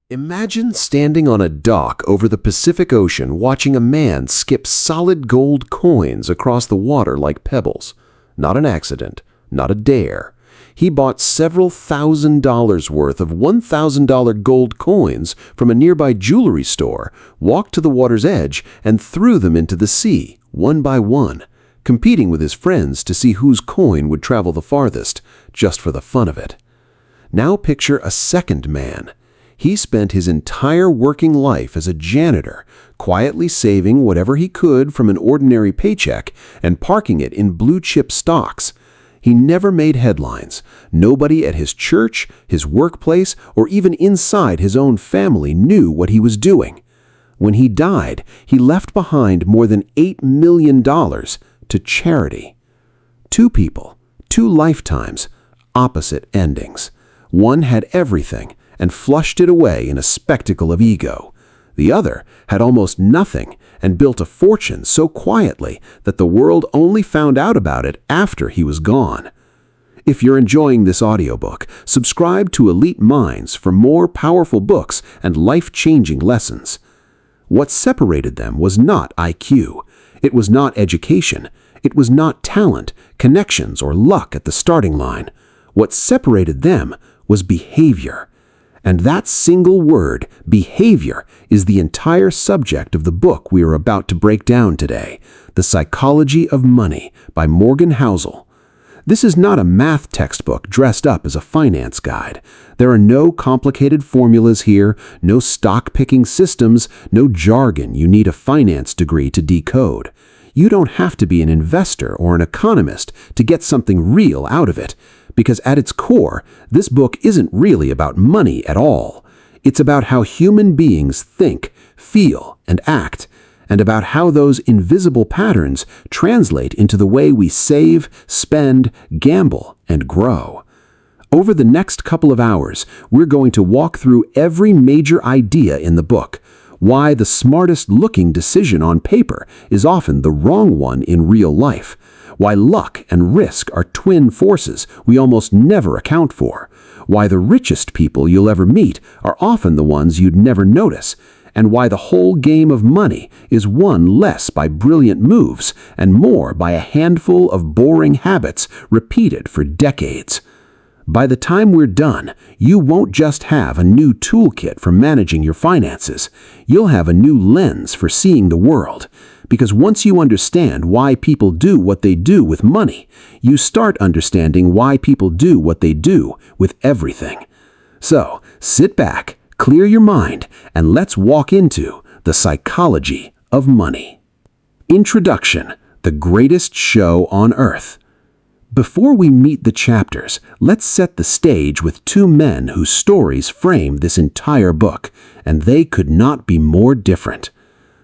Imagine standing on a dock over the Pacific Ocean watching a man skip solid gold coins across the water like pebbles. Not an accident, not a dare. He bought several $1,000s worth of $1,000 gold coins from a nearby jewelry store, walked to the water's edge, and threw them into the sea, one by one, competing with his friends to see whose coin would travel the farthest, just for the fun of it. Now picture a second man. He spent his entire working life as a janitor, quietly saving whatever he could from an ordinary paycheck and parking it in blue-chip stocks. He never made headlines. Nobody at his church, his workplace, or even inside his own family knew what he was doing. When he died, he left behind more than $8 million to charity. Two people, two lifetimes, opposite endings. One had everything and flushed it away in a spectacle of ego. The other had almost nothing and built a fortune so quietly that the world only found out about it after he was gone. If you're enjoying this audiobook, subscribe to Elite Minds for more powerful books and life-changing lessons. What separated them was not IQ. It was not education. It was not talent, connections, or luck at the starting line. What separated them was behavior. And that single word, behavior, is the entire subject of the book we are about to break down today, The Psychology of Money by Morgan Housel. This is not a math textbook dressed up as a finance guide. There are no complicated formulas here, no stock-picking systems, no jargon you need a finance degree to decode. You don't have to be an investor or an economist to get something real out of it. Because at its core, this book isn't really about money at all. It's about how human beings think, feel, and act, and about how those invisible patterns translate into the way we save, spend, gamble, and grow. Over the next couple of hours, we're going to walk through every major idea in the book, why the smartest-looking decision on paper is often the wrong one in real life, why luck and risk are twin forces we almost never account for, why the richest people you'll ever meet are often the ones you'd never notice, and why the whole game of money is won less by brilliant moves and more by a handful of boring habits repeated for decades. By the time we're done, you won't just have a new toolkit for managing your finances. You'll have a new lens for seeing the world. Because once you understand why people do what they do with money, you start understanding why people do what they do with everything. So, sit back, clear your mind, and let's walk into The Psychology of Money. Introduction: The Greatest Show on Earth. Before we meet the chapters, let's set the stage with two men whose stories frame this entire book, and they could not be more different.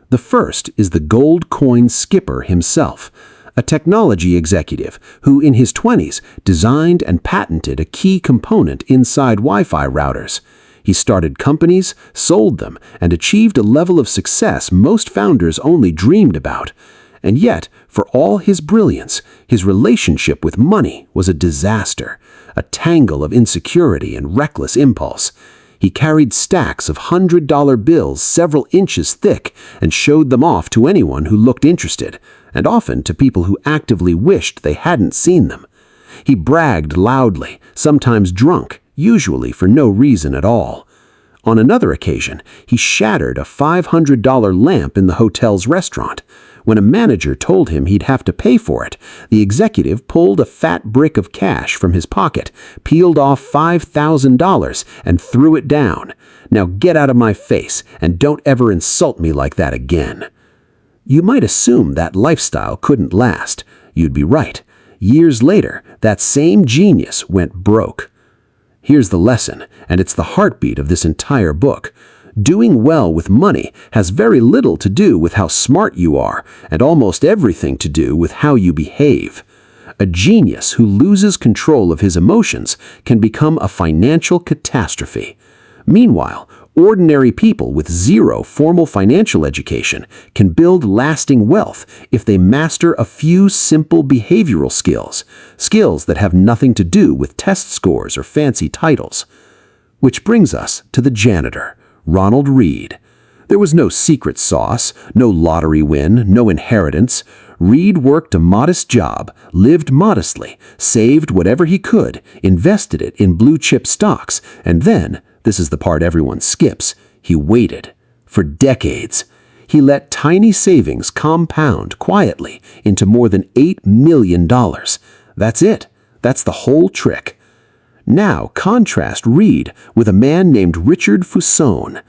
The first is the gold coin skipper himself, a technology executive who in his 20s designed and patented a key component inside Wi-Fi routers. He started companies, sold them, and achieved a level of success most founders only dreamed about. And yet, for all his brilliance, his relationship with money was a disaster, a tangle of insecurity and reckless impulse. He carried stacks of $100 bills several inches thick and showed them off to anyone who looked interested, and often to people who actively wished they hadn't seen them. He bragged loudly, sometimes drunk, usually for no reason at all. On another occasion, he shattered a $500 lamp in the hotel's restaurant. When a manager told him he'd have to pay for it, the executive pulled a fat brick of cash from his pocket, peeled off $5,000, and threw it down. "Now get out of my face, and don't ever insult me like that again." You might assume that lifestyle couldn't last. You'd be right. Years later, that same genius went broke. Here's the lesson, and it's the heartbeat of this entire book. Doing well with money has very little to do with how smart you are, and almost everything to do with how you behave. A genius who loses control of his emotions can become a financial catastrophe. Meanwhile, ordinary people with zero formal financial education can build lasting wealth if they master a few simple behavioral skills, skills that have nothing to do with test scores or fancy titles. Which brings us to the janitor, Ronald Reed. There was no secret sauce, no lottery win, no inheritance. Reed worked a modest job, lived modestly, saved whatever he could, invested it in blue-chip stocks, and then, this is the part everyone skips, he waited. For decades. He let tiny savings compound quietly into more than $8 million. That's it. That's the whole trick. Now contrast Reed with a man named Richard Fusone.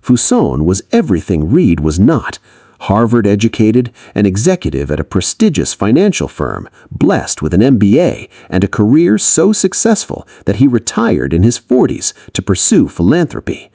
Fusone was everything Reed was not. Harvard-educated, an executive at a prestigious financial firm, blessed with an MBA and a career so successful that he retired in his 40s to pursue philanthropy.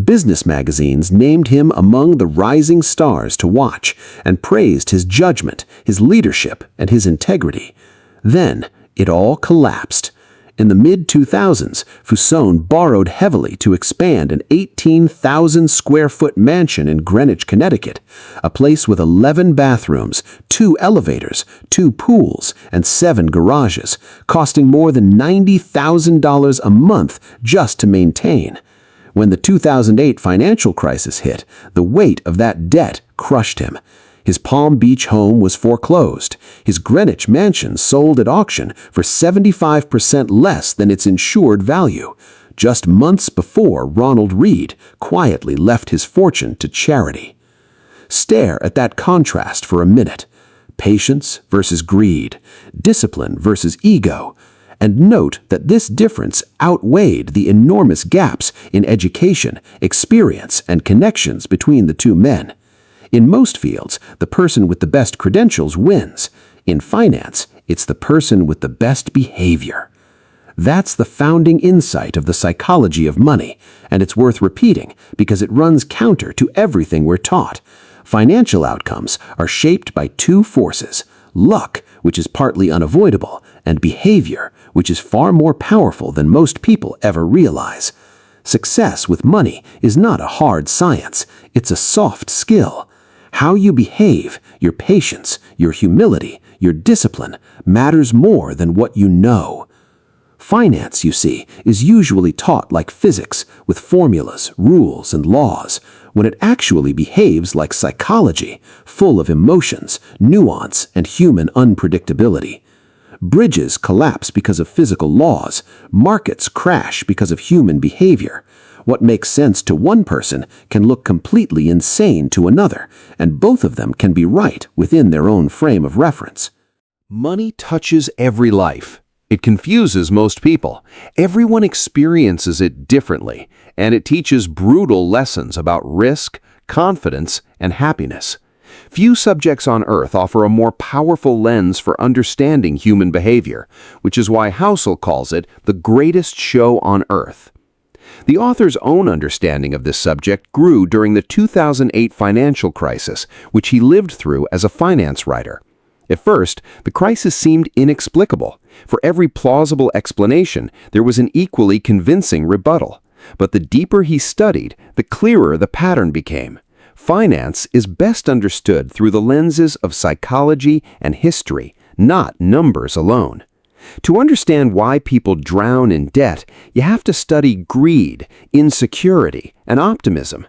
Business magazines named him among the rising stars to watch and praised his judgment, his leadership, and his integrity. Then it all collapsed. In the mid-2000s, Fusone borrowed heavily to expand an 18,000-square-foot mansion in Greenwich, Connecticut, a place with 11 bathrooms, 2 elevators, 2 pools, and 7 garages, costing more than $90,000 a month just to maintain. When the 2008 financial crisis hit, the weight of that debt crushed him. His Palm Beach home was foreclosed. His Greenwich mansion sold at auction for 75% less than its insured value, just months before Ronald Reed quietly left his fortune to charity. Stare at that contrast for a minute. Patience versus greed, discipline versus ego. And note that this difference outweighed the enormous gaps in education, experience, and connections between the two men. In most fields, the person with the best credentials wins. In finance, it's the person with the best behavior. That's the founding insight of the psychology of money, and it's worth repeating because it runs counter to everything we're taught. Financial outcomes are shaped by 2 forces: luck, which is partly unavoidable, and behavior, which is far more powerful than most people ever realize. Success with money is not a hard science, it's a soft skill. How you behave, your patience, your humility, your discipline matters more than what you know. Finance, you see, is usually taught like physics, with formulas, rules, and laws, when it actually behaves like psychology, full of emotions, nuance, and human unpredictability. Bridges collapse because of physical laws. Markets crash because of human behavior. What makes sense to one person can look completely insane to another, and both of them can be right within their own frame of reference. Money touches every life. It confuses most people. Everyone experiences it differently, and it teaches brutal lessons about risk, confidence, and happiness. Few subjects on Earth offer a more powerful lens for understanding human behavior, which is why Housel calls it the greatest show on Earth. The author's own understanding of this subject grew during the 2008 financial crisis, which he lived through as a finance writer. At first, the crisis seemed inexplicable. For every plausible explanation, there was an equally convincing rebuttal. But the deeper he studied, the clearer the pattern became. Finance is best understood through the lenses of psychology and history, not numbers alone. To understand why people drown in debt, you have to study greed, insecurity, and optimism.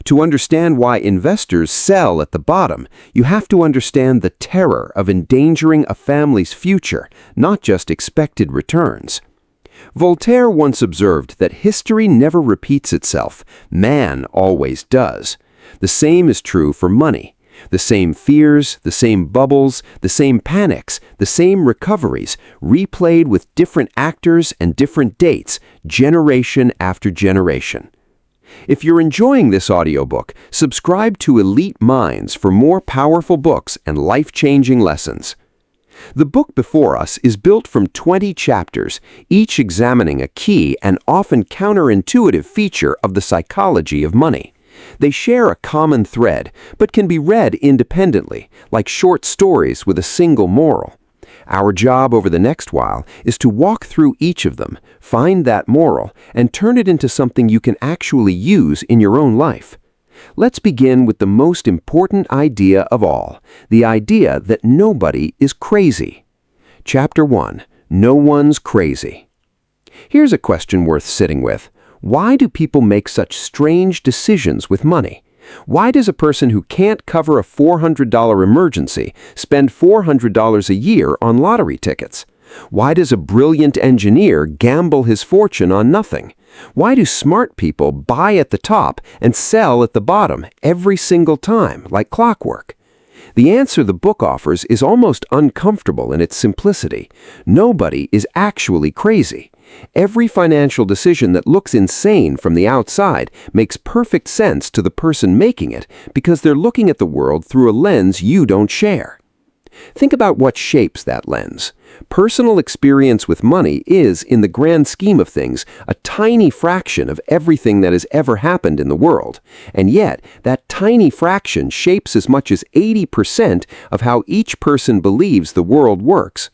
To understand why investors sell at the bottom, you have to understand the terror of endangering a family's future, not just expected returns. Voltaire once observed that history never repeats itself, man always does. The same is true for money. The same fears, the same bubbles, the same panics, the same recoveries, replayed with different actors and different dates, generation after generation. If you're enjoying this audiobook, subscribe to Elite Minds for more powerful books and life-changing lessons. The book before us is built from 20 chapters, each examining a key and often counterintuitive feature of the psychology of money. They share a common thread, but can be read independently, like short stories with a single moral. Our job over the next while is to walk through each of them, find that moral, and turn it into something you can actually use in your own life. Let's begin with the most important idea of all, the idea that nobody is crazy. Chapter 1. No one's crazy. Here's a question worth sitting with. Why do people make such strange decisions with money? Why does a person who can't cover a $400 emergency spend $400 a year on lottery tickets? Why does a brilliant engineer gamble his fortune on nothing? Why do smart people buy at the top and sell at the bottom every single time, like clockwork? The answer the book offers is almost uncomfortable in its simplicity. Nobody is actually crazy. Every financial decision that looks insane from the outside makes perfect sense to the person making it because they're looking at the world through a lens you don't share. Think about what shapes that lens. Personal experience with money is, in the grand scheme of things, a tiny fraction of everything that has ever happened in the world. And yet, that tiny fraction shapes as much as 80% of how each person believes the world works.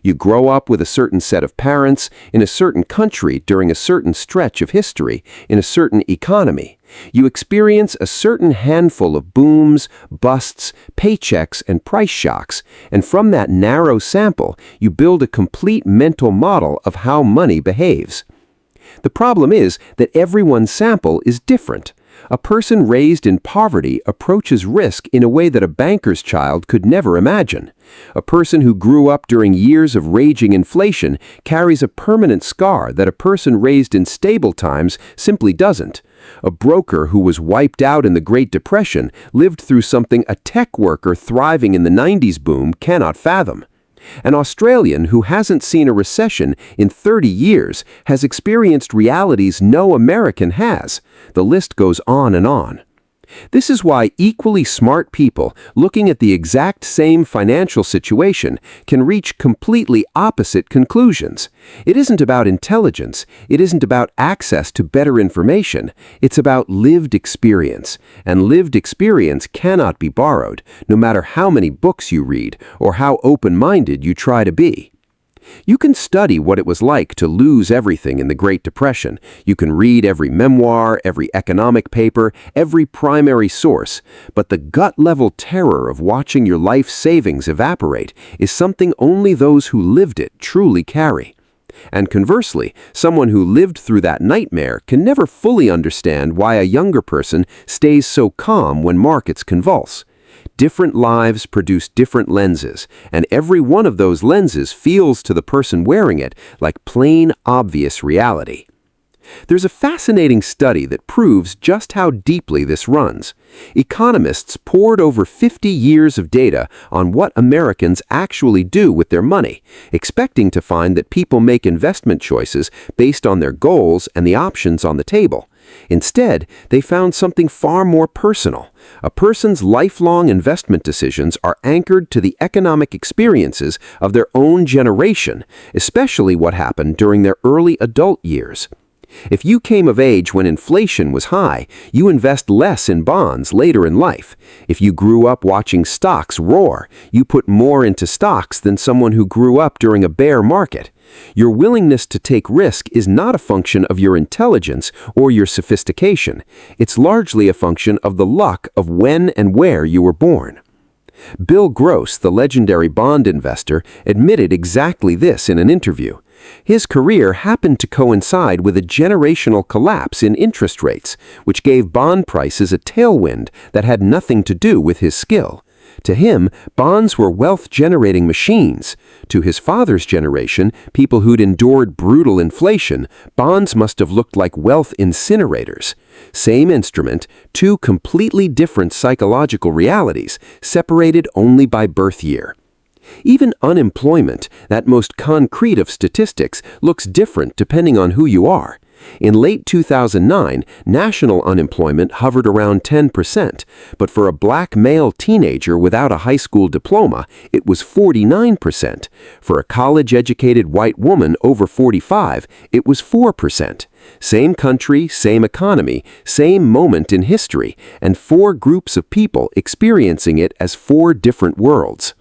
You grow up with a certain set of parents, in a certain country during a certain stretch of history, in a certain economy. You experience a certain handful of booms, busts, paychecks, and price shocks, and from that narrow sample, you build a complete mental model of how money behaves. The problem is that everyone's sample is different. A person raised in poverty approaches risk in a way that a banker's child could never imagine. A person who grew up during years of raging inflation carries a permanent scar that a person raised in stable times simply doesn't. A broker who was wiped out in the Great Depression lived through something a tech worker thriving in the 90s boom cannot fathom. An Australian who hasn't seen a recession in 30 years has experienced realities no American has. The list goes on and on. This is why equally smart people looking at the exact same financial situation can reach completely opposite conclusions. It isn't about intelligence. It isn't about access to better information. It's about lived experience. And lived experience cannot be borrowed, no matter how many books you read or how open-minded you try to be. You can study what it was like to lose everything in the Great Depression. You can read every memoir, every economic paper, every primary source. But the gut-level terror of watching your life savings evaporate is something only those who lived it truly carry. And conversely, someone who lived through that nightmare can never fully understand why a younger person stays so calm when markets convulse. Different lives produce different lenses, and every one of those lenses feels to the person wearing it like plain, obvious reality. There's a fascinating study that proves just how deeply this runs. Economists pored over 50 years of data on what Americans actually do with their money, expecting to find that people make investment choices based on their goals and the options on the table. Instead, they found something far more personal. A person's lifelong investment decisions are anchored to the economic experiences of their own generation, especially what happened during their early adult years. If you came of age when inflation was high, you invest less in bonds later in life. If you grew up watching stocks roar, you put more into stocks than someone who grew up during a bear market. Your willingness to take risk is not a function of your intelligence or your sophistication. It's largely a function of the luck of when and where you were born. Bill Gross, the legendary bond investor, admitted exactly this in an interview. His career happened to coincide with a generational collapse in interest rates, which gave bond prices a tailwind that had nothing to do with his skill. To him, bonds were wealth-generating machines. To his father's generation, people who'd endured brutal inflation, bonds must have looked like wealth incinerators. Same instrument, two completely different psychological realities, separated only by birth year. Even unemployment, that most concrete of statistics, looks different depending on who you are. In late 2009, national unemployment hovered around 10%, but for a black male teenager without a high school diploma, it was 49%. For a college-educated white woman over 45, it was 4%. Same country, same economy, same moment in history, and four groups of people experiencing it as four different worlds.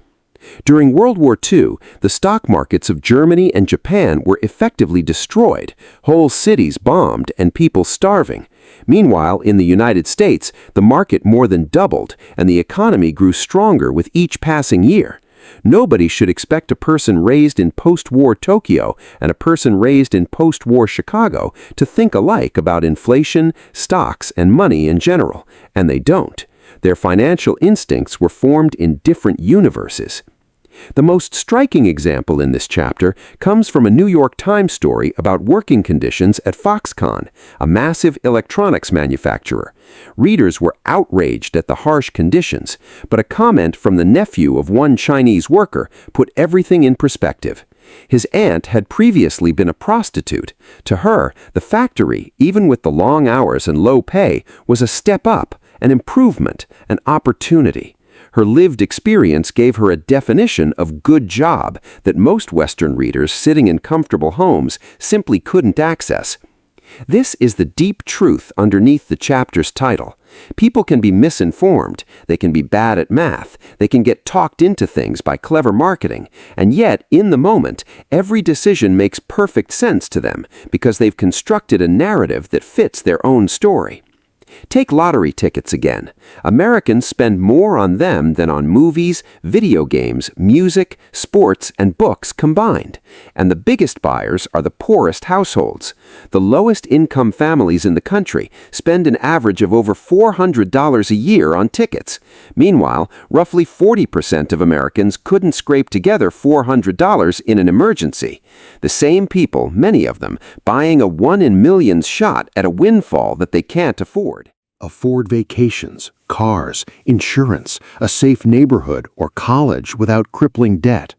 During World War II, the stock markets of Germany and Japan were effectively destroyed, whole cities bombed, and people starving. Meanwhile, in the United States, the market more than doubled, and the economy grew stronger with each passing year. Nobody should expect a person raised in post-war Tokyo and a person raised in post-war Chicago to think alike about inflation, stocks, and money in general, and they don't. Their financial instincts were formed in different universes. The most striking example in this chapter comes from a New York Times story about working conditions at Foxconn, a massive electronics manufacturer. Readers were outraged at the harsh conditions, but a comment from the nephew of one Chinese worker put everything in perspective. His aunt had previously been a prostitute. To her, the factory, even with the long hours and low pay, was a step up, an improvement, an opportunity. Her lived experience gave her a definition of good job that most Western readers sitting in comfortable homes simply couldn't access. This is the deep truth underneath the chapter's title. People can be misinformed, they can be bad at math, they can get talked into things by clever marketing, and yet, in the moment, every decision makes perfect sense to them because they've constructed a narrative that fits their own story. Take lottery tickets again. Americans spend more on them than on movies, video games, music, sports, and books combined. And the biggest buyers are the poorest households. The lowest income families in the country spend an average of over $400 a year on tickets. Meanwhile, roughly 40% of Americans couldn't scrape together $400 in an emergency. The same people, many of them, buying a 1 in millions shot at a windfall that they can't afford. Afford vacations, cars, insurance, a safe neighborhood, or college without crippling debt.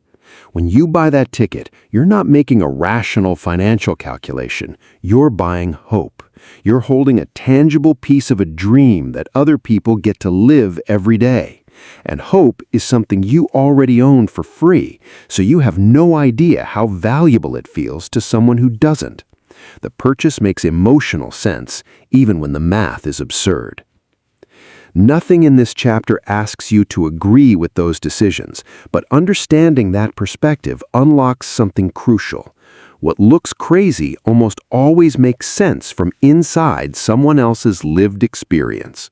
When you buy that ticket, you're not making a rational financial calculation. You're buying hope. You're holding a tangible piece of a dream that other people get to live every day. And hope is something you already own for free, so you have no idea how valuable it feels to someone who doesn't. The purchase makes emotional sense, even when the math is absurd. Nothing in this chapter asks you to agree with those decisions, but understanding that perspective unlocks something crucial. What looks crazy almost always makes sense from inside someone else's lived experience.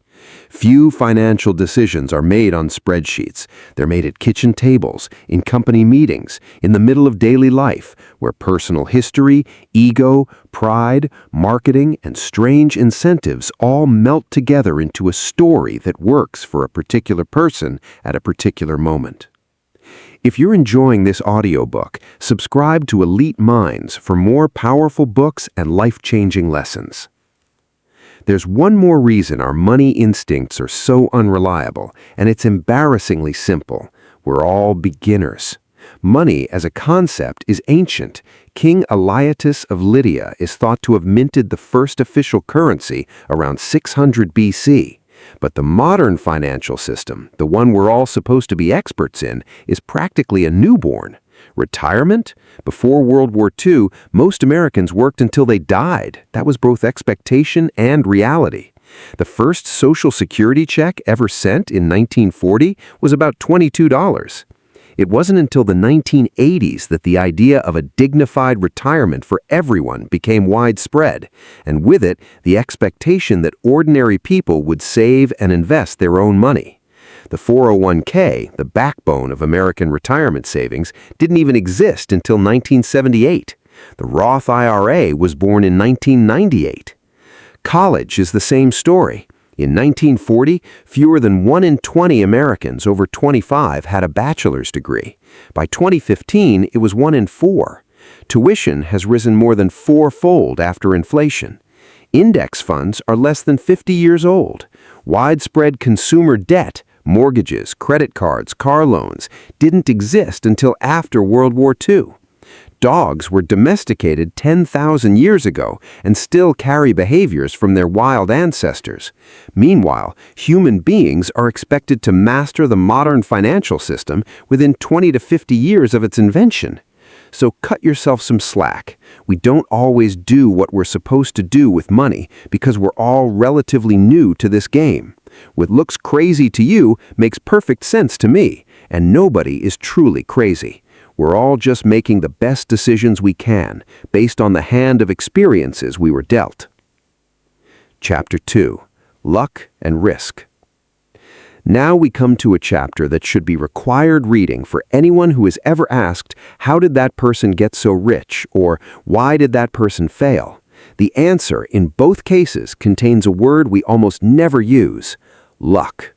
Few financial decisions are made on spreadsheets. They're made at kitchen tables, in company meetings, in the middle of daily life, where personal history, ego, pride, marketing, and strange incentives all melt together into a story that works for a particular person at a particular moment. If you're enjoying this audiobook, subscribe to Elite Minds for more powerful books and life-changing lessons. There's one more reason our money instincts are so unreliable, and it's embarrassingly simple. We're all beginners. Money as a concept is ancient. King Elaeus of Lydia is thought to have minted the first official currency around 600 BC. But the modern financial system, the one we're all supposed to be experts in, is practically a newborn. Retirement? Before World War II, most Americans worked until they died. That was both expectation and reality. The first Social Security check ever sent in 1940 was about $22. It wasn't until the 1980s that the idea of a dignified retirement for everyone became widespread, and with it, the expectation that ordinary people would save and invest their own money. The 401k, the backbone of American retirement savings, didn't even exist until 1978. The Roth IRA was born in 1998. College is the same story. In 1940, fewer than 1 in 20 Americans over 25 had a bachelor's degree. By 2015, it was 1 in 4. Tuition has risen more than fourfold after inflation. Index funds are less than 50 years old. Widespread consumer debt, mortgages, credit cards, car loans, didn't exist until after World War II. Dogs were domesticated 10,000 years ago and still carry behaviors from their wild ancestors. Meanwhile, human beings are expected to master the modern financial system within 20 to 50 years of its invention. So cut yourself some slack. We don't always do what we're supposed to do with money because we're all relatively new to this game. What looks crazy to you makes perfect sense to me, and nobody is truly crazy. We're all just making the best decisions we can, based on the hand of experiences we were dealt. Chapter 2. Luck and Risk. Now we come to a chapter that should be required reading for anyone who has ever asked, how did that person get so rich, or why did that person fail? The answer in both cases contains a word we almost never use: luck.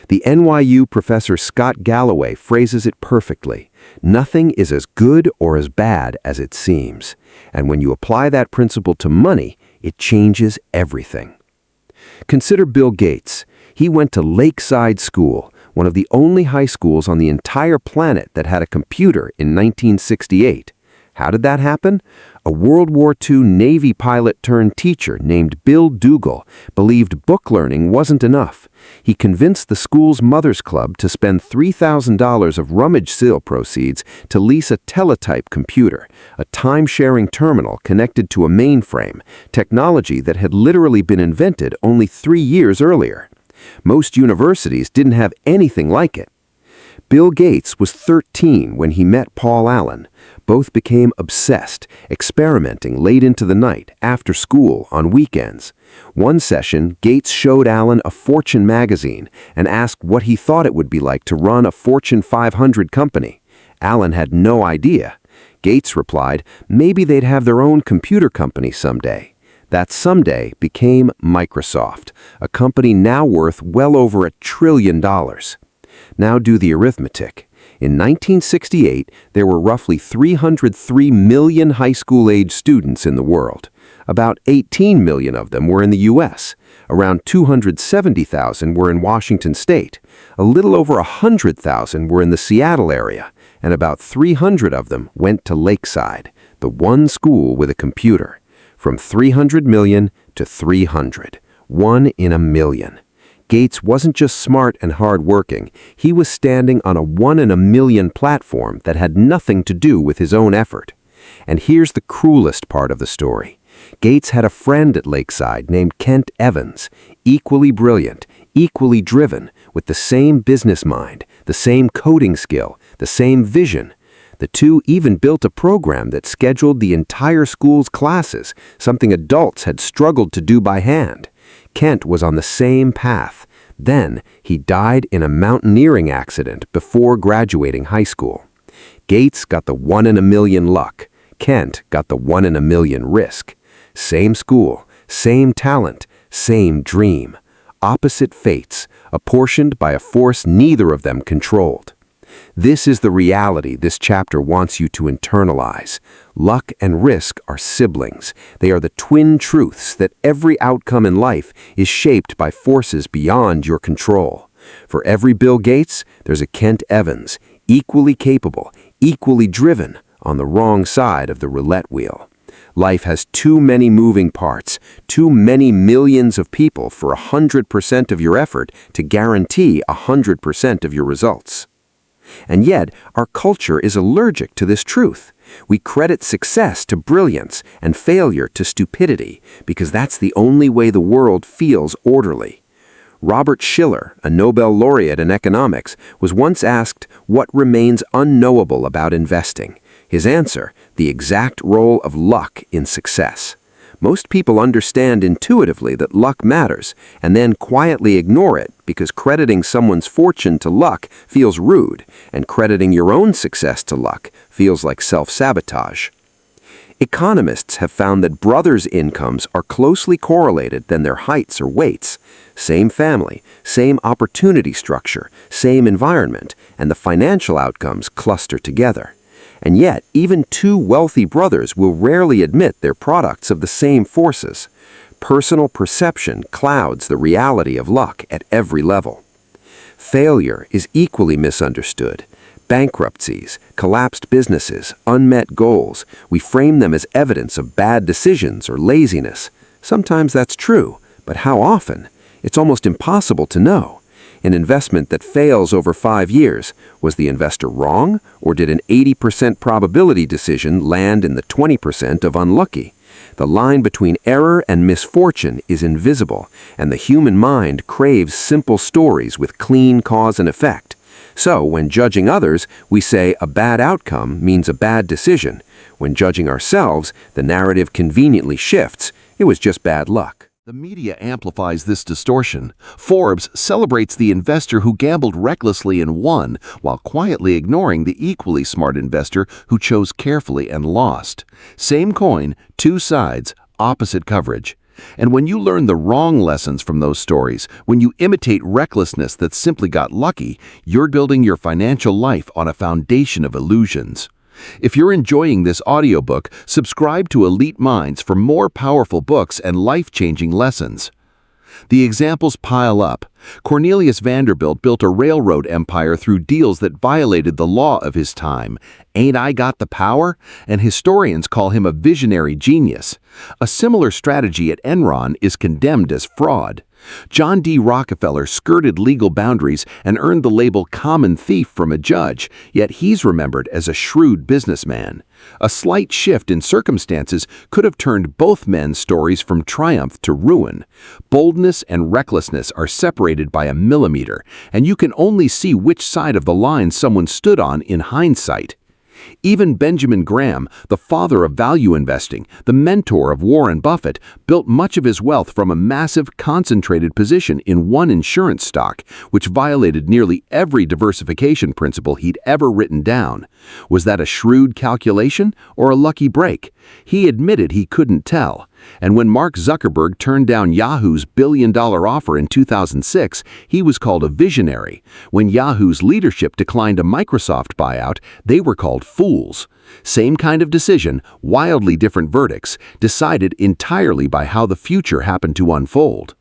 The NYU professor Scott Galloway phrases it perfectly. Nothing is as good or as bad as it seems. And when you apply that principle to money, it changes everything. Consider Bill Gates. He went to Lakeside School, one of the only high schools on the entire planet that had a computer in 1968. How did that happen? A World War II Navy pilot turned teacher named Bill Dougal believed book learning wasn't enough. He convinced the school's Mothers Club to spend $3,000 of rummage sale proceeds to lease a teletype computer, a time-sharing terminal connected to a mainframe, technology that had literally been invented only 3 years earlier. Most universities didn't have anything like it. Bill Gates was 13 when he met Paul Allen. Both became obsessed, experimenting late into the night, after school, on weekends. One session, Gates showed Allen a Fortune magazine and asked what he thought it would be like to run a Fortune 500 company. Allen had no idea. Gates replied, maybe they'd have their own computer company someday. That someday became Microsoft, a company now worth well over $1 trillion. Now do the arithmetic. In 1968, there were roughly 303 million high school-age students in the world. About 18 million of them were in the U.S. Around 270,000 were in Washington State. A little over 100,000 were in the Seattle area, and about 300 of them went to Lakeside, the one school with a computer. From 300 million to 300. 1 in a million. Gates wasn't just smart and hard-working. He was standing on a 1 in a million platform that had nothing to do with his own effort. And here's the cruelest part of the story. Gates had a friend at Lakeside named Kent Evans, equally brilliant, equally driven, with the same business mind, the same coding skill, the same vision. The two even built a program that scheduled the entire school's classes, something adults had struggled to do by hand. Kent was on the same path. Then he died in a mountaineering accident before graduating high school. Gates got the 1 in a million luck. Kent got the 1 in a million risk. Same school, same talent, same dream. Opposite fates, apportioned by a force neither of them controlled. This is the reality this chapter wants you to internalize. Luck and risk are siblings. They are the twin truths that every outcome in life is shaped by forces beyond your control. For every Bill Gates, there's a Kent Evans, equally capable, equally driven, on the wrong side of the roulette wheel. Life has too many moving parts, too many millions of people for 100% of your effort to guarantee 100% of your results. And yet, our culture is allergic to this truth. We credit success to brilliance and failure to stupidity because that's the only way the world feels orderly. Robert Shiller, a Nobel laureate in economics, was once asked what remains unknowable about investing. His answer, the exact role of luck in success. Most people understand intuitively that luck matters and then quietly ignore it because crediting someone's fortune to luck feels rude and crediting your own success to luck feels like self-sabotage. Economists have found that brothers' incomes are closely correlated than their heights or weights. Same family, same opportunity structure, same environment, and the financial outcomes cluster together. And yet, even two wealthy brothers will rarely admit they're products of the same forces. Personal perception clouds the reality of luck at every level. Failure is equally misunderstood. Bankruptcies, collapsed businesses, unmet goals, we frame them as evidence of bad decisions or laziness. Sometimes that's true, but how often? It's almost impossible to know. An investment that fails over 5 years, was the investor wrong, or did an 80% probability decision land in the 20% of unlucky? The line between error and misfortune is invisible, and the human mind craves simple stories with clean cause and effect. So, when judging others, we say a bad outcome means a bad decision. When judging ourselves, the narrative conveniently shifts. It was just bad luck. The media amplifies this distortion. Forbes celebrates the investor who gambled recklessly and won, while quietly ignoring the equally smart investor who chose carefully and lost. Same coin, two sides, opposite coverage. And when you learn the wrong lessons from those stories, when you imitate recklessness that simply got lucky, you're building your financial life on a foundation of illusions. If you're enjoying this audiobook, subscribe to Elite Minds for more powerful books and life-changing lessons. The examples pile up. Cornelius Vanderbilt built a railroad empire through deals that violated the law of his time. Ain't I got the power? And historians call him a visionary genius. A similar strategy at Enron is condemned as fraud. John D. Rockefeller skirted legal boundaries and earned the label common thief from a judge, yet he's remembered as a shrewd businessman. A slight shift in circumstances could have turned both men's stories from triumph to ruin. Boldness and recklessness are separated by a millimeter, and you can only see which side of the line someone stood on in hindsight. Even Benjamin Graham, the father of value investing, the mentor of Warren Buffett, built much of his wealth from a massive, concentrated position in one insurance stock, which violated nearly every diversification principle he'd ever written down. Was that a shrewd calculation or a lucky break? He admitted he couldn't tell. And when Mark Zuckerberg turned down Yahoo's billion-dollar offer in 2006, he was called a visionary. When Yahoo's leadership declined a Microsoft buyout, they were called fools. Same kind of decision, wildly different verdicts, decided entirely by how the future happened to unfold.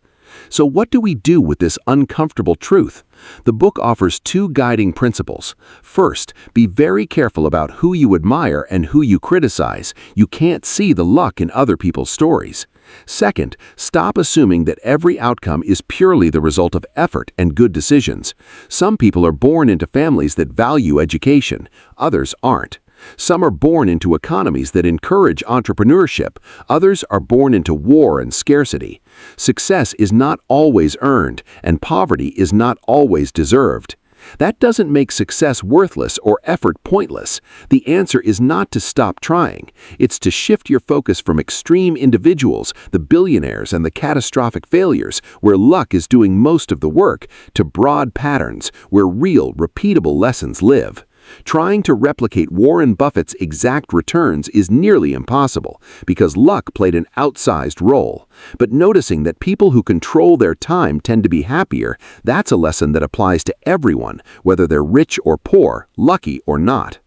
So what do we do with this uncomfortable truth? The book offers two guiding principles. First, be very careful about who you admire and who you criticize. You can't see the luck in other people's stories. Second, stop assuming that every outcome is purely the result of effort and good decisions. Some people are born into families that value education, others aren't. Some are born into economies that encourage entrepreneurship. Others are born into war and scarcity. Success is not always earned, and poverty is not always deserved. That doesn't make success worthless or effort pointless. The answer is not to stop trying. It's to shift your focus from extreme individuals, the billionaires and the catastrophic failures, where luck is doing most of the work, to broad patterns, where real, repeatable lessons live. Trying to replicate Warren Buffett's exact returns is nearly impossible because luck played an outsized role. But noticing that people who control their time tend to be happier, that's a lesson that applies to everyone, whether they're rich or poor, lucky or not.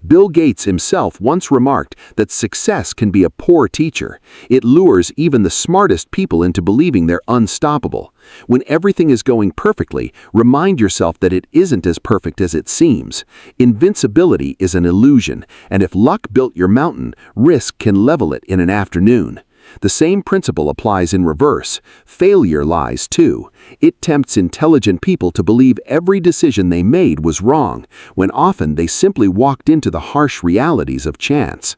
Bill Gates himself once remarked that success can be a poor teacher. It lures even the smartest people into believing they're unstoppable. When everything is going perfectly, remind yourself that it isn't as perfect as it seems. Invincibility is an illusion, and if luck built your mountain, risk can level it in an afternoon. The same principle applies in reverse. Failure lies too. It tempts intelligent people to believe every decision they made was wrong, when often they simply walked into the harsh realities of chance.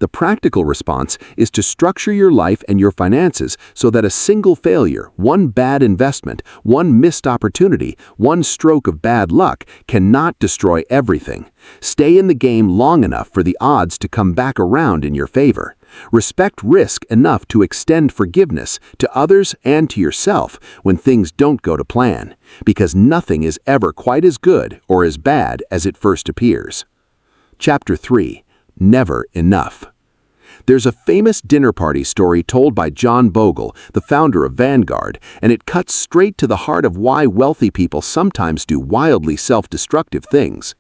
The practical response is to structure your life and your finances so that a single failure, one bad investment, one missed opportunity, one stroke of bad luck cannot destroy everything. Stay in the game long enough for the odds to come back around in your favor. Respect risk enough to extend forgiveness to others and to yourself when things don't go to plan, because nothing is ever quite as good or as bad as it first appears. Chapter 3. Never enough. There's a famous dinner party story told by John Bogle, the founder of Vanguard, and it cuts straight to the heart of why wealthy people sometimes do wildly self-destructive things.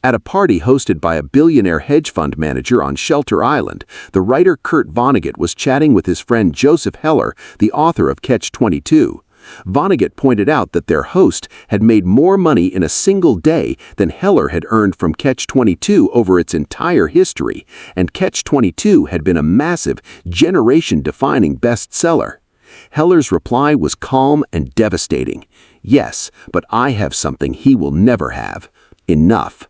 At a party hosted by a billionaire hedge fund manager on Shelter Island, the writer Kurt Vonnegut was chatting with his friend Joseph Heller, the author of Catch-22. Vonnegut pointed out that their host had made more money in a single day than Heller had earned from Catch-22 over its entire history, and Catch-22 had been a massive, generation-defining bestseller. Heller's reply was calm and devastating. Yes, but I have something he will never have. Enough.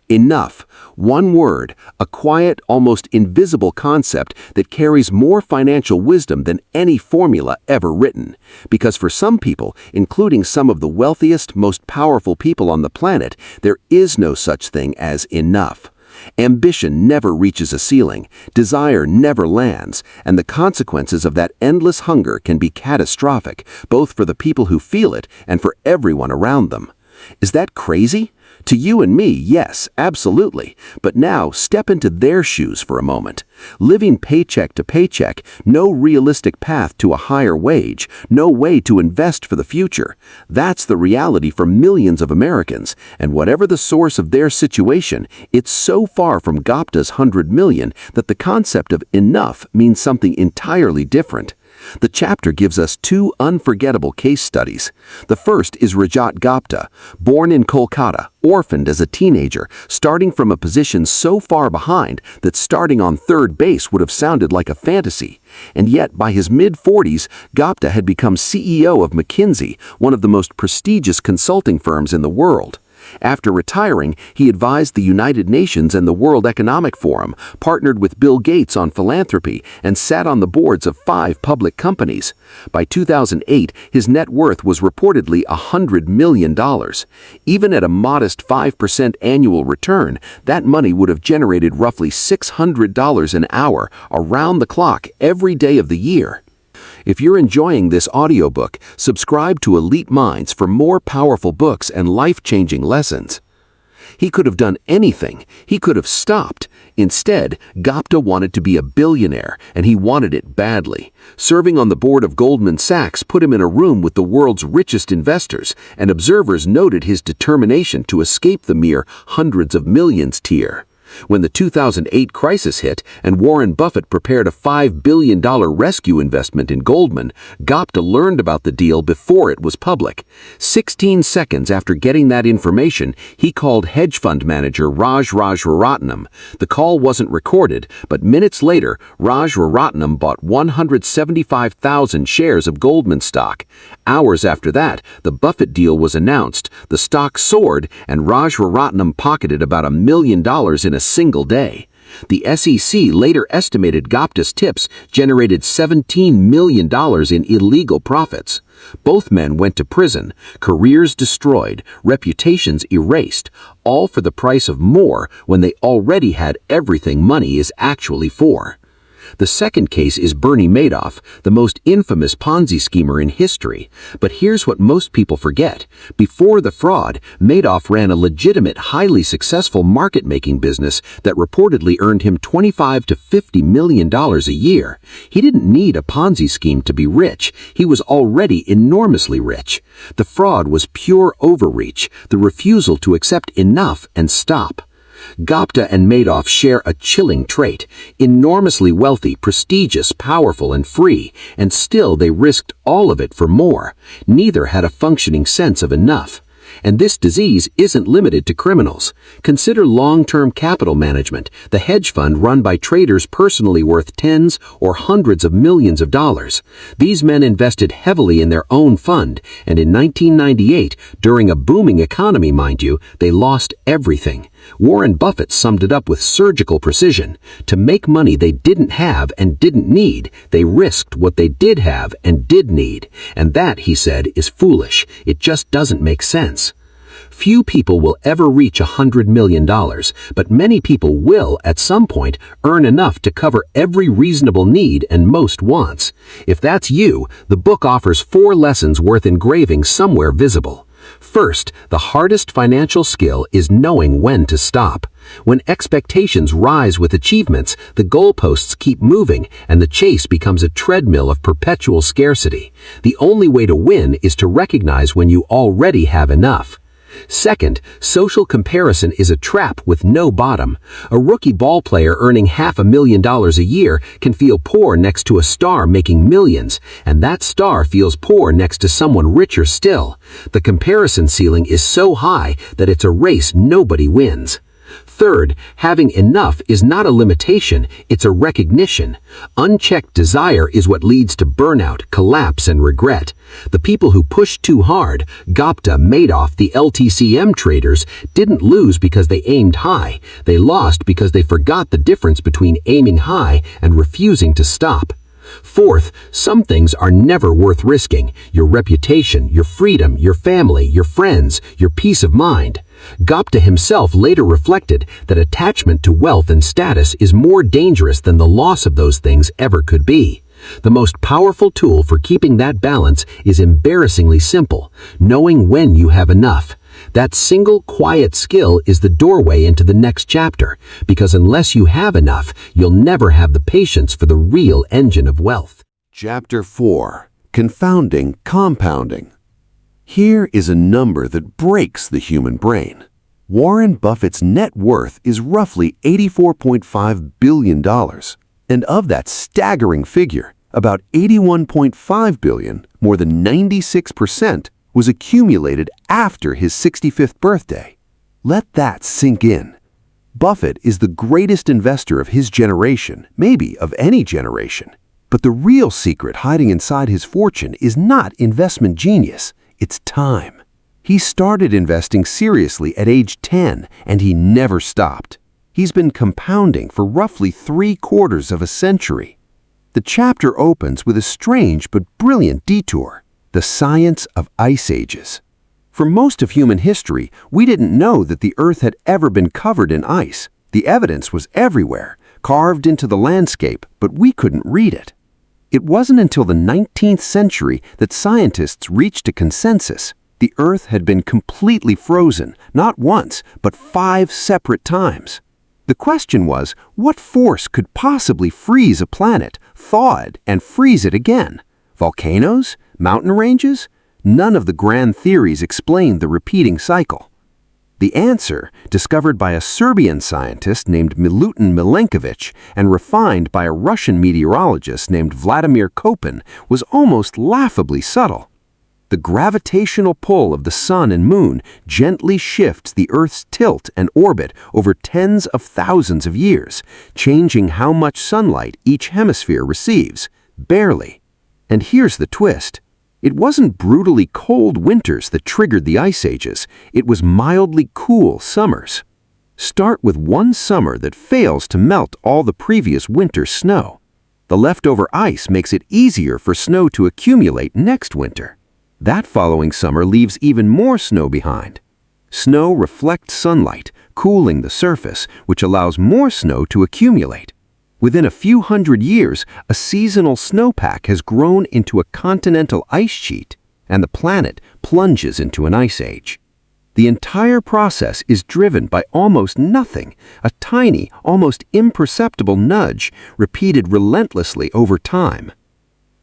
Enough. One word, a quiet, almost invisible concept that carries more financial wisdom than any formula ever written. Because for some people, including some of the wealthiest, most powerful people on the planet, there is no such thing as enough. Ambition never reaches a ceiling, desire never lands, and the consequences of that endless hunger can be catastrophic, both for the people who feel it and for everyone around them. Is that crazy? To you and me, yes, absolutely. But now, step into their shoes for a moment. Living paycheck to paycheck, no realistic path to a higher wage, no way to invest for the future. That's the reality for millions of Americans, and whatever the source of their situation, it's so far from Gupta's 100 million that the concept of enough means something entirely different. The chapter gives us two unforgettable case studies. The first is Rajat Gupta, born in Kolkata, orphaned as a teenager, starting from a position so far behind that starting on third base would have sounded like a fantasy. And yet, by his mid-40s, Gupta had become CEO of McKinsey, one of the most prestigious consulting firms in the world. After retiring, he advised the United Nations and the World Economic Forum, partnered with Bill Gates on philanthropy, and sat on the boards of 5 public companies. By 2008, his net worth was reportedly $100 million. Even at a modest 5% annual return, that money would have generated roughly $600 an hour, around the clock, every day of the year. If you're enjoying this audiobook, subscribe to Elite Minds for more powerful books and life-changing lessons. He could have done anything. He could have stopped. Instead, Gupta wanted to be a billionaire, and he wanted it badly. Serving on the board of Goldman Sachs put him in a room with the world's richest investors, and observers noted his determination to escape the mere hundreds of millions tier. When the 2008 crisis hit and Warren Buffett prepared a $5 billion rescue investment in Goldman, Gupta learned about the deal before it was public. 16 seconds after getting that information, he called hedge fund manager Raj Rajaratnam. The call wasn't recorded, but minutes later, Raj Rajaratnam bought 175,000 shares of Goldman stock. Hours after that, the Buffett deal was announced, the stock soared, and Raj Rajaratnam pocketed about $1 million in a single day. The SEC later estimated Gupta's tips generated $17 million in illegal profits. Both men went to prison, careers destroyed, reputations erased, all for the price of more when they already had everything money is actually for. The second case is Bernie Madoff, the most infamous Ponzi schemer in history. But here's what most people forget. Before the fraud, Madoff ran a legitimate, highly successful market-making business that reportedly earned him $25 to $50 million a year. He didn't need a Ponzi scheme to be rich. He was already enormously rich. The fraud was pure overreach, the refusal to accept enough and stop. Gupta and Madoff share a chilling trait: enormously wealthy, prestigious, powerful, and free, and still they risked all of it for more. Neither had a functioning sense of enough. And this disease isn't limited to criminals. Consider long-term capital management, the hedge fund run by traders personally worth tens or hundreds of millions of dollars. These men invested heavily in their own fund, and in 1998, during a booming economy, mind you, they lost everything. Warren Buffett summed it up with surgical precision. To make money they didn't have and didn't need, they risked what they did have and did need. And that, he said, is foolish. It just doesn't make sense. Few people will ever reach $100 million, but many people will, at some point, earn enough to cover every reasonable need and most wants. If that's you, the book offers 4 lessons worth engraving somewhere visible. First, the hardest financial skill is knowing when to stop. When expectations rise with achievements, the goalposts keep moving and the chase becomes a treadmill of perpetual scarcity. The only way to win is to recognize when you already have enough. Second, social comparison is a trap with no bottom. A rookie ball player earning $500,000 a year can feel poor next to a star making millions, and that star feels poor next to someone richer still. The comparison ceiling is so high that it's a race nobody wins. Third, having enough is not a limitation, it's a recognition. Unchecked desire is what leads to burnout, collapse, and regret. The people who pushed too hard, Gupta, Madoff, the LTCM traders, didn't lose because they aimed high. They lost because they forgot the difference between aiming high and refusing to stop. Fourth, some things are never worth risking: your reputation, your freedom, your family, your friends, your peace of mind. Gupta himself later reflected that attachment to wealth and status is more dangerous than the loss of those things ever could be. The most powerful tool for keeping that balance is embarrassingly simple: knowing when you have enough. That single quiet skill is the doorway into the next chapter, because unless you have enough, you'll never have the patience for the real engine of wealth. Chapter 4. Confounding Compounding. Here is a number that breaks the human brain. Warren Buffett's net worth is roughly $84.5 billion. And of that staggering figure, about $81.5 billion, more than 96%, was accumulated after his 65th birthday. Let that sink in. Buffett is the greatest investor of his generation, maybe of any generation. But the real secret hiding inside his fortune is not investment genius, it's time. He started investing seriously at age 10, and he never stopped. He's been compounding for roughly 3/4 of a century. The chapter opens with a strange but brilliant detour: the science of ice ages. For most of human history, we didn't know that the Earth had ever been covered in ice. The evidence was everywhere, carved into the landscape, but we couldn't read it. It wasn't until the 19th century that scientists reached a consensus. The Earth had been completely frozen, not once, but 5 separate times. The question was, what force could possibly freeze a planet, thaw it, and freeze it again? Volcanoes? Mountain ranges? None of the grand theories explained the repeating cycle. The answer, discovered by a Serbian scientist named Milutin Milenkovic and refined by a Russian meteorologist named Vladimir Kopin, was almost laughably subtle. The gravitational pull of the sun and moon gently shifts the Earth's tilt and orbit over tens of thousands of years, changing how much sunlight each hemisphere receives, barely. And here's the twist. It wasn't brutally cold winters that triggered the ice ages, it was mildly cool summers. Start with one summer that fails to melt all the previous winter's snow. The leftover ice makes it easier for snow to accumulate next winter. That following summer leaves even more snow behind. Snow reflects sunlight, cooling the surface, which allows more snow to accumulate. Within a few hundred years, a seasonal snowpack has grown into a continental ice sheet, and the planet plunges into an ice age. The entire process is driven by almost nothing, a tiny, almost imperceptible nudge repeated relentlessly over time.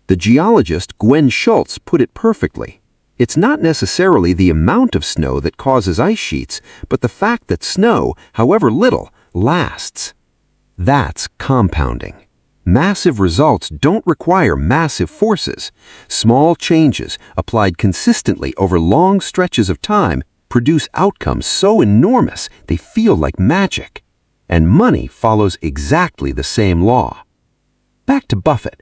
The geologist Gwen Schultz put it perfectly. It's not necessarily the amount of snow that causes ice sheets, but the fact that snow, however little, lasts. That's compounding. Massive results don't require massive forces. Small changes, applied consistently over long stretches of time, produce outcomes so enormous they feel like magic. And money follows exactly the same law. Back to Buffett.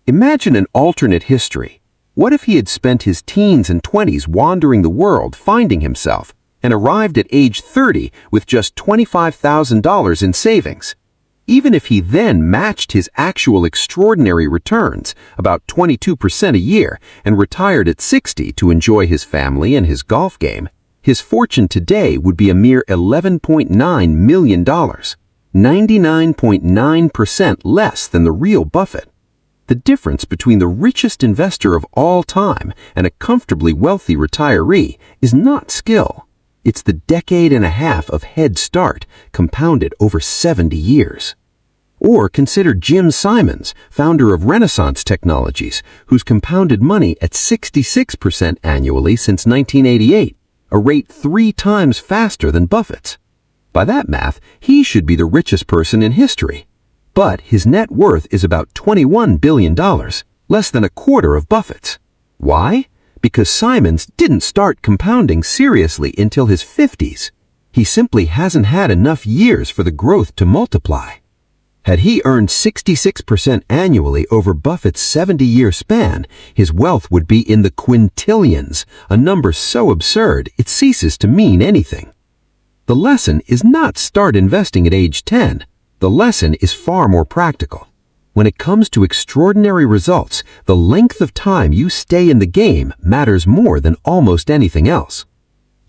Imagine an alternate history. What if he had spent his teens and 20s wandering the world finding himself and arrived at age 30 with just $25,000 in savings? Even if he then matched his actual extraordinary returns, about 22% a year, and retired at 60 to enjoy his family and his golf game, his fortune today would be a mere $11.9 million, 99.9% less than the real Buffett. The difference between the richest investor of all time and a comfortably wealthy retiree is not skill. It's the decade and a half of head start compounded over 70 years. Or consider Jim Simons, founder of Renaissance Technologies, who's compounded money at 66% annually since 1988, a rate 3 times faster than Buffett's. By that math, he should be the richest person in history. But his net worth is about $21 billion, less than a quarter of Buffett's. Why? Because Simons didn't start compounding seriously until his 50s. He simply hasn't had enough years for the growth to multiply. Had he earned 66% annually over Buffett's 70-year span, his wealth would be in the quintillions, a number so absurd it ceases to mean anything. The lesson is not start investing at age 10. The lesson is far more practical. When it comes to extraordinary results, the length of time you stay in the game matters more than almost anything else.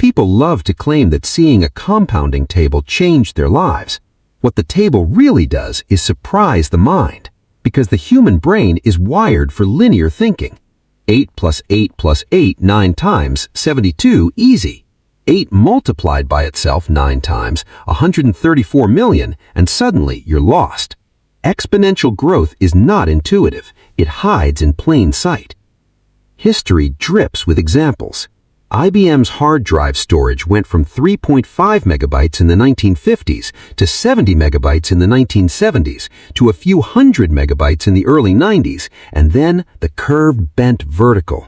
People love to claim that seeing a compounding table changed their lives. What the table really does is surprise the mind, because the human brain is wired for linear thinking. 8 plus 8 plus 8 9 times, 72, easy. 8 multiplied by itself 9 times, 134 million, and suddenly you're lost. Exponential growth is not intuitive. It hides in plain sight. History drips with examples. IBM's hard drive storage went from 3.5 megabytes in the 1950s to 70 megabytes in the 1970s to a few hundred megabytes in the early 90s, and then the curve bent vertical.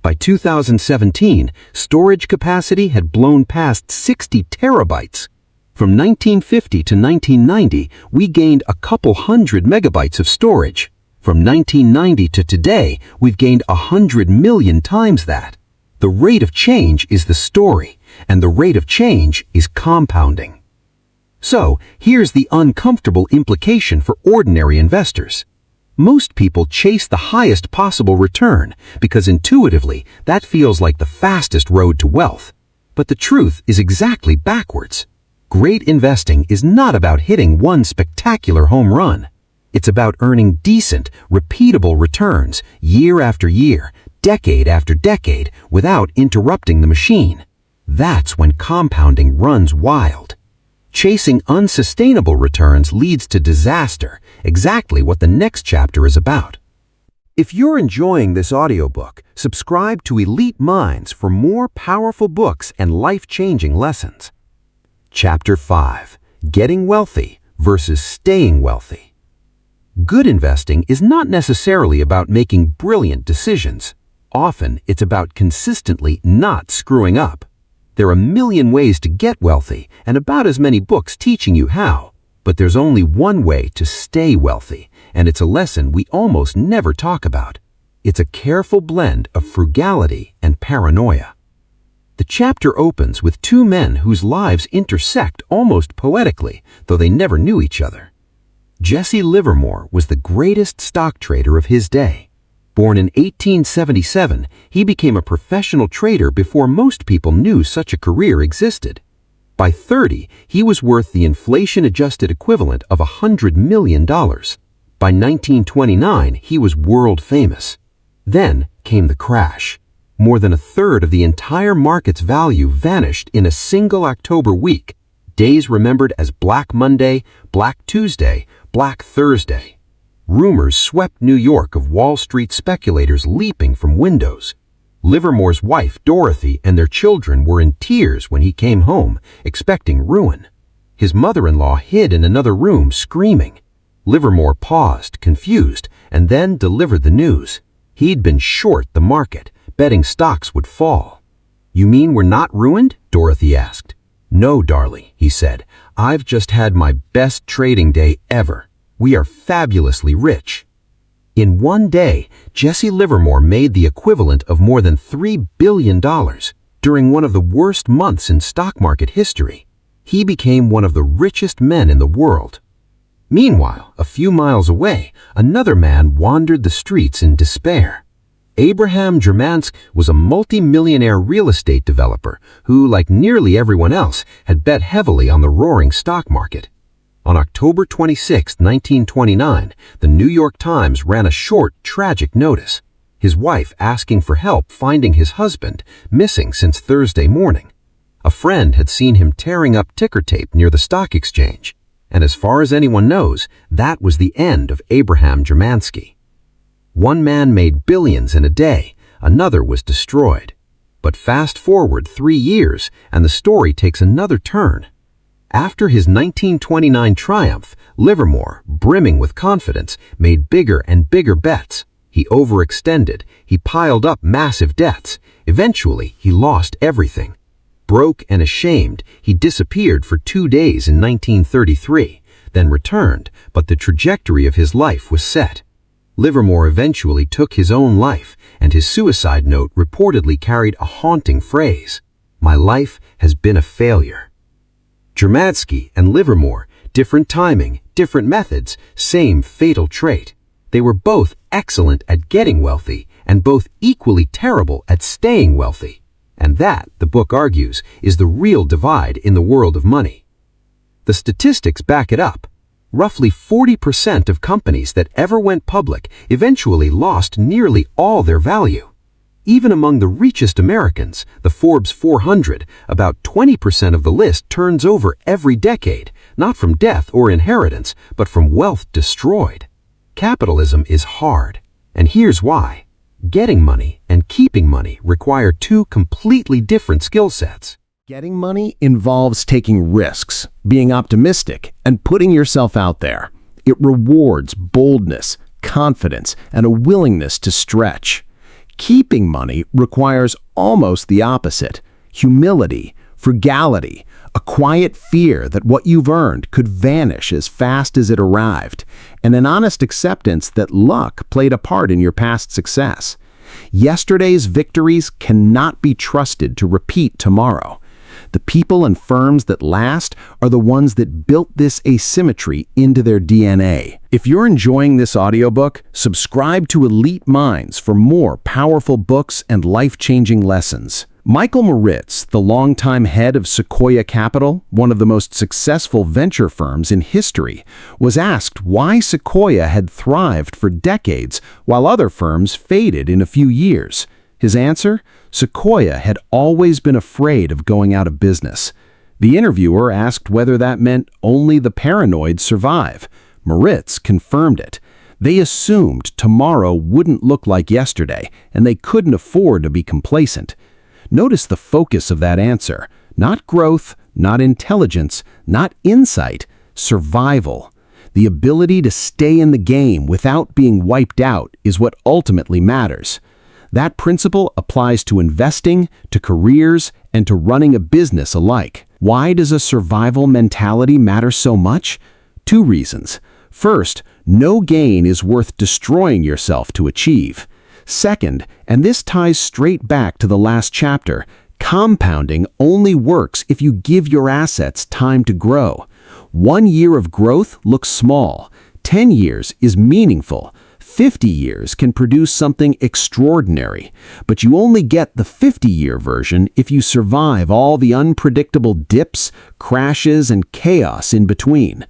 By 2017, storage capacity had blown past 60 terabytes. From 1950 to 1990, we gained a couple hundred megabytes of storage. From 1990 to today, we've gained 100 million times that. The rate of change is the story, and the rate of change is compounding. So, here's the uncomfortable implication for ordinary investors. Most people chase the highest possible return because intuitively that feels like the fastest road to wealth. But the truth is exactly backwards. Great investing is not about hitting one spectacular home run. It's about earning decent, repeatable returns year after year, decade after decade, without interrupting the machine. That's when compounding runs wild. Chasing unsustainable returns leads to disaster, exactly what the next chapter is about. If you're enjoying this audiobook, subscribe to Elite Minds for more powerful books and life-changing lessons. Chapter 5: Getting Wealthy versus Staying Wealthy. Good investing is not necessarily about making brilliant decisions. Often, it's about consistently not screwing up. There are a million ways to get wealthy and about as many books teaching you how. But there's only one way to stay wealthy, and it's a lesson we almost never talk about. It's a careful blend of frugality and paranoia. The chapter opens with two men whose lives intersect almost poetically, though they never knew each other. Jesse Livermore was the greatest stock trader of his day. Born in 1877, he became a professional trader before most people knew such a career existed. By 30, he was worth the inflation-adjusted equivalent of $100 million. By 1929, he was world famous. Then came the crash. More than a third of the entire market's value vanished in a single October week. Days remembered as Black Monday, Black Tuesday, Black Thursday. Rumors swept New York of Wall Street speculators leaping from windows. Livermore's wife, Dorothy, and their children were in tears when he came home, expecting ruin. His mother-in-law hid in another room, screaming. Livermore paused, confused, and then delivered the news. He'd been short the market, betting stocks would fall. "You mean we're not ruined?" Dorothy asked. "No, darling," he said. "I've just had my best trading day ever. We are fabulously rich." In one day, Jesse Livermore made the equivalent of more than $3 billion during one of the worst months in stock market history. He became one of the richest men in the world. Meanwhile, a few miles away, another man wandered the streets in despair. Abraham Germansk was a multi-millionaire real estate developer who, like nearly everyone else, had bet heavily on the roaring stock market. On October 26, 1929, the New York Times ran a short, tragic notice. His wife asking for help finding his husband, missing since Thursday morning. A friend had seen him tearing up ticker tape near the stock exchange, and as far as anyone knows, that was the end of Abraham Germansky. One man made billions in a day, another was destroyed. But fast forward 3 years, and the story takes another turn. After his 1929 triumph, Livermore, brimming with confidence, made bigger and bigger bets. He overextended, he piled up massive debts. Eventually, he lost everything. Broke and ashamed, he disappeared for 2 days in 1933, then returned, but the trajectory of his life was set. Livermore eventually took his own life, and his suicide note reportedly carried a haunting phrase: "My life has been a failure." Germansky and Livermore, different timing, different methods, same fatal trait. They were both excellent at getting wealthy and both equally terrible at staying wealthy. And that, the book argues, is the real divide in the world of money. The statistics back it up. Roughly 40% of companies that ever went public eventually lost nearly all their value. Even among the richest Americans, the Forbes 400, about 20% of the list turns over every decade, not from death or inheritance, but from wealth destroyed. Capitalism is hard, and here's why. Getting money and keeping money require two completely different skill sets. Getting money involves taking risks, being optimistic, and putting yourself out there. It rewards boldness, confidence, and a willingness to stretch. Keeping money requires almost the opposite: humility, frugality, a quiet fear that what you've earned could vanish as fast as it arrived, and an honest acceptance that luck played a part in your past success. Yesterday's victories cannot be trusted to repeat tomorrow. The people and firms that last are the ones that built this asymmetry into their DNA. If you're enjoying this audiobook, subscribe to Elite Minds for more powerful books and life-changing lessons. Michael Moritz, the longtime head of Sequoia Capital, one of the most successful venture firms in history, was asked why Sequoia had thrived for decades while other firms faded in a few years. His answer? Sequoia had always been afraid of going out of business. The interviewer asked whether that meant only the paranoid survive. Moritz confirmed it. They assumed tomorrow wouldn't look like yesterday, and they couldn't afford to be complacent. Notice the focus of that answer. Not growth, not intelligence, not insight, survival. The ability to stay in the game without being wiped out is what ultimately matters. That principle applies to investing, to careers, and to running a business alike. Why does a survival mentality matter so much? Two reasons. First, no gain is worth destroying yourself to achieve. Second, and this ties straight back to the last chapter, compounding only works if you give your assets time to grow. 1 year of growth looks small. 10 years is meaningful. 50 years can produce something extraordinary, but you only get the 50-year version if you survive all the unpredictable dips, crashes, and chaos in between.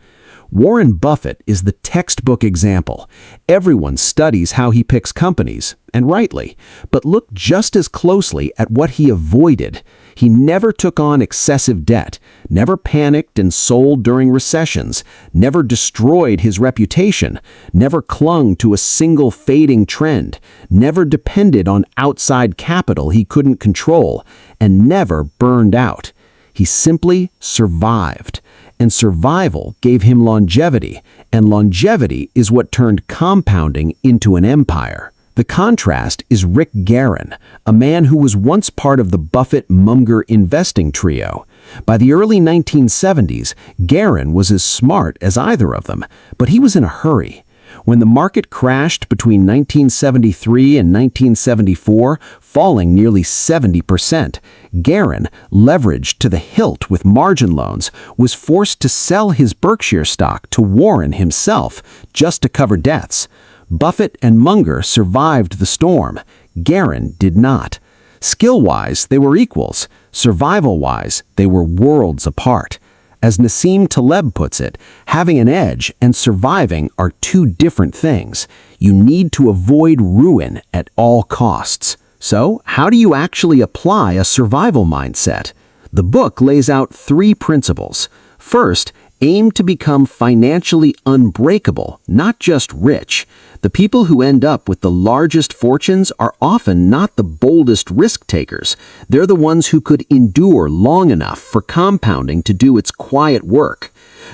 Warren Buffett is the textbook example. Everyone studies how he picks companies, and rightly, but look just as closely at what he avoided. He never took on excessive debt, never panicked and sold during recessions, never destroyed his reputation, never clung to a single fading trend, never depended on outside capital he couldn't control, and never burned out. He simply survived. And survival gave him longevity, and longevity is what turned compounding into an empire. The contrast is Rick Guerin, a man who was once part of the Buffett-Munger investing trio. By the early 1970s, Guerin was as smart as either of them, but he was in a hurry. When the market crashed between 1973 and 1974, falling nearly 70%, Guerin, leveraged to the hilt with margin loans, was forced to sell his Berkshire stock to Warren himself just to cover debts. Buffett and Munger survived the storm. Guerin did not. Skill-wise, they were equals. Survival-wise, they were worlds apart. As Nassim Taleb puts it, having an edge and surviving are two different things. You need to avoid ruin at all costs. So, how do you actually apply a survival mindset? The book lays out 3 principles. First, aim to become financially unbreakable, not just rich. The people who end up with the largest fortunes are often not the boldest risk takers. They're the ones who could endure long enough for compounding to do its quiet work.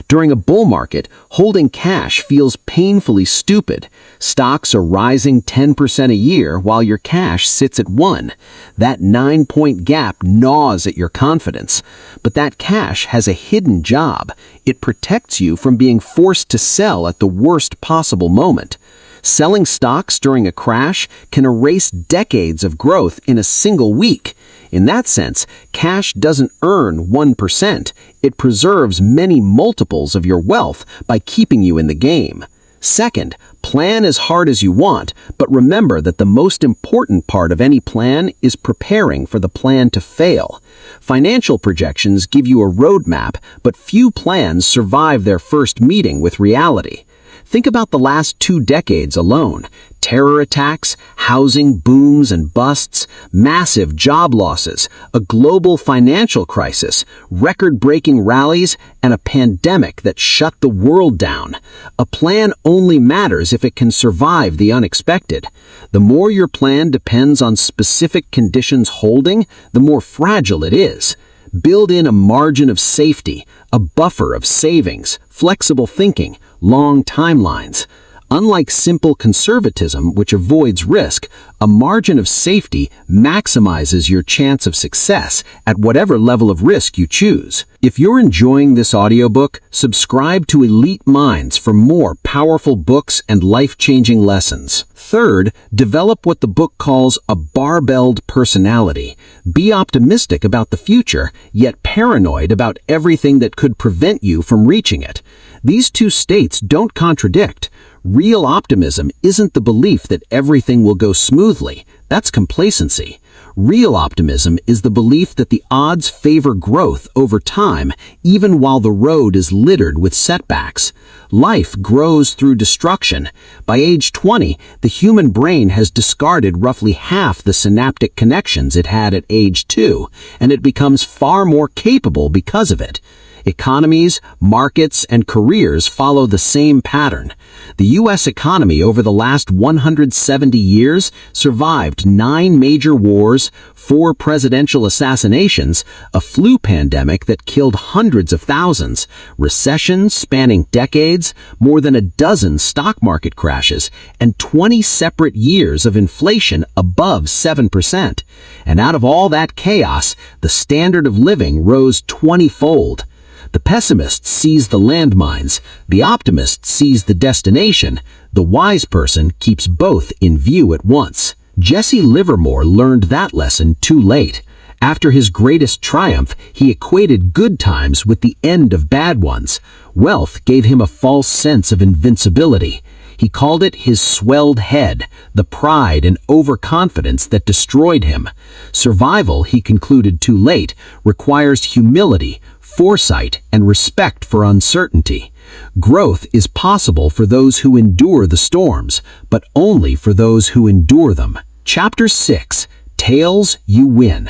During a bull market, holding cash feels painfully stupid. Stocks are rising 10% a year while your cash sits at 1. That 9-point gap gnaws at your confidence. But that cash has a hidden job. It protects you from being forced to sell at the worst possible moment. Selling stocks during a crash can erase decades of growth in a single week. In that sense, cash doesn't earn 1%. It preserves many multiples of your wealth by keeping you in the game. Second, plan as hard as you want, but remember that the most important part of any plan is preparing for the plan to fail. Financial projections give you a roadmap, but few plans survive their first meeting with reality. Think about the last 2 decades alone. Terror attacks, housing booms and busts, massive job losses, a global financial crisis, record-breaking rallies, and a pandemic that shut the world down. A plan only matters if it can survive the unexpected. The more your plan depends on specific conditions holding, the more fragile it is. Build in a margin of safety, a buffer of savings, flexible thinking, long timelines. Unlike simple conservatism, which avoids risk, a margin of safety maximizes your chance of success at whatever level of risk you choose. If you're enjoying this audiobook, subscribe to Elite Minds for more powerful books and life-changing lessons. Third, develop what the book calls a barbelled personality. Be optimistic about the future, yet paranoid about everything that could prevent you from reaching it. These two states don't contradict. Real optimism isn't the belief that everything will go smoothly. That's complacency. Real optimism is the belief that the odds favor growth over time, even while the road is littered with setbacks. Life grows through destruction. By age 20, the human brain has discarded roughly half the synaptic connections it had at age 2, and it becomes far more capable because of it. Economies, markets, and careers follow the same pattern. The U.S. economy over the last 170 years survived 9 major wars, 4 presidential assassinations, a flu pandemic that killed hundreds of thousands, recessions spanning decades, more than a dozen stock market crashes, and 20 separate years of inflation above 7%. And out of all that chaos, the standard of living rose 20-fold. The pessimist sees the landmines, the optimist sees the destination, the wise person keeps both in view at once. Jesse Livermore learned that lesson too late. After his greatest triumph, he equated good times with the end of bad ones. Wealth gave him a false sense of invincibility. He called it his swelled head, the pride and overconfidence that destroyed him. Survival, he concluded too late, requires humility, foresight, and respect for uncertainty. Growth is possible for those who endure the storms, but only for those who endure them. Chapter 6. Tails, You Win.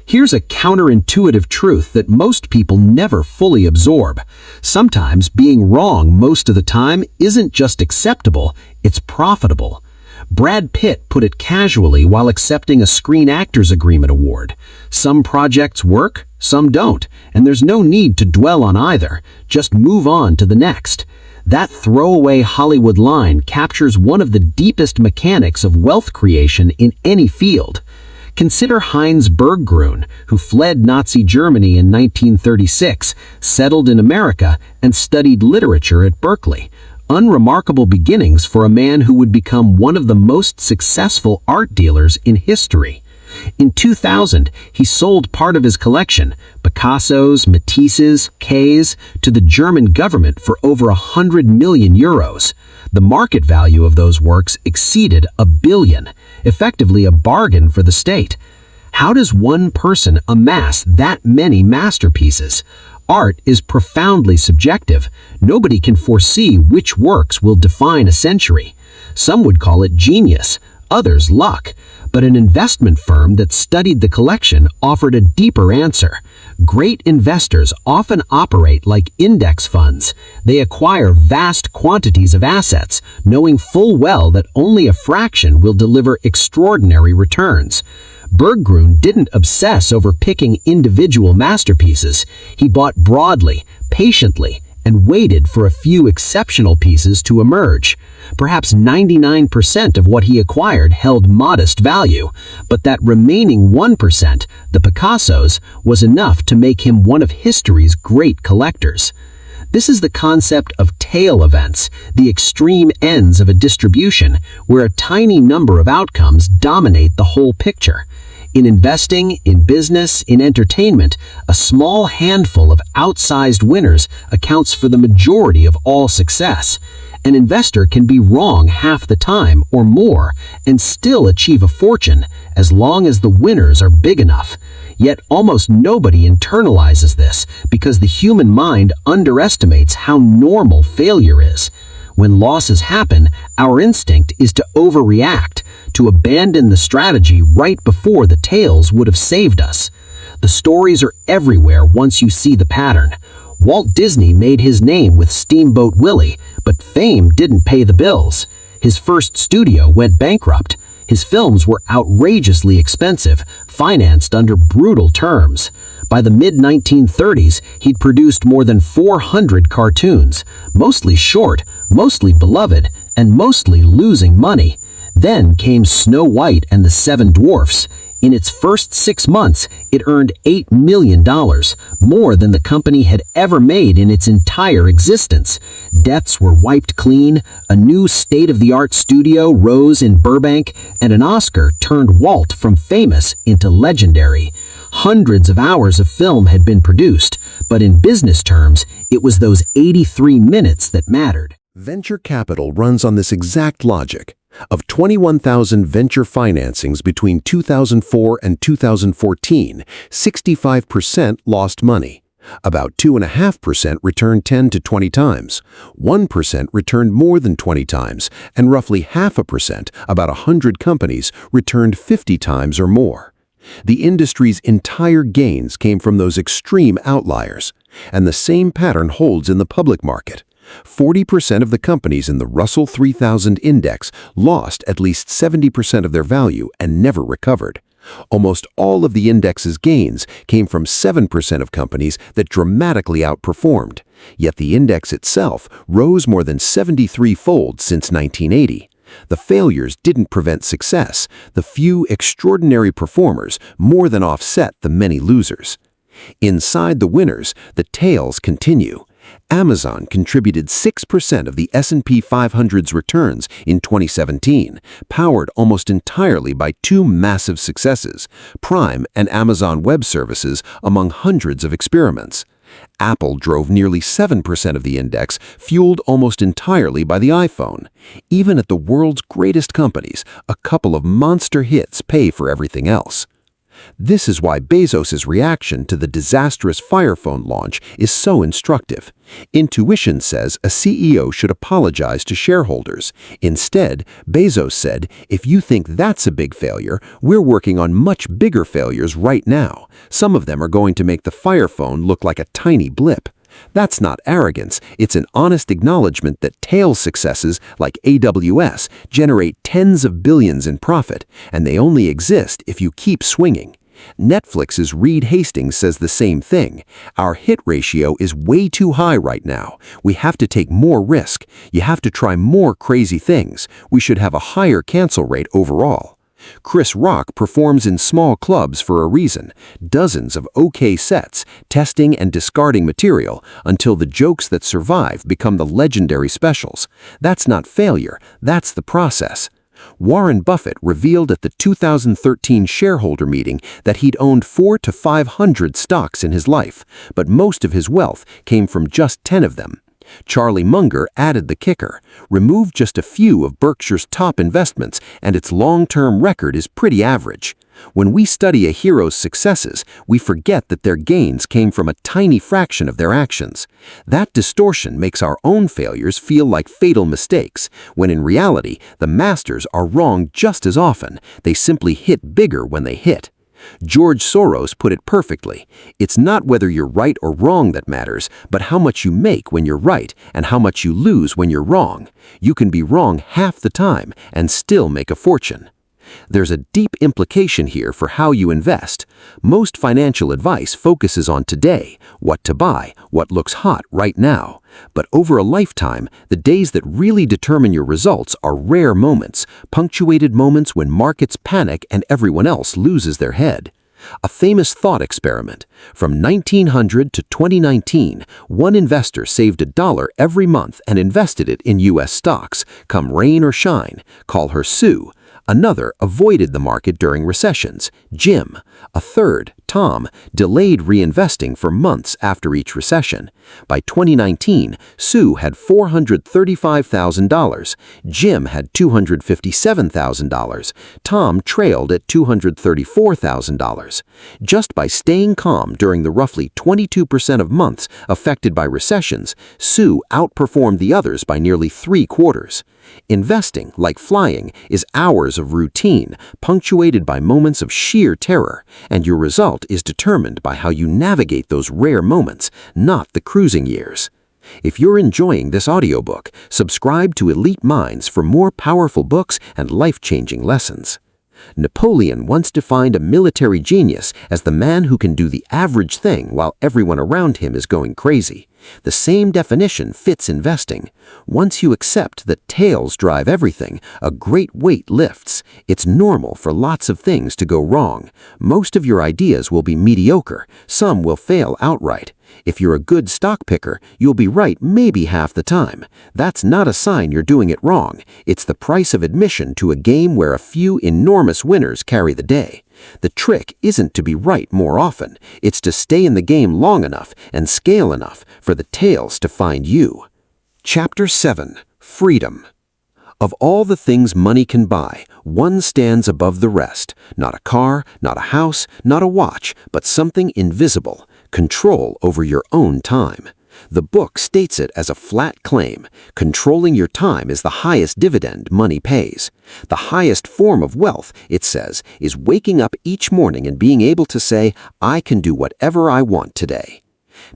Here's a counterintuitive truth that most people never fully absorb. Sometimes being wrong most of the time isn't just acceptable, it's profitable. Brad Pitt put it casually while accepting a Screen Actors Agreement award. Some projects work, some don't, and there's no need to dwell on either. Just move on to the next. That throwaway Hollywood line captures one of the deepest mechanics of wealth creation in any field. Consider Heinz Berggruen, who fled Nazi Germany in 1936, settled in America, and studied literature at Berkeley. Unremarkable beginnings for a man who would become one of the most successful art dealers in history. In 2000, he sold part of his collection, Picasso's, Matisse's, Kay's, to the German government for over 100 million euros. The market value of those works exceeded $1 billion, effectively a bargain for the state. How does one person amass that many masterpieces? Art is profoundly subjective. Nobody can foresee which works will define a century. Some would call it genius, others luck. But an investment firm that studied the collection offered a deeper answer. Great investors often operate like index funds. They acquire vast quantities of assets, knowing full well that only a fraction will deliver extraordinary returns. Berggruen didn't obsess over picking individual masterpieces. He bought broadly, patiently, and waited for a few exceptional pieces to emerge. Perhaps 99% of what he acquired held modest value, but that remaining 1%, the Picassos, was enough to make him one of history's great collectors. This is the concept of tail events, the extreme ends of a distribution, where a tiny number of outcomes dominate the whole picture. In investing, in business, in entertainment, a small handful of outsized winners accounts for the majority of all success. An investor can be wrong half the time or more and still achieve a fortune as long as the winners are big enough. Yet almost nobody internalizes this because the human mind underestimates how normal failure is. When losses happen, our instinct is to overreact, to abandon the strategy right before the tails would have saved us. The stories are everywhere once you see the pattern. Walt Disney made his name with Steamboat Willie, but fame didn't pay the bills. His first studio went bankrupt. His films were outrageously expensive, financed under brutal terms. By the mid-1930s, he'd produced more than 400 cartoons, mostly short, mostly beloved, and mostly losing money. Then came Snow White and the Seven Dwarfs. In its first 6 months, it earned $8 million, more than the company had ever made in its entire existence. Debts were wiped clean, a new state-of-the-art studio rose in Burbank, and an Oscar turned Walt from famous into legendary. Hundreds of hours of film had been produced, but in business terms, it was those 83 minutes that mattered. Venture capital runs on this exact logic. Of 21,000 venture financings between 2004 and 2014, 65% lost money. About 2.5% returned 10 to 20 times, 1% returned more than 20 times, and roughly 0.5%, about 100 companies, returned 50 times or more. The industry's entire gains came from those extreme outliers, and the same pattern holds in the public market. 40% of the companies in the Russell 3000 index lost at least 70% of their value and never recovered. Almost all of the index's gains came from 7% of companies that dramatically outperformed, yet the index itself rose more than 73-fold since 1980. The failures didn't prevent success. The few extraordinary performers more than offset the many losers. Inside the winners, the tails continue. Amazon contributed 6% of the S&P 500's returns in 2017, powered almost entirely by two massive successes, Prime and Amazon Web Services, among hundreds of experiments. Apple drove nearly 7% of the index, fueled almost entirely by the iPhone. Even at the world's greatest companies, a couple of monster hits pay for everything else. This is why Bezos's reaction to the disastrous Fire Phone launch is so instructive. Intuition says a CEO should apologize to shareholders. Instead, Bezos said, "If you think that's a big failure, we're working on much bigger failures right now. Some of them are going to make the Fire Phone look like a tiny blip." That's not arrogance, it's an honest acknowledgement that tail successes like AWS generate tens of billions in profit, and they only exist if you keep swinging. Netflix's Reed Hastings says the same thing. Our hit ratio is way too high right now. We have to take more risk. You have to try more crazy things. We should have a higher cancel rate overall. Chris Rock performs in small clubs for a reason, dozens of okay sets, testing and discarding material until the jokes that survive become the legendary specials. That's not failure, that's the process. Warren Buffett revealed at the 2013 shareholder meeting that he'd owned 400 to 500 stocks in his life, but most of his wealth came from just 10 of them. Charlie Munger added the kicker: remove just a few of Berkshire's top investments and its long-term record is pretty average. When we study a hero's successes, we forget that their gains came from a tiny fraction of their actions. That distortion makes our own failures feel like fatal mistakes, when in reality, the masters are wrong just as often. They simply hit bigger when they hit. George Soros put it perfectly. It's not whether you're right or wrong that matters, but how much you make when you're right and how much you lose when you're wrong. You can be wrong half the time and still make a fortune. There's a deep implication here for how you invest. Most financial advice focuses on today, what to buy, what looks hot right now. But over a lifetime, the days that really determine your results are rare moments, punctuated moments when markets panic and everyone else loses their head. A famous thought experiment. From 1900 to 2019, one investor saved $1 every month and invested it in U.S. stocks, come rain or shine. Call her Sue. Another avoided the market during recessions, Jim. A third, Tom, delayed reinvesting for months after each recession. By 2019, Sue had $435,000. Jim had $257,000. Tom trailed at $234,000. Just by staying calm during the roughly 22% of months affected by recessions, Sue outperformed the others by nearly 3/4. Investing, like flying, is hours of routine, punctuated by moments of sheer terror, and your result is determined by how you navigate those rare moments, not the cruising years. If you're enjoying this audiobook, subscribe to Elite Minds for more powerful books and life-changing lessons. Napoleon once defined a military genius as the man who can do the average thing while everyone around him is going crazy. The same definition fits investing. Once you accept that tails drive everything, a great weight lifts. It's normal for lots of things to go wrong. Most of your ideas will be mediocre. Some will fail outright. If you're a good stock picker, you'll be right maybe half the time. That's not a sign you're doing it wrong. It's the price of admission to a game where a few enormous winners carry the day. The trick isn't to be right more often. It's to stay in the game long enough and scale enough for the tails to find you. Chapter 7. Freedom. Of all the things money can buy, one stands above the rest. Not a car, not a house, not a watch, but something invisible. Control over your own time. The book states it as a flat claim. Controlling your time is the highest dividend money pays. The highest form of wealth, it says, is waking up each morning and being able to say, I can do whatever I want today.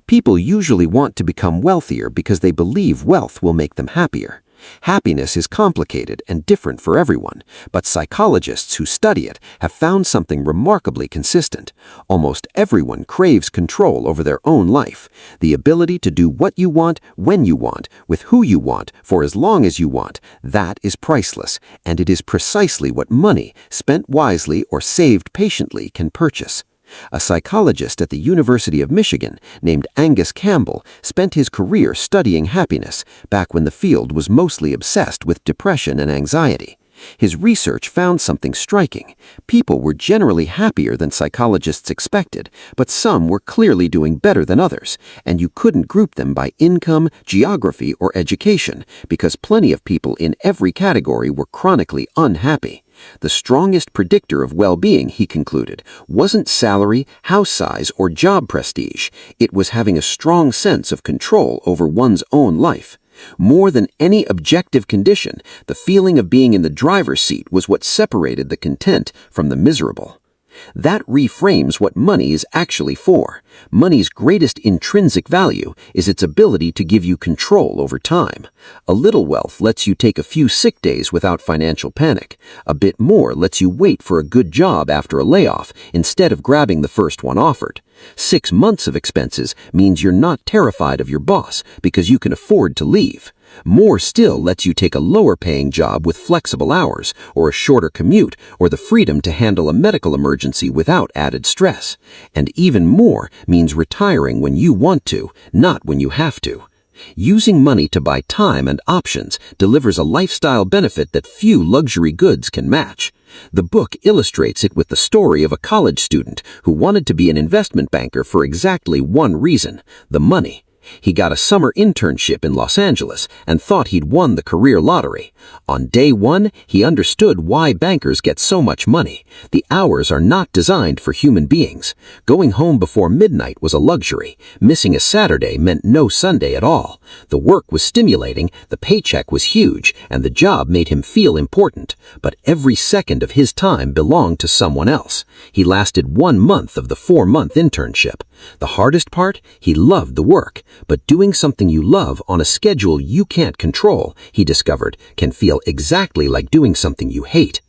People usually want to become wealthier because they believe wealth will make them happier. Happiness is complicated and different for everyone, but psychologists who study it have found something remarkably consistent. Almost everyone craves control over their own life, the ability to do what you want, when you want, with who you want, for as long as you want. That is priceless, and it is precisely what money, spent wisely or saved patiently, can purchase. A psychologist at the University of Michigan named Angus Campbell spent his career studying happiness back when the field was mostly obsessed with depression and anxiety. His research found something striking. People were generally happier than psychologists expected, but some were clearly doing better than others, and you couldn't group them by income, geography, or education, because plenty of people in every category were chronically unhappy. The strongest predictor of well-being, he concluded, wasn't salary, house size, or job prestige. It was having a strong sense of control over one's own life. More than any objective condition, the feeling of being in the driver's seat was what separated the content from the miserable. That reframes what money is actually for. Money's greatest intrinsic value is its ability to give you control over time. A little wealth lets you take a few sick days without financial panic. A bit more lets you wait for a good job after a layoff instead of grabbing the first one offered. 6 months of expenses means you're not terrified of your boss because you can afford to leave. More still lets you take a lower-paying job with flexible hours, or a shorter commute, or the freedom to handle a medical emergency without added stress. And even more means retiring when you want to, not when you have to. Using money to buy time and options delivers a lifestyle benefit that few luxury goods can match. The book illustrates it with the story of a college student who wanted to be an investment banker for exactly one reason: the money. He got a summer internship in Los Angeles and thought he'd won the career lottery. On day one, he understood why bankers get so much money. The hours are not designed for human beings. Going home before midnight was a luxury. Missing a Saturday meant no Sunday at all. The work was stimulating, the paycheck was huge, and the job made him feel important. But every second of his time belonged to someone else. He lasted 1 month of the 4-month internship. The hardest part? He loved the work. But doing something you love on a schedule you can't control, he discovered, can feel exactly like doing something you hate.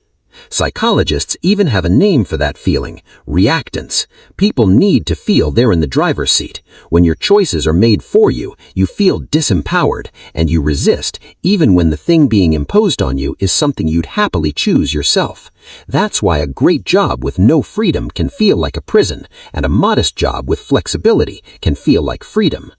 Psychologists even have a name for that feeling: reactance. People need to feel they're in the driver's seat. When your choices are made for you, you feel disempowered, and you resist, even when the thing being imposed on you is something you'd happily choose yourself. That's why a great job with no freedom can feel like a prison, and a modest job with flexibility can feel like freedom.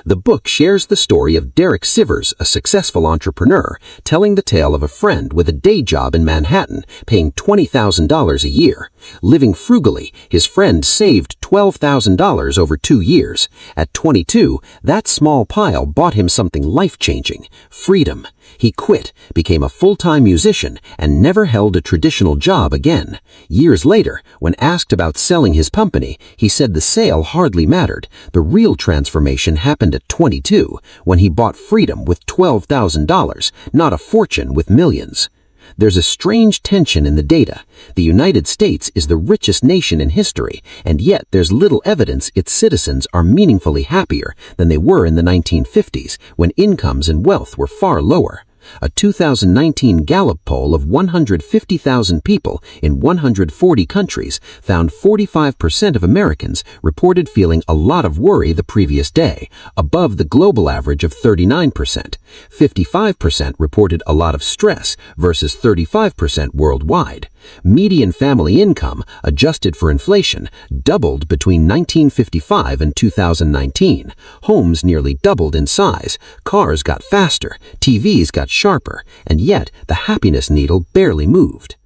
The book shares the story of Derek Sivers, a successful entrepreneur, telling the tale of a friend with a day job in Manhattan, paying $20,000 a year. Living frugally, his friend saved $12,000 over 2 years. At 22, that small pile bought him something life-changing: freedom. He quit, became a full-time musician, and never held a traditional job again. Years later, when asked about selling his company, he said the sale hardly mattered. The real transformation happened at 22, when he bought freedom with $12,000, not a fortune with millions. There's a strange tension in the data. The United States is the richest nation in history, and yet there's little evidence its citizens are meaningfully happier than they were in the 1950s, when incomes and wealth were far lower. A 2019 Gallup poll of 150,000 people in 140 countries found 45% of Americans reported feeling a lot of worry the previous day, above the global average of 39%. 55% reported a lot of stress versus 35% worldwide. Median family income, adjusted for inflation, doubled between 1955 and 2019. Homes nearly doubled in size, cars got faster, TVs got sharper, and yet the happiness needle barely moved.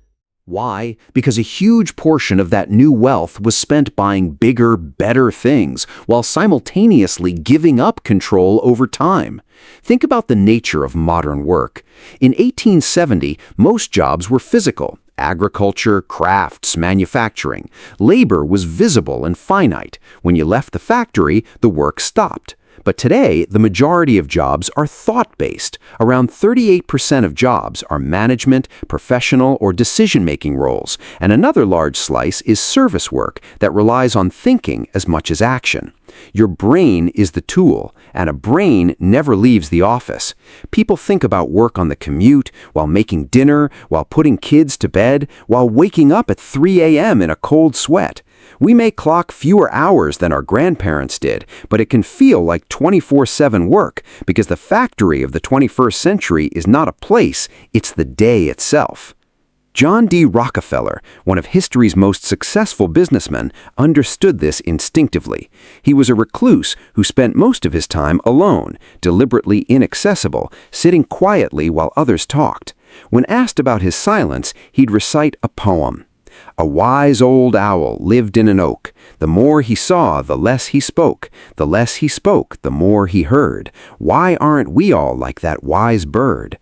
Why? Because a huge portion of that new wealth was spent buying bigger, better things, while simultaneously giving up control over time. Think about the nature of modern work. In 1870, most jobs were physical: agriculture, crafts, manufacturing. Labor was visible and finite. When you left the factory, the work stopped. But today, the majority of jobs are thought-based. Around 38% of jobs are management, professional, or decision-making roles, and another large slice is service work that relies on thinking as much as action. Your brain is the tool, and a brain never leaves the office. People think about work on the commute, while making dinner, while putting kids to bed, while waking up at 3 a.m. in a cold sweat. We may clock fewer hours than our grandparents did, but it can feel like 24/7 work, because the factory of the 21st century is not a place, it's the day itself. John D. Rockefeller, one of history's most successful businessmen, understood this instinctively. He was a recluse who spent most of his time alone, deliberately inaccessible, sitting quietly while others talked. When asked about his silence, he'd recite a poem. A wise old owl lived in an oak. The more he saw, the less he spoke. The less he spoke, the more he heard. Why aren't we all like that wise bird?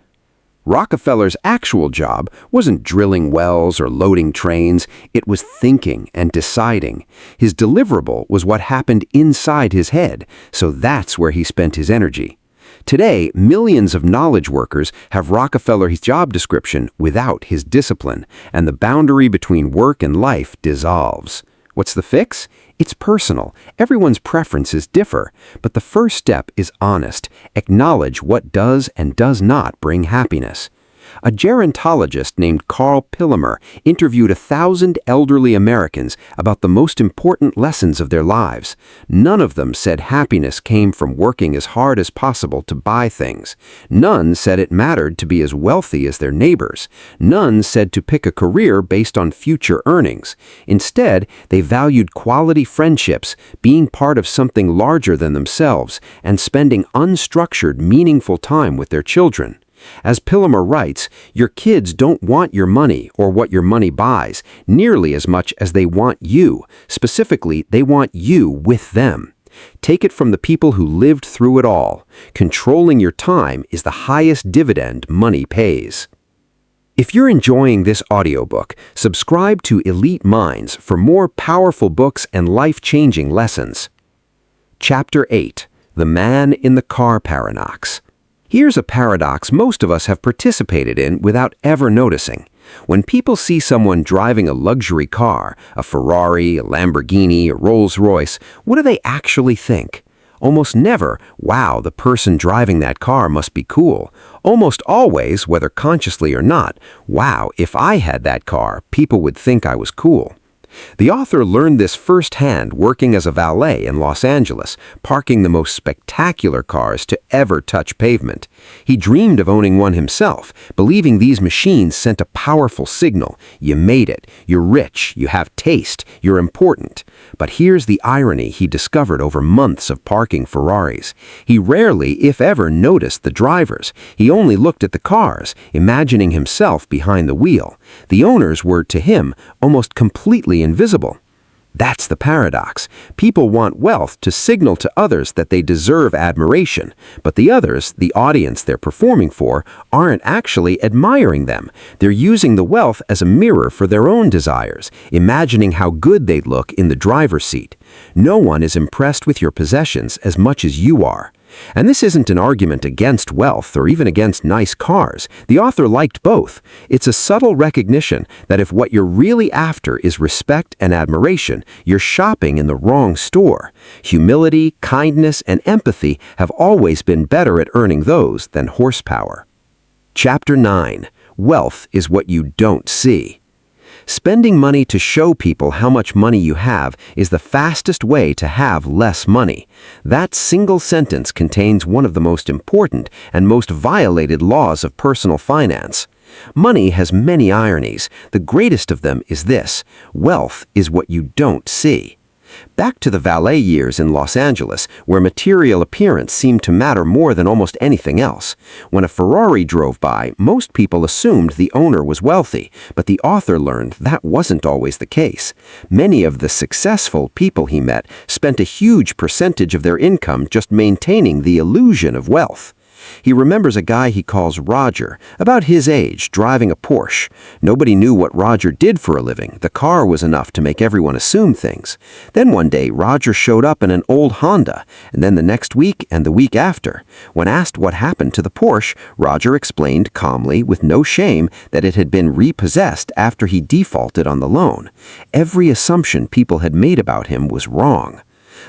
Rockefeller's actual job wasn't drilling wells or loading trains. It was thinking and deciding. His deliverable was what happened inside his head, so that's where he spent his energy. Today, millions of knowledge workers have Rockefeller's job description without his discipline, and the boundary between work and life dissolves. What's the fix? It's personal. Everyone's preferences differ, but the first step is honest. Acknowledge what does and does not bring happiness. A gerontologist named Carl Pillemer interviewed 1,000 elderly Americans about the most important lessons of their lives. None of them said happiness came from working as hard as possible to buy things. None said it mattered to be as wealthy as their neighbors. None said to pick a career based on future earnings. Instead, they valued quality friendships, being part of something larger than themselves, and spending unstructured, meaningful time with their children. As Pillemer writes, your kids don't want your money or what your money buys nearly as much as they want you. Specifically, they want you with them. Take it from the people who lived through it all. Controlling your time is the highest dividend money pays. If you're enjoying this audiobook, subscribe to Elite Minds for more powerful books and life-changing lessons. Chapter 8: The Man in the Car Paradox. Here's a paradox most of us have participated in without ever noticing. When people see someone driving a luxury car, a Ferrari, a Lamborghini, a Rolls-Royce, what do they actually think? Almost never, wow, the person driving that car must be cool. Almost always, whether consciously or not, wow, if I had that car, people would think I was cool. The author learned this firsthand working as a valet in Los Angeles, parking the most spectacular cars to ever touch pavement. He dreamed of owning one himself, believing these machines sent a powerful signal. You made it. You're rich. You have taste. You're important. But here's the irony he discovered over months of parking Ferraris. He rarely, if ever, noticed the drivers. He only looked at the cars, imagining himself behind the wheel. The owners were, to him, almost completely invisible. That's the paradox. People want wealth to signal to others that they deserve admiration, but the others, the audience they're performing for, aren't actually admiring them. They're using the wealth as a mirror for their own desires, imagining how good they'd look in the driver's seat. No one is impressed with your possessions as much as you are. And this isn't an argument against wealth or even against nice cars. The author liked both. It's a subtle recognition that if what you're really after is respect and admiration, you're shopping in the wrong store. Humility, kindness, and empathy have always been better at earning those than horsepower. Chapter 9. Wealth is what you don't see. Spending money to show people how much money you have is the fastest way to have less money. That single sentence contains one of the most important and most violated laws of personal finance. Money has many ironies. The greatest of them is this: wealth is what you don't see. Back to the valet years in Los Angeles, where material appearance seemed to matter more than almost anything else. When a Ferrari drove by, most people assumed the owner was wealthy, but the author learned that wasn't always the case. Many of the successful people he met spent a huge percentage of their income just maintaining the illusion of wealth. He remembers a guy he calls Roger, about his age, driving a Porsche. Nobody knew what Roger did for a living. The car was enough to make everyone assume things. Then one day, Roger showed up in an old Honda, and then the next week and the week after. When asked what happened to the Porsche, Roger explained calmly, with no shame, that it had been repossessed after he defaulted on the loan. Every assumption people had made about him was wrong.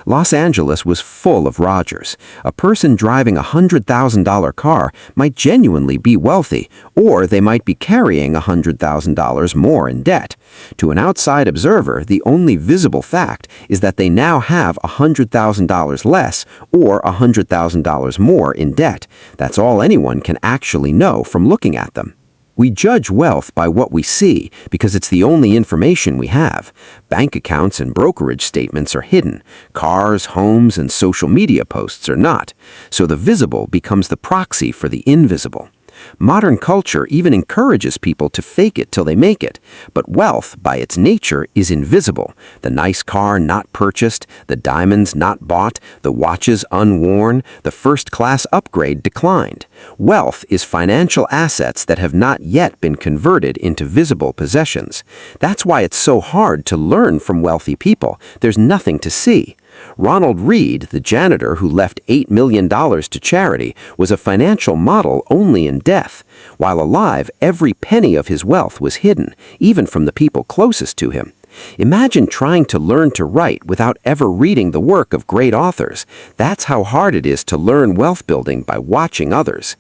Los Angeles was full of Rogers. A person driving a $100,000 car might genuinely be wealthy, or they might be carrying $100,000 more in debt. To an outside observer, the only visible fact is that they now have $100,000 less or $100,000 more in debt. That's all anyone can actually know from looking at them. We judge wealth by what we see because it's the only information we have. Bank accounts and brokerage statements are hidden. Cars, homes, and social media posts are not. So the visible becomes the proxy for the invisible. Modern culture even encourages people to fake it till they make it. But wealth, by its nature, is invisible. The nice car not purchased, the diamonds not bought, the watches unworn, the first-class upgrade declined. Wealth is financial assets that have not yet been converted into visible possessions. That's why it's so hard to learn from wealthy people. There's nothing to see. Ronald Reed, the janitor who left $8 million to charity, was a financial model only in death. While alive, every penny of his wealth was hidden, even from the people closest to him. Imagine trying to learn to write without ever reading the work of great authors. That's how hard it is to learn wealth building by watching others.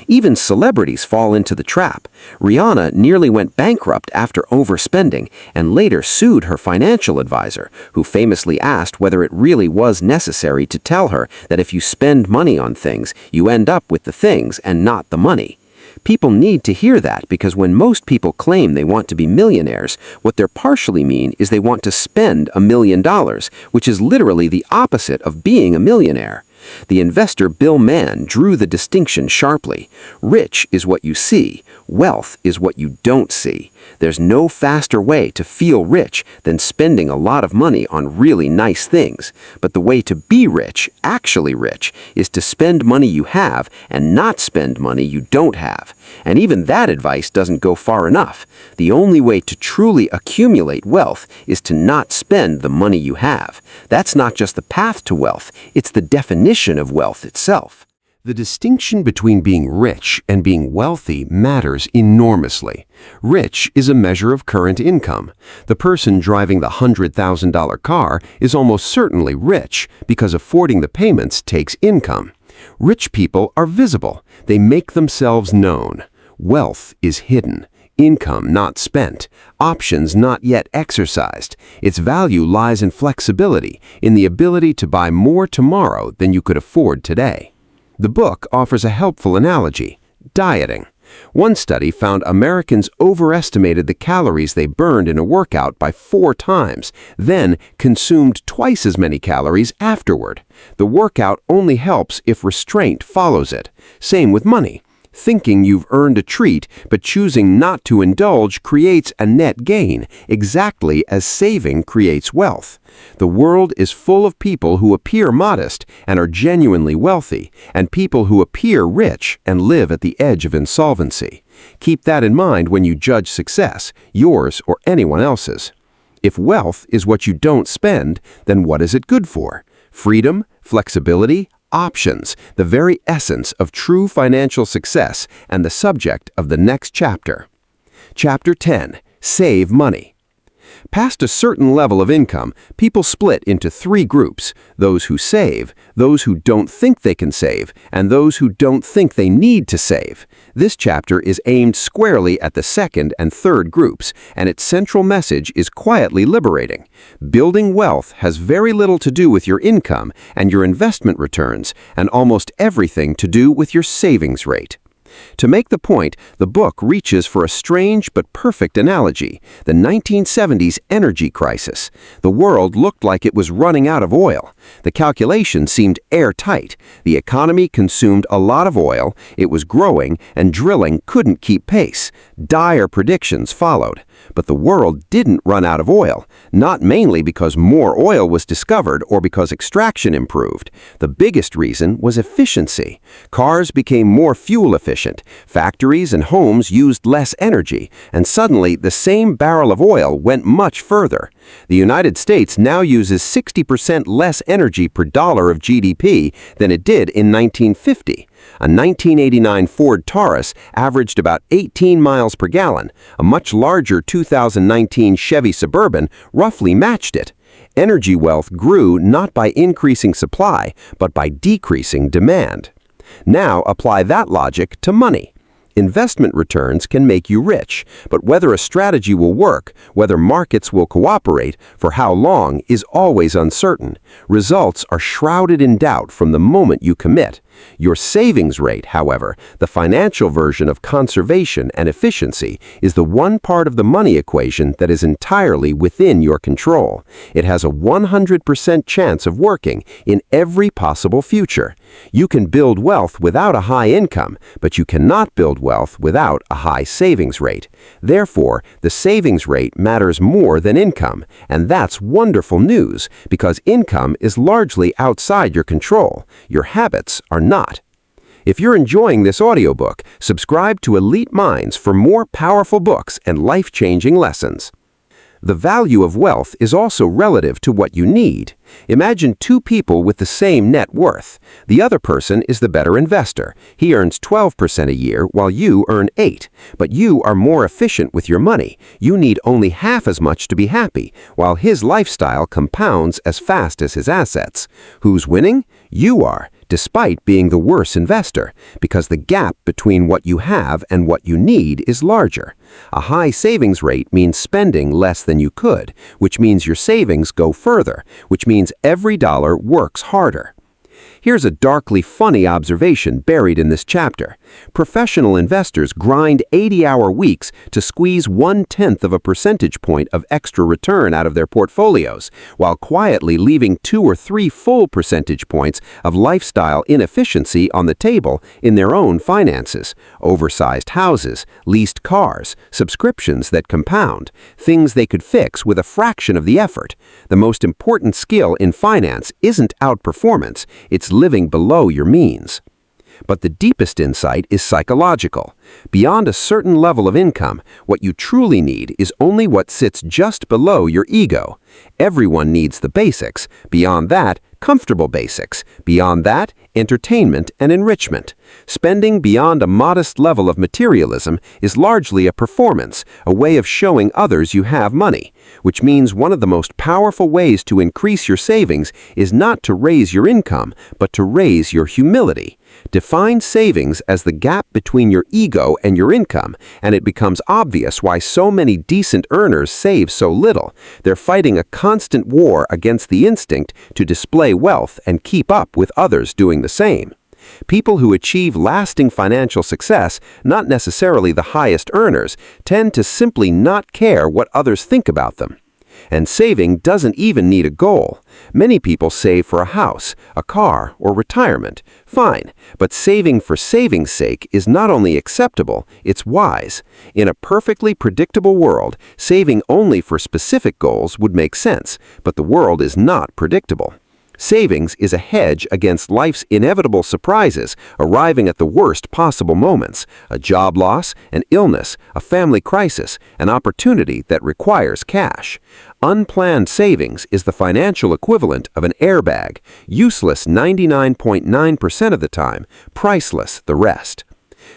Even celebrities fall into the trap. Rihanna nearly went bankrupt after overspending and later sued her financial advisor, who famously asked whether it really was necessary to tell her that if you spend money on things, you end up with the things and not the money. People need to hear that because when most people claim they want to be millionaires, what they partially mean is they want to spend $1 million, which is literally the opposite of being a millionaire. The investor Bill Mann drew the distinction sharply. Rich is what you see. Wealth is what you don't see. There's no faster way to feel rich than spending a lot of money on really nice things. But the way to be rich, actually rich, is to spend money you have and not spend money you don't have. And even that advice doesn't go far enough. The only way to truly accumulate wealth is to not spend the money you have. That's not just the path to wealth, it's the definition of wealth itself. The distinction between being rich and being wealthy matters enormously. Rich is a measure of current income. The person driving the $100,000 car is almost certainly rich because affording the payments takes income. Rich people are visible. They make themselves known. Wealth is hidden. Income not spent, options not yet exercised. Its value lies in flexibility, in the ability to buy more tomorrow than you could afford today. The book offers a helpful analogy: dieting. One study found Americans overestimated the calories they burned in a workout by 4 times, then consumed twice as many calories afterward. The workout only helps if restraint follows it. Same with money. Thinking you've earned a treat, but choosing not to indulge creates a net gain, exactly as saving creates wealth. The world is full of people who appear modest and are genuinely wealthy, and people who appear rich and live at the edge of insolvency. Keep that in mind when you judge success, yours or anyone else's. If wealth is what you don't spend, then what is it good for? Freedom, flexibility, options, the very essence of true financial success and the subject of the next chapter. Chapter 10. Save money. Past a certain level of income, people split into 3 groups: those who save, those who don't think they can save, and those who don't think they need to save. This chapter is aimed squarely at the second and third groups, and its central message is quietly liberating. Building wealth has very little to do with your income and your investment returns, and almost everything to do with your savings rate. To make the point, the book reaches for a strange but perfect analogy: the 1970s energy crisis. The world looked like it was running out of oil. The calculation seemed airtight. The economy consumed a lot of oil, it was growing, and drilling couldn't keep pace. Dire predictions followed. But the world didn't run out of oil, not mainly because more oil was discovered or because extraction improved. The biggest reason was efficiency. Cars became more fuel efficient, factories and homes used less energy, and suddenly the same barrel of oil went much further. The United States now uses 60% less energy per dollar of GDP than it did in 1950. A 1989 Ford Taurus averaged about 18 miles per gallon. A much larger 2019 Chevy Suburban roughly matched it. Energy wealth grew not by increasing supply, but by decreasing demand. Now apply that logic to money. Investment returns can make you rich, but whether a strategy will work, whether markets will cooperate, for how long is always uncertain. Results are shrouded in doubt from the moment you commit. Your savings rate, however, the financial version of conservation and efficiency, is the one part of the money equation that is entirely within your control. It has a 100% chance of working in every possible future. You can build wealth without a high income, but you cannot build wealth without a high savings rate. Therefore, the savings rate matters more than income, and that's wonderful news, because income is largely outside your control. Your habits are not. If you're enjoying this audiobook, subscribe to Elite Minds for more powerful books and life-changing lessons. The value of wealth is also relative to what you need. Imagine 2 people with the same net worth. The other person is the better investor. He earns 12% a year while you earn 8%. But you are more efficient with your money. You need only half as much to be happy, while his lifestyle compounds as fast as his assets. Who's winning? You are, despite being the worse investor, because the gap between what you have and what you need is larger. A high savings rate means spending less than you could, which means your savings go further, which means every dollar works harder. Here's a darkly funny observation buried in this chapter. Professional investors grind 80-hour weeks to squeeze 1/10 of a percentage point of extra return out of their portfolios, while quietly leaving 2 or 3 full percentage points of lifestyle inefficiency on the table in their own finances. Oversized houses, leased cars, subscriptions that compound, things they could fix with a fraction of the effort. The most important skill in finance isn't outperformance, it's living below your means. But the deepest insight is psychological. Beyond a certain level of income, what you truly need is only what sits just below your ego. Everyone needs the basics. Beyond that, comfortable basics. Beyond that, entertainment and enrichment. Spending beyond a modest level of materialism is largely a performance, a way of showing others you have money, which means one of the most powerful ways to increase your savings is not to raise your income, but to raise your humility. Define savings as the gap between your ego and your income, and it becomes obvious why so many decent earners save so little. They're fighting a constant war against the instinct to display wealth and keep up with others doing the same. People who achieve lasting financial success, not necessarily the highest earners, tend to simply not care what others think about them. And saving doesn't even need a goal. Many people save for a house, a car, or retirement. Fine, but saving for saving's sake is not only acceptable, it's wise. In a perfectly predictable world, saving only for specific goals would make sense, but the world is not predictable. Savings is a hedge against life's inevitable surprises arriving at the worst possible moments: a job loss, an illness, a family crisis, an opportunity that requires cash. Unplanned savings is the financial equivalent of an airbag, useless 99.9% of the time, priceless the rest.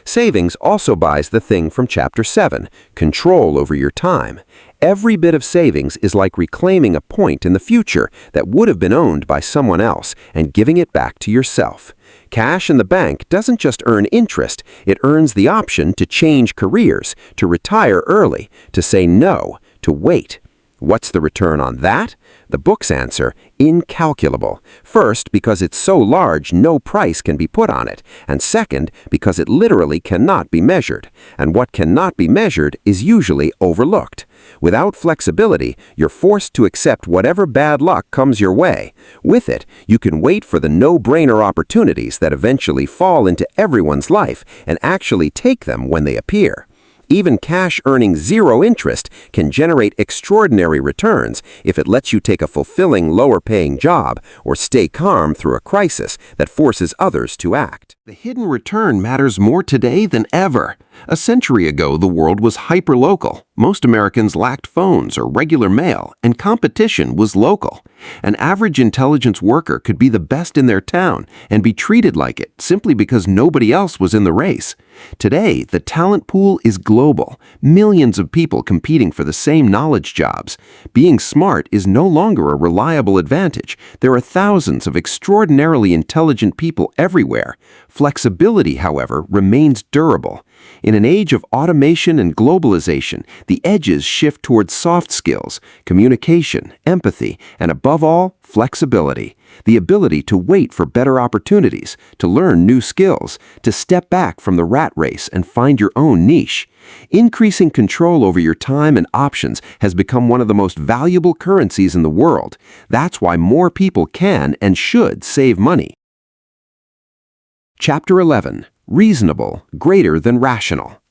Savings also buys the thing from Chapter 7, control over your time. Every bit of savings is like reclaiming a point in the future that would have been owned by someone else and giving it back to yourself. Cash in the bank doesn't just earn interest, it earns the option to change careers, to retire early, to say no, to wait. What's the return on that? The book's answer: incalculable. First, because it's so large no price can be put on it, and second, because it literally cannot be measured. And what cannot be measured is usually overlooked. Without flexibility, you're forced to accept whatever bad luck comes your way. With it, you can wait for the no-brainer opportunities that eventually fall into everyone's life and actually take them when they appear. Even cash earning zero interest can generate extraordinary returns if it lets you take a fulfilling, lower-paying job or stay calm through a crisis that forces others to act. The hidden return matters more today than ever. A century ago, the world was hyper-local. Most Americans lacked phones or regular mail, and competition was local. An average intelligence worker could be the best in their town and be treated like it simply because nobody else was in the race. Today, the talent pool is global. Millions of people competing for the same knowledge jobs. Being smart is no longer a reliable advantage. There are thousands of extraordinarily intelligent people everywhere. Flexibility, however, remains durable. In an age of automation and globalization, the edges shift towards soft skills, communication, empathy, and above all, flexibility. The ability to wait for better opportunities, to learn new skills, to step back from the rat race and find your own niche. Increasing control over your time and options has become one of the most valuable currencies in the world. That's why more people can and should save money. Chapter 11. Reasonable, greater than rational.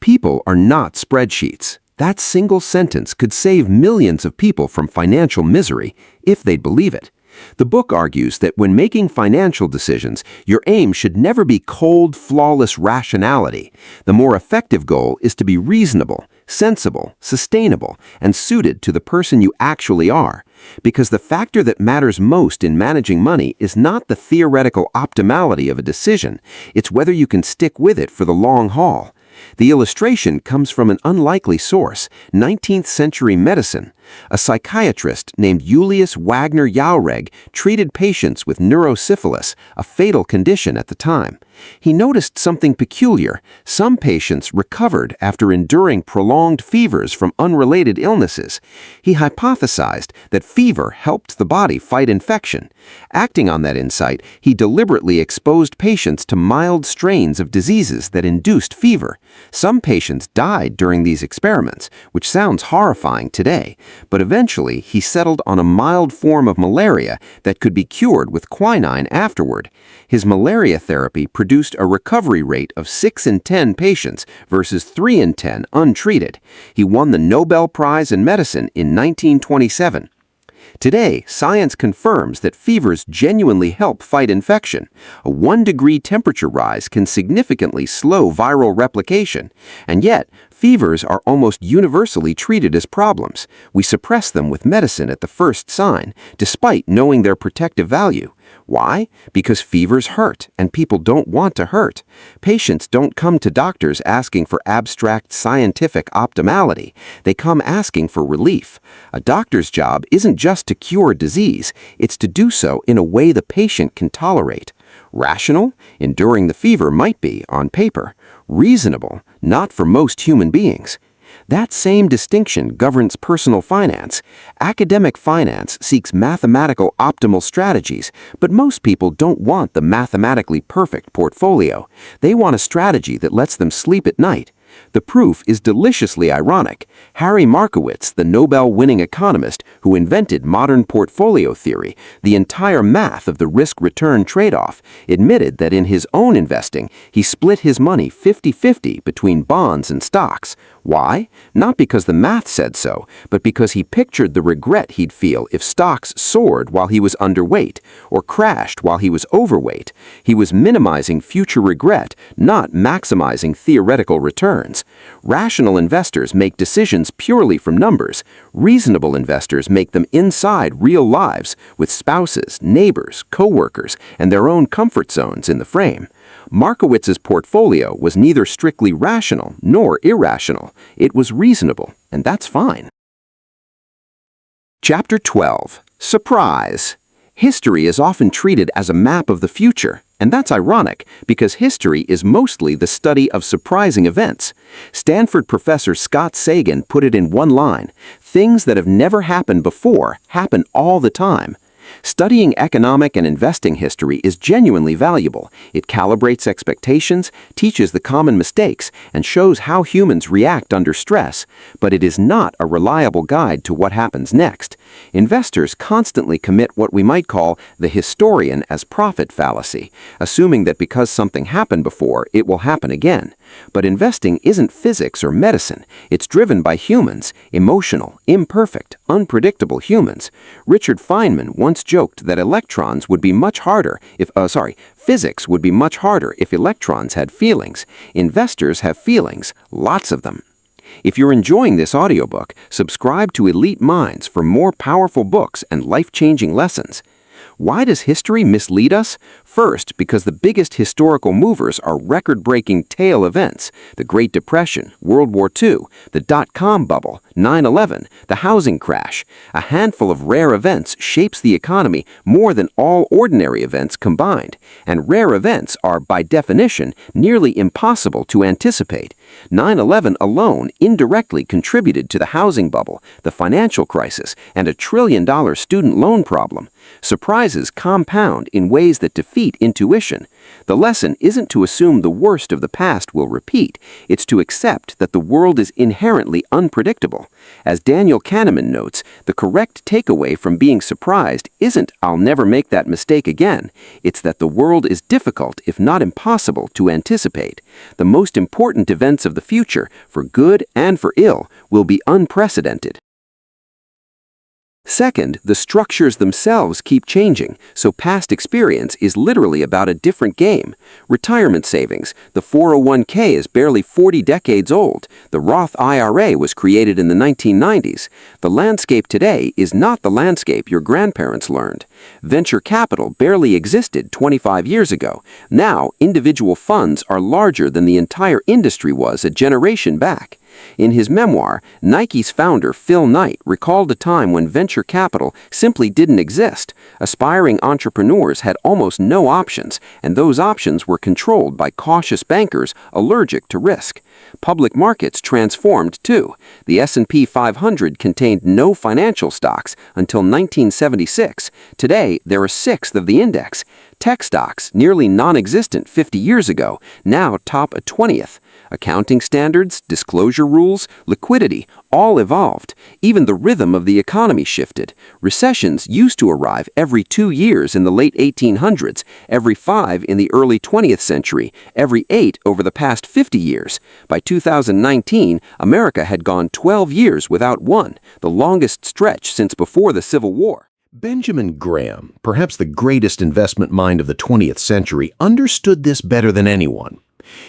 People are not spreadsheets. That single sentence could save millions of people from financial misery if they'd believe it. The book argues that when making financial decisions, your aim should never be cold, flawless rationality. The more effective goal is to be reasonable, sensible, sustainable, and suited to the person you actually are. Because the factor that matters most in managing money is not the theoretical optimality of a decision, it's whether you can stick with it for the long haul. The illustration comes from an unlikely source, 19th century medicine. A psychiatrist named Julius Wagner Jaureg treated patients with neurosyphilis, a fatal condition at the time. He noticed something peculiar. Some patients recovered after enduring prolonged fevers from unrelated illnesses. He hypothesized that fever helped the body fight infection. Acting on that insight, he deliberately exposed patients to mild strains of diseases that induced fever. Some patients died during these experiments, which sounds horrifying today, but eventually he settled on a mild form of malaria that could be cured with quinine afterward. His malaria therapy produced a recovery rate of 6 in 10 patients versus 3 in 10 untreated. He won the Nobel Prize in Medicine in 1927. Today, science confirms that fevers genuinely help fight infection. A 1-degree temperature rise can significantly slow viral replication. And yet, fevers are almost universally treated as problems. We suppress them with medicine at the first sign, despite knowing their protective value. Why? Because fevers hurt, and people don't want to hurt. Patients don't come to doctors asking for abstract scientific optimality. They come asking for relief. A doctor's job isn't just to cure disease, it's to do so in a way the patient can tolerate. Rational? Enduring the fever might be, on paper. Reasonable? Not for most human beings. That same distinction governs personal finance. Academic finance seeks mathematical optimal strategies, but most people don't want the mathematically perfect portfolio. They want a strategy that lets them sleep at night. The proof is deliciously ironic. Harry Markowitz, the Nobel-winning economist who invented modern portfolio theory, the entire math of the risk-return trade-off, admitted that in his own investing, he split his money 50-50 between bonds and stocks. Why? Not because the math said so, but because he pictured the regret he'd feel if stocks soared while he was underweight or crashed while he was overweight. He was minimizing future regret, not maximizing theoretical returns. Rational investors make decisions purely from numbers. Reasonable investors make them inside real lives with spouses, neighbors, coworkers, and their own comfort zones in the frame. Markowitz's portfolio was neither strictly rational nor irrational. It was reasonable, and that's fine. Chapter 12. Surprise. History is often treated as a map of the future, and that's ironic because history is mostly the study of surprising events. Stanford professor Scott Sagan put it in one line: things that have never happened before happen all the time. Studying economic and investing history is genuinely valuable. It calibrates expectations, teaches the common mistakes, and shows how humans react under stress, but it is not a reliable guide to what happens next. Investors constantly commit what we might call the historian as prophet fallacy, assuming that because something happened before, it will happen again. But investing isn't physics or medicine. It's driven by humans, emotional, imperfect, unpredictable humans. Richard Feynman once joked that physics would be much harder if electrons had feelings. Investors have feelings, lots of them. If you're enjoying this audiobook, subscribe to Elite Minds for more powerful books and life-changing lessons. Why does history mislead us? First, because the biggest historical movers are record-breaking tail events: the Great Depression, World War II, the dot-com bubble, 9/11, the housing crash. A handful of rare events shapes the economy more than all ordinary events combined, and rare events are, by definition, nearly impossible to anticipate. 9/11 alone indirectly contributed to the housing bubble, the financial crisis, and a trillion-dollar student loan problem. Surprises compound in ways that defeat intuition. The lesson isn't to assume the worst of the past will repeat. It's to accept that the world is inherently unpredictable. As Daniel Kahneman notes, the correct takeaway from being surprised isn't "I'll never make that mistake again." It's that the world is difficult, if not impossible, to anticipate. The most important events of the future, for good and for ill, will be unprecedented. Second, the structures themselves keep changing, so past experience is literally about a different game. Retirement savings. The 401k is barely 40 decades old. The Roth IRA was created in the 1990s. The landscape today is not the landscape your grandparents learned. Venture capital barely existed 25 years ago. Now, individual funds are larger than the entire industry was a generation back. In his memoir, Nike's founder Phil Knight recalled a time when venture capital simply didn't exist. Aspiring entrepreneurs had almost no options, and those options were controlled by cautious bankers allergic to risk. Public markets transformed too. The S&P 500 contained no financial stocks until 1976. Today, they're a sixth of the index. Tech stocks, nearly non-existent 50 years ago, now top a 20th. Accounting standards, disclosure rules, liquidity, all evolved. Even the rhythm of the economy shifted. Recessions used to arrive every 2 years in the late 1800s, every 5 in the early 20th century, every 8 over the past 50 years. By 2019, America had gone 12 years without one, the longest stretch since before the Civil War. Benjamin Graham, perhaps the greatest investment mind of the 20th century, understood this better than anyone.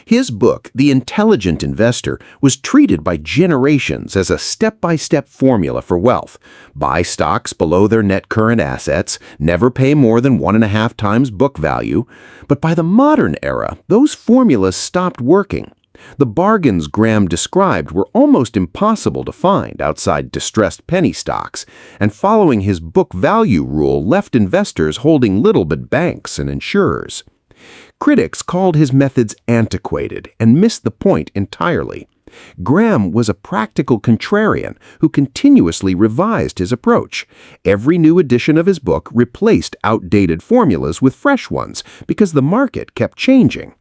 His book, The Intelligent Investor, was treated by generations as a step-by-step formula for wealth. Buy stocks below their net current assets, never pay more than 1.5 times book value. But by the modern era, those formulas stopped working. The bargains Graham described were almost impossible to find outside distressed penny stocks, and following his book value rule left investors holding little but banks and insurers. Critics called his methods antiquated and missed the point entirely. Graham was a practical contrarian who continuously revised his approach. Every new edition of his book replaced outdated formulas with fresh ones because the market kept changing.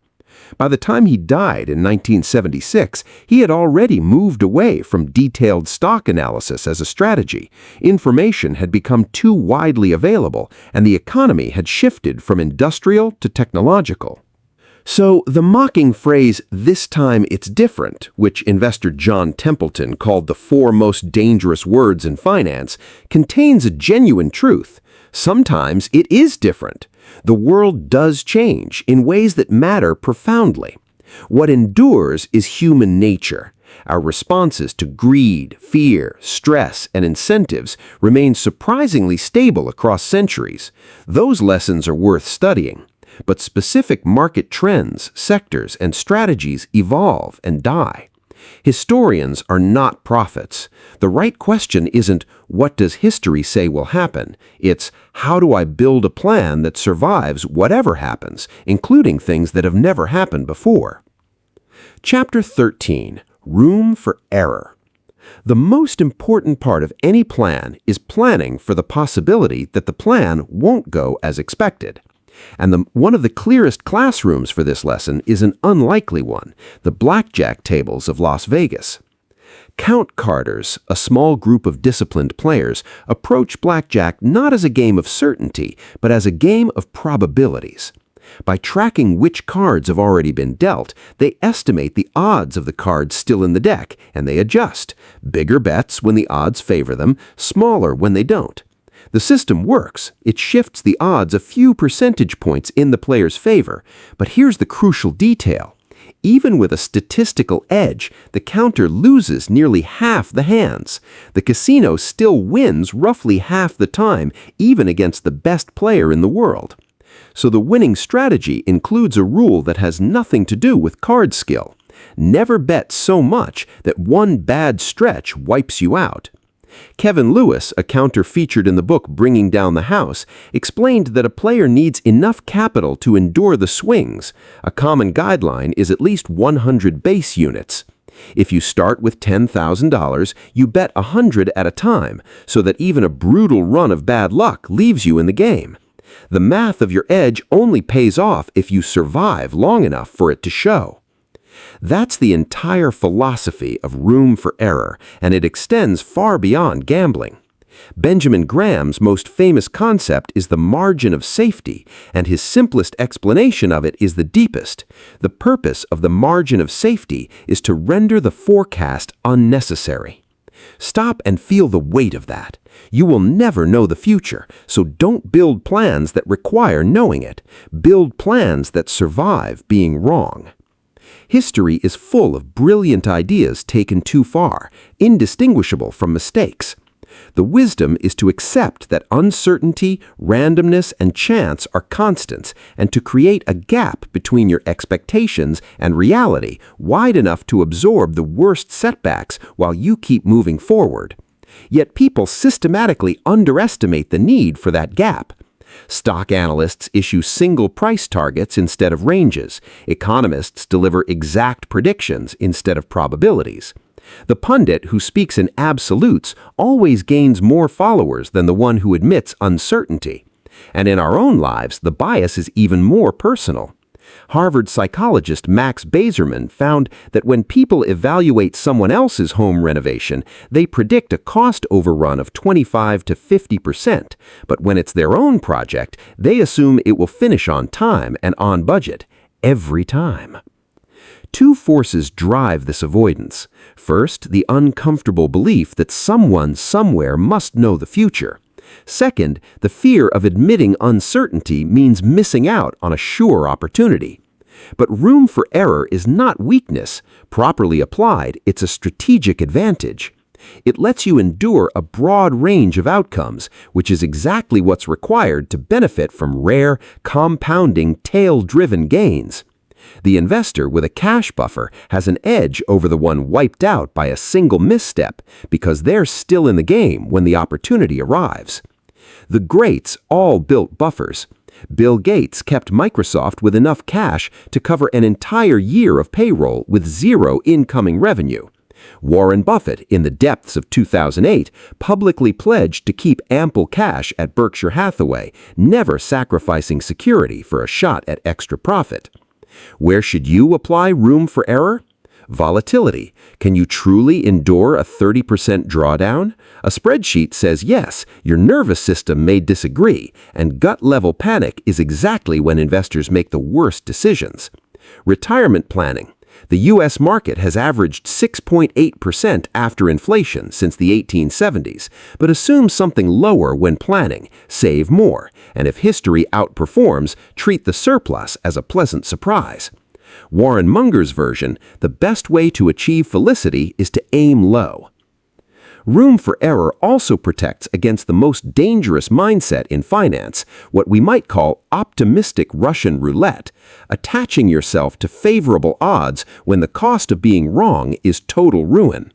By the time he died in 1976, he had already moved away from detailed stock analysis as a strategy. Information had become too widely available, and the economy had shifted from industrial to technological. So the mocking phrase, "this time it's different," which investor John Templeton called the 4 most dangerous words in finance, contains a genuine truth. Sometimes it is different. The world does change in ways that matter profoundly. What endures is human nature. Our responses to greed, fear, stress, and incentives remain surprisingly stable across centuries. Those lessons are worth studying. But specific market trends, sectors, and strategies evolve and die. Historians are not prophets. The right question isn't, what does history say will happen? It's, how do I build a plan that survives whatever happens, including things that have never happened before? Chapter 13. Room for Error. The most important part of any plan is planning for the possibility that the plan won't go as expected. And one of the clearest classrooms for this lesson is an unlikely one, the blackjack tables of Las Vegas. Count carders, a small group of disciplined players, approach blackjack not as a game of certainty, but as a game of probabilities. By tracking which cards have already been dealt, they estimate the odds of the cards still in the deck, and they adjust. Bigger bets when the odds favor them, smaller when they don't. The system works. It shifts the odds a few percentage points in the player's favor. But here's the crucial detail. Even with a statistical edge, the counter loses nearly half the hands. The casino still wins roughly half the time, even against the best player in the world. So the winning strategy includes a rule that has nothing to do with card skill. Never bet so much that one bad stretch wipes you out. Kevin Lewis, a counter featured in the book Bringing Down the House, explained that a player needs enough capital to endure the swings. A common guideline is at least 100 base units. If you start with $10,000, you bet 100 at a time, so that even a brutal run of bad luck leaves you in the game. The math of your edge only pays off if you survive long enough for it to show. That's the entire philosophy of room for error, and it extends far beyond gambling. Benjamin Graham's most famous concept is the margin of safety, and his simplest explanation of it is the deepest. The purpose of the margin of safety is to render the forecast unnecessary. Stop and feel the weight of that. You will never know the future, so don't build plans that require knowing it. Build plans that survive being wrong. History is full of brilliant ideas taken too far, indistinguishable from mistakes. The wisdom is to accept that uncertainty, randomness, and chance are constants, and to create a gap between your expectations and reality wide enough to absorb the worst setbacks while you keep moving forward. Yet people systematically underestimate the need for that gap. Stock analysts issue single price targets instead of ranges. Economists deliver exact predictions instead of probabilities. The pundit who speaks in absolutes always gains more followers than the one who admits uncertainty. And in our own lives, the bias is even more personal. Harvard psychologist Max Bazerman found that when people evaluate someone else's home renovation, they predict a cost overrun of 25 to 50%, but when it's their own project, they assume it will finish on time and on budget, every time. Two forces drive this avoidance. First, the uncomfortable belief that someone somewhere must know the future. Second, the fear of admitting uncertainty means missing out on a sure opportunity. But room for error is not weakness. Properly applied, it's a strategic advantage. It lets you endure a broad range of outcomes, which is exactly what's required to benefit from rare, compounding, tail-driven gains. The investor with a cash buffer has an edge over the one wiped out by a single misstep because they're still in the game when the opportunity arrives. The greats all built buffers. Bill Gates kept Microsoft with enough cash to cover an entire year of payroll with zero incoming revenue. Warren Buffett, in the depths of 2008, publicly pledged to keep ample cash at Berkshire Hathaway, never sacrificing security for a shot at extra profit. Where should you apply room for error? Volatility. Can you truly endure a 30% drawdown? A spreadsheet says yes, your nervous system may disagree, and gut-level panic is exactly when investors make the worst decisions. Retirement planning. The U.S. market has averaged 6.8% after inflation since the 1870s, but assume something lower when planning, save more, and if history outperforms, treat the surplus as a pleasant surprise. Warren Munger's version, the best way to achieve felicity is to aim low. Room for error also protects against the most dangerous mindset in finance, what we might call optimistic Russian roulette, attaching yourself to favorable odds when the cost of being wrong is total ruin.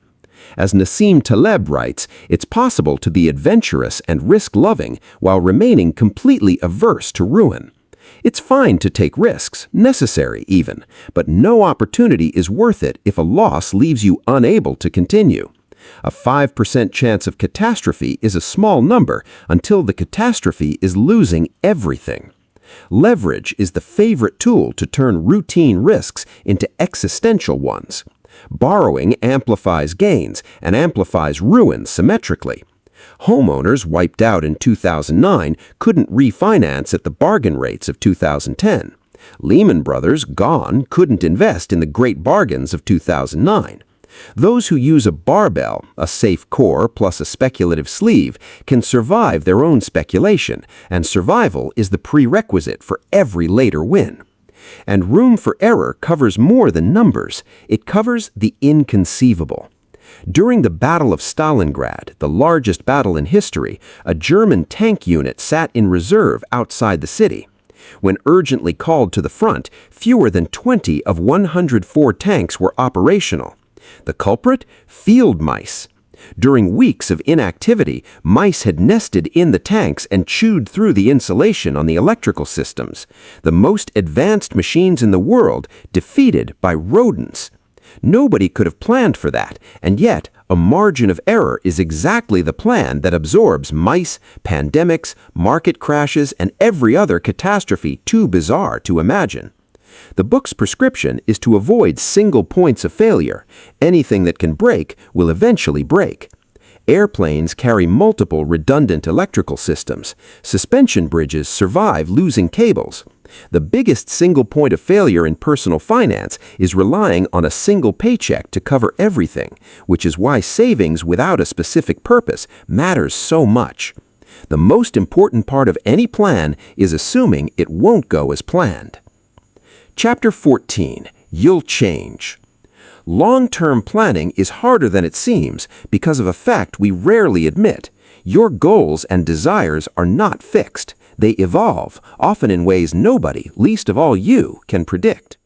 As Nassim Taleb writes, it's possible to be adventurous and risk-loving while remaining completely averse to ruin. It's fine to take risks, necessary even, but no opportunity is worth it if a loss leaves you unable to continue. A 5% chance of catastrophe is a small number until the catastrophe is losing everything. Leverage is the favorite tool to turn routine risks into existential ones. Borrowing amplifies gains and amplifies ruin symmetrically. Homeowners wiped out in 2009 couldn't refinance at the bargain rates of 2010. Lehman Brothers, gone, couldn't invest in the great bargains of 2009. Those who use a barbell, a safe core plus a speculative sleeve, can survive their own speculation, and survival is the prerequisite for every later win. And room for error covers more than numbers. It covers the inconceivable. During the Battle of Stalingrad, the largest battle in history, a German tank unit sat in reserve outside the city. When urgently called to the front, fewer than 20 of 104 tanks were operational. The culprit? Field mice. During weeks of inactivity, mice had nested in the tanks and chewed through the insulation on the electrical systems. The most advanced machines in the world defeated by rodents. Nobody could have planned for that, and yet a margin of error is exactly the plan that absorbs mice, pandemics, market crashes, and every other catastrophe too bizarre to imagine. The book's prescription is to avoid single points of failure. Anything that can break will eventually break. Airplanes carry multiple redundant electrical systems. Suspension bridges survive losing cables. The biggest single point of failure in personal finance is relying on a single paycheck to cover everything, which is why savings without a specific purpose matters so much. The most important part of any plan is assuming it won't go as planned. Chapter 14. You'll change. Long-term planning is harder than it seems because of a fact we rarely admit. Your goals and desires are not fixed. They evolve, often in ways nobody, least of all you, can predict.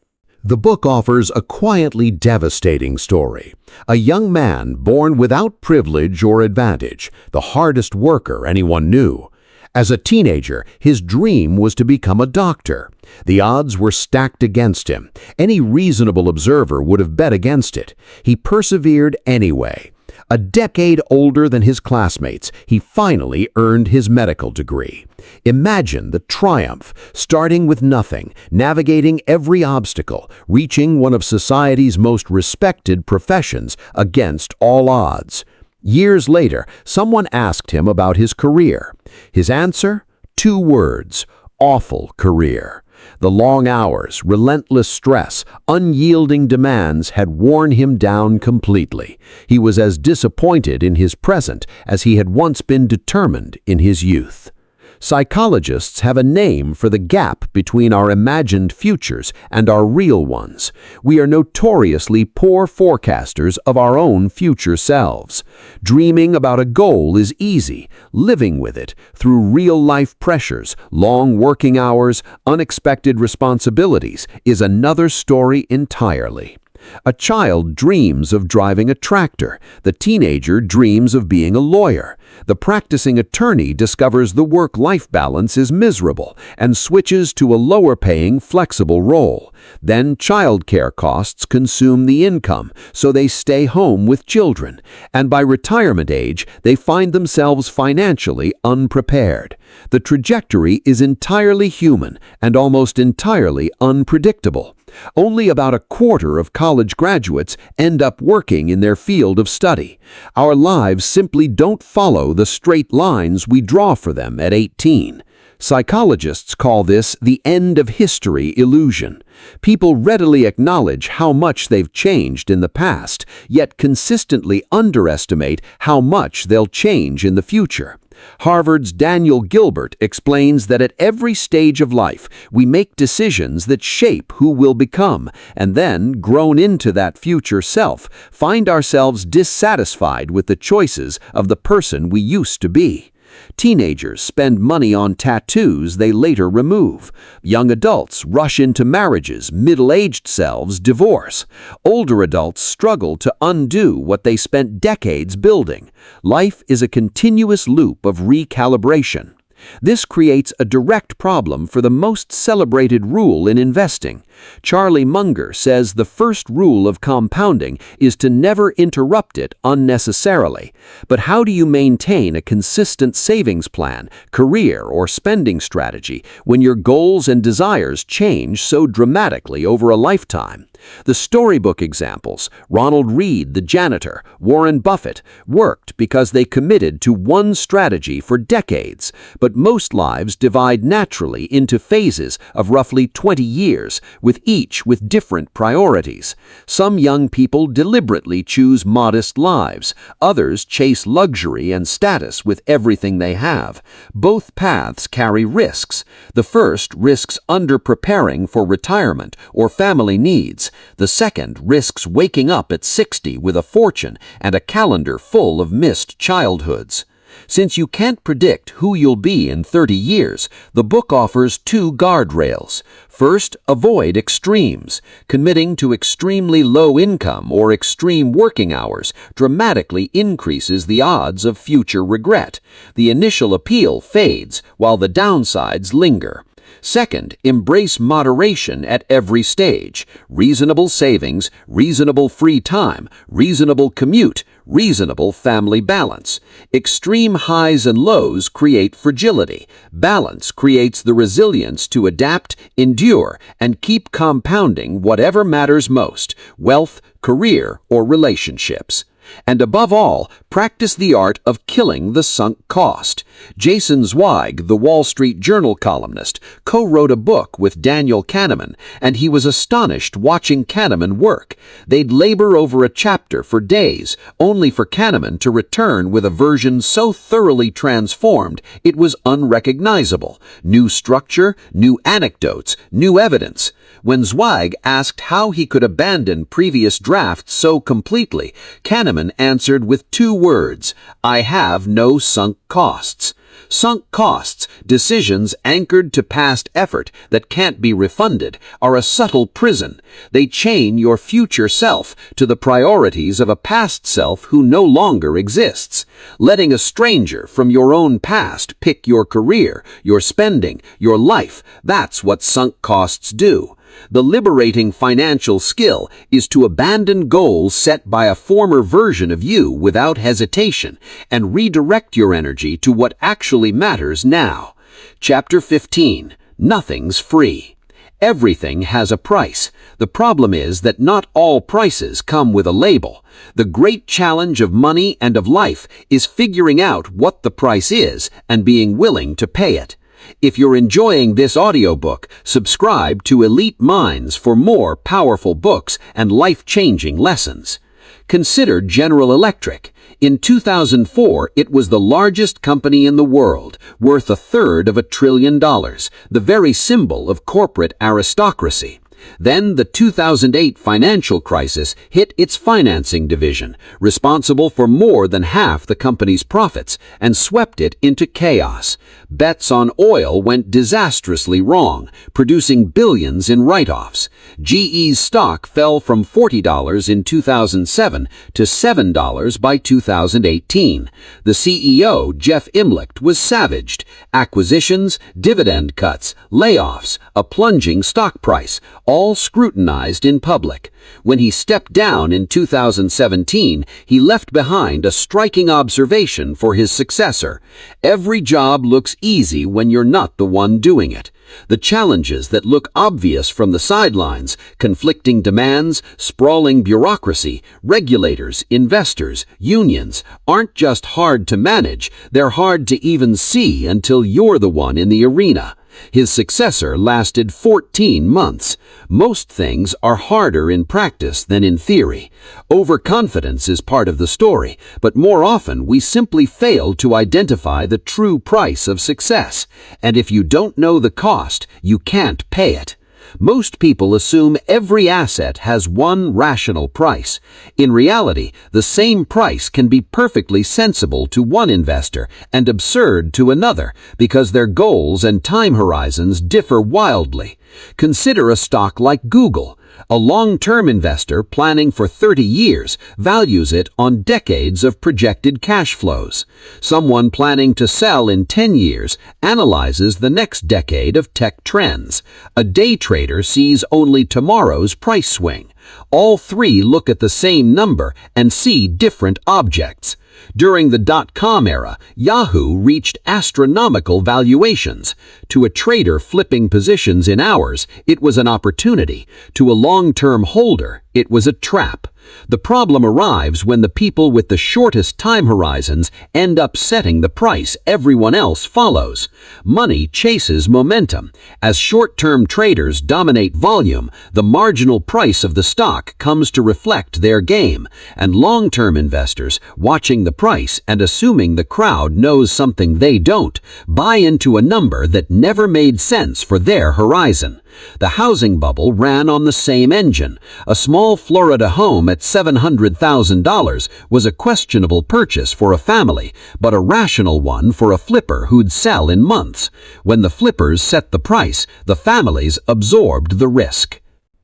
The book offers a quietly devastating story. A young man born without privilege or advantage, the hardest worker anyone knew. As a teenager, his dream was to become a doctor. The odds were stacked against him. Any reasonable observer would have bet against it. He persevered anyway. A decade older than his classmates, he finally earned his medical degree. Imagine the triumph, starting with nothing, navigating every obstacle, reaching one of society's most respected professions against all odds. Years later, someone asked him about his career. His answer? 2 words: awful career. The long hours, relentless stress, unyielding demands had worn him down completely. He was as disappointed in his present as he had once been determined in his youth. Psychologists have a name for the gap between our imagined futures and our real ones. We are notoriously poor forecasters of our own future selves. Dreaming about a goal is easy. Living with it, through real-life pressures, long working hours, unexpected responsibilities, is another story entirely. A child dreams of driving a tractor. The teenager dreams of being a lawyer. The practicing attorney discovers the work-life balance is miserable and switches to a lower-paying, flexible role. Then childcare costs consume the income, so they stay home with children. And by retirement age, they find themselves financially unprepared. The trajectory is entirely human and almost entirely unpredictable. Only about a quarter of college graduates end up working in their field of study. Our lives simply don't follow the straight lines we draw for them at 18. Psychologists call this the end of history illusion. People readily acknowledge how much they've changed in the past, yet consistently underestimate how much they'll change in the future. Harvard's Daniel Gilbert explains that at every stage of life, we make decisions that shape who we'll become, and then, grown into that future self, find ourselves dissatisfied with the choices of the person we used to be. Teenagers spend money on tattoos they later remove. Young adults rush into marriages, middle-aged selves divorce. Older adults struggle to undo what they spent decades building. Life is a continuous loop of recalibration. This creates a direct problem for the most celebrated rule in investing. Charlie Munger says the first rule of compounding is to never interrupt it unnecessarily. But how do you maintain a consistent savings plan, career, or spending strategy when your goals and desires change so dramatically over a lifetime? The storybook examples, Ronald Read, the janitor, Warren Buffett, worked because they committed to one strategy for decades, but most lives divide naturally into phases of roughly 20 years, with each with different priorities. Some young people deliberately choose modest lives, others chase luxury and status with everything they have. Both paths carry risks. The first risks underpreparing for retirement or family needs. The second risks waking up at 60 with a fortune and a calendar full of missed childhoods. Since you can't predict who you'll be in 30 years, the book offers two guardrails. First, avoid extremes. Committing to extremely low income or extreme working hours dramatically increases the odds of future regret. The initial appeal fades while the downsides linger. Second, embrace moderation at every stage. Reasonable savings, reasonable free time, reasonable commute, reasonable family balance. Extreme highs and lows create fragility. Balance creates the resilience to adapt, endure, and keep compounding whatever matters most: wealth, career, or relationships. And above all, practice the art of killing the sunk cost. Jason Zweig, the Wall Street Journal columnist, co-wrote a book with Daniel Kahneman, and he was astonished watching Kahneman work. They'd labor over a chapter for days, only for Kahneman to return with a version so thoroughly transformed it was unrecognizable. New structure, new anecdotes, new evidence. When Zweig asked how he could abandon previous drafts so completely, Kahneman answered with two words: "I have no sunk costs." Sunk costs, decisions anchored to past effort that can't be refunded, are a subtle prison. They chain your future self to the priorities of a past self who no longer exists. Letting a stranger from your own past pick your career, your spending, your life, that's what sunk costs do. The liberating financial skill is to abandon goals set by a former version of you without hesitation and redirect your energy to what actually matters now. Chapter 15. Nothing's free. Everything has a price. The problem is that not all prices come with a label. The great challenge of money and of life is figuring out what the price is and being willing to pay it. If you're enjoying this audiobook, subscribe to Elite Minds for more powerful books and life-changing lessons. Consider General Electric. In 2004, it was the largest company in the world, worth $1/3 of $1 trillion, the very symbol of corporate aristocracy. Then the 2008 financial crisis hit its financing division, responsible for more than half the company's profits, and swept it into chaos. Bets on oil went disastrously wrong, producing billions in write-offs. GE's stock fell from $40 in 2007 to $7 by 2018. The CEO, Jeff Imlicht, was savaged. Acquisitions, dividend cuts, layoffs, a plunging stock price, all scrutinized in public. When he stepped down in 2017, he left behind a striking observation for his successor. Every job looks easy when you're not the one doing it. The challenges that look obvious from the sidelines, conflicting demands, sprawling bureaucracy, regulators, investors, unions, aren't just hard to manage, they're hard to even see until you're the one in the arena. His successor lasted 14 months. Most things are harder in practice than in theory. Overconfidence is part of the story, but more often we simply fail to identify the true price of success. And if you don't know the cost, you can't pay it. Most people assume every asset has one rational price. In reality, the same price can be perfectly sensible to one investor and absurd to another because their goals and time horizons differ wildly. Consider a stock like Google. A long-term investor planning for 30 years values it on decades of projected cash flows. Someone planning to sell in 10 years analyzes the next decade of tech trends. A day trader sees only tomorrow's price swing. All three look at the same number and see different objects. During the dot-com era, Yahoo reached astronomical valuations. To a trader flipping positions in hours, it was an opportunity. To a long-term holder, it was a trap. The problem arrives when the people with the shortest time horizons end up setting the price everyone else follows. Money chases momentum. As short-term traders dominate volume, the marginal price of the stock comes to reflect their game, and long-term investors, watching the price and assuming the crowd knows something they don't, buy into a number that never made sense for their horizon. The housing bubble ran on the same engine. A small Florida home at $700,000 was a questionable purchase for a family, but a rational one for a flipper who'd sell in months. When the flippers set the price, the families absorbed the risk.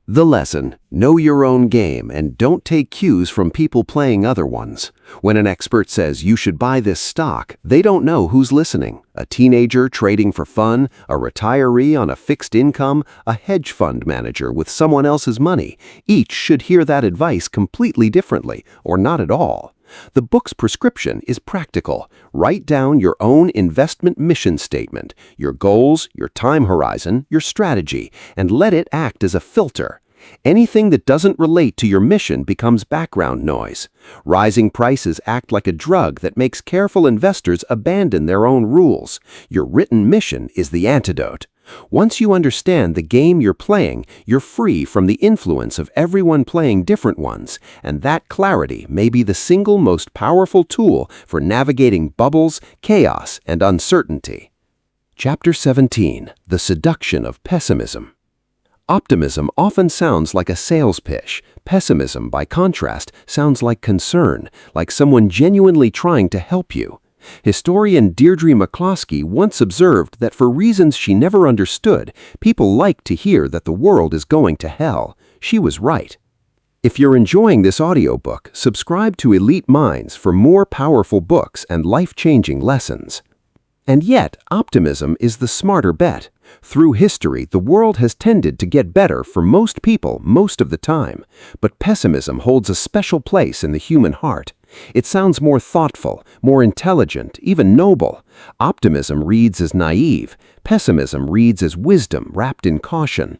The lesson: know your own game and don't take cues from people playing other ones. When an expert says you should buy this stock, they don't know who's listening. A teenager trading for fun, a retiree on a fixed income, a hedge fund manager with someone else's money. Each should hear that advice completely differently, or not at all. The book's prescription is practical. Write down your own investment mission statement, your goals, your time horizon, your strategy, and let it act as a filter. Anything that doesn't relate to your mission becomes background noise. Rising prices act like a drug that makes careful investors abandon their own rules. Your written mission is the antidote. Once you understand the game you're playing, you're free from the influence of everyone playing different ones, and that clarity may be the single most powerful tool for navigating bubbles, chaos, and uncertainty. Chapter 17: The Seduction of Pessimism. Optimism often sounds like a sales pitch. Pessimism, by contrast, sounds like concern, like someone genuinely trying to help you. Historian Deirdre McCloskey once observed that for reasons she never understood, people like to hear that the world is going to hell. She was right. If you're enjoying this audiobook, subscribe to Elite Minds for more powerful books and life-changing lessons. And yet, optimism is the smarter bet. Through history, the world has tended to get better for most people most of the time, but pessimism holds a special place in the human heart. It sounds more thoughtful, more intelligent, even noble. Optimism reads as naive. Pessimism reads as wisdom wrapped in caution.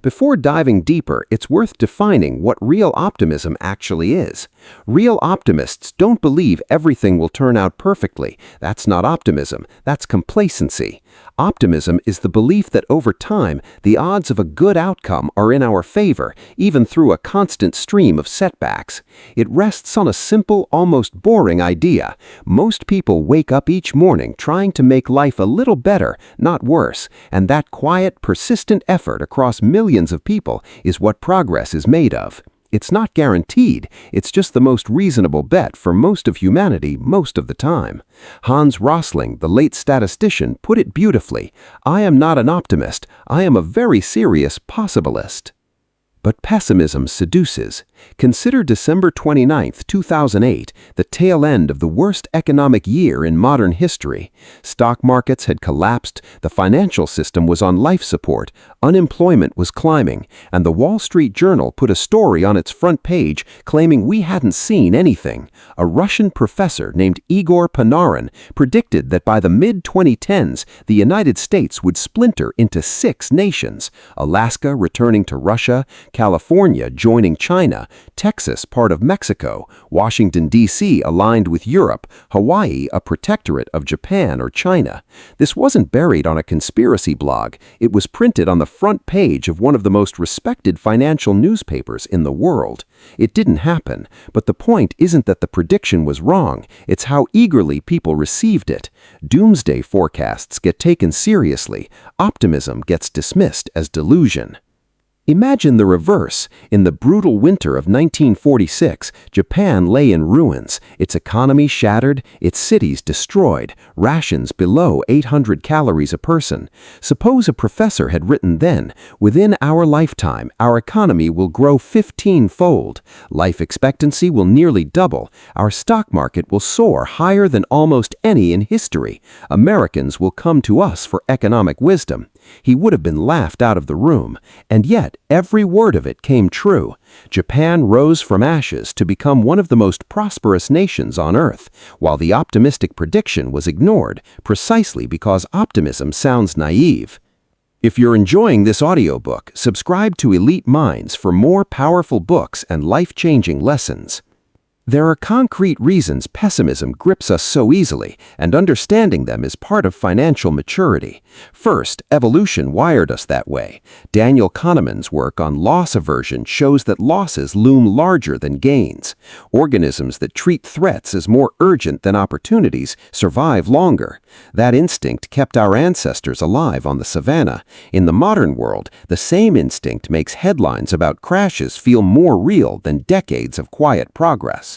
Before diving deeper, it's worth defining what real optimism actually is. Real optimists don't believe everything will turn out perfectly. That's not optimism, that's complacency. Optimism is the belief that over time, the odds of a good outcome are in our favor, even through a constant stream of setbacks. It rests on a simple, almost boring idea. Most people wake up each morning trying to make life a little better, not worse, and that quiet, persistent effort across millions of people is what progress is made of. It's not guaranteed, it's just the most reasonable bet for most of humanity most of the time. Hans Rosling, the late statistician, put it beautifully. I am not an optimist, I am a very serious possibilist. But pessimism seduces. Consider December 29, 2008, the tail end of the worst economic year in modern history. Stock markets had collapsed, the financial system was on life support, unemployment was climbing, and the Wall Street Journal put a story on its front page claiming we hadn't seen anything. A Russian professor named Igor Panarin predicted that by the mid-2010s, the United States would splinter into 6 nations, Alaska returning to Russia, California joining China, Texas part of Mexico, Washington, D.C. aligned with Europe, Hawaii a protectorate of Japan or China. This wasn't buried on a conspiracy blog. It was printed on the front page of one of the most respected financial newspapers in the world. It didn't happen, but the point isn't that the prediction was wrong, it's how eagerly people received it. Doomsday forecasts get taken seriously. Optimism gets dismissed as delusion. Imagine the reverse. In the brutal winter of 1946, Japan lay in ruins, its economy shattered, its cities destroyed, rations below 800 calories a person. Suppose a professor had written then, within our lifetime, our economy will grow 15-fold, life expectancy will nearly double, our stock market will soar higher than almost any in history, Americans will come to us for economic wisdom. He would have been laughed out of the room, and yet every word of it came true. Japan rose from ashes to become one of the most prosperous nations on earth, while the optimistic prediction was ignored precisely because optimism sounds naive. If you're enjoying this audiobook, subscribe to Elite Minds for more powerful books and life-changing lessons. There are concrete reasons pessimism grips us so easily, and understanding them is part of financial maturity. First, evolution wired us that way. Daniel Kahneman's work on loss aversion shows that losses loom larger than gains. Organisms that treat threats as more urgent than opportunities survive longer. That instinct kept our ancestors alive on the savannah. In the modern world, the same instinct makes headlines about crashes feel more real than decades of quiet progress.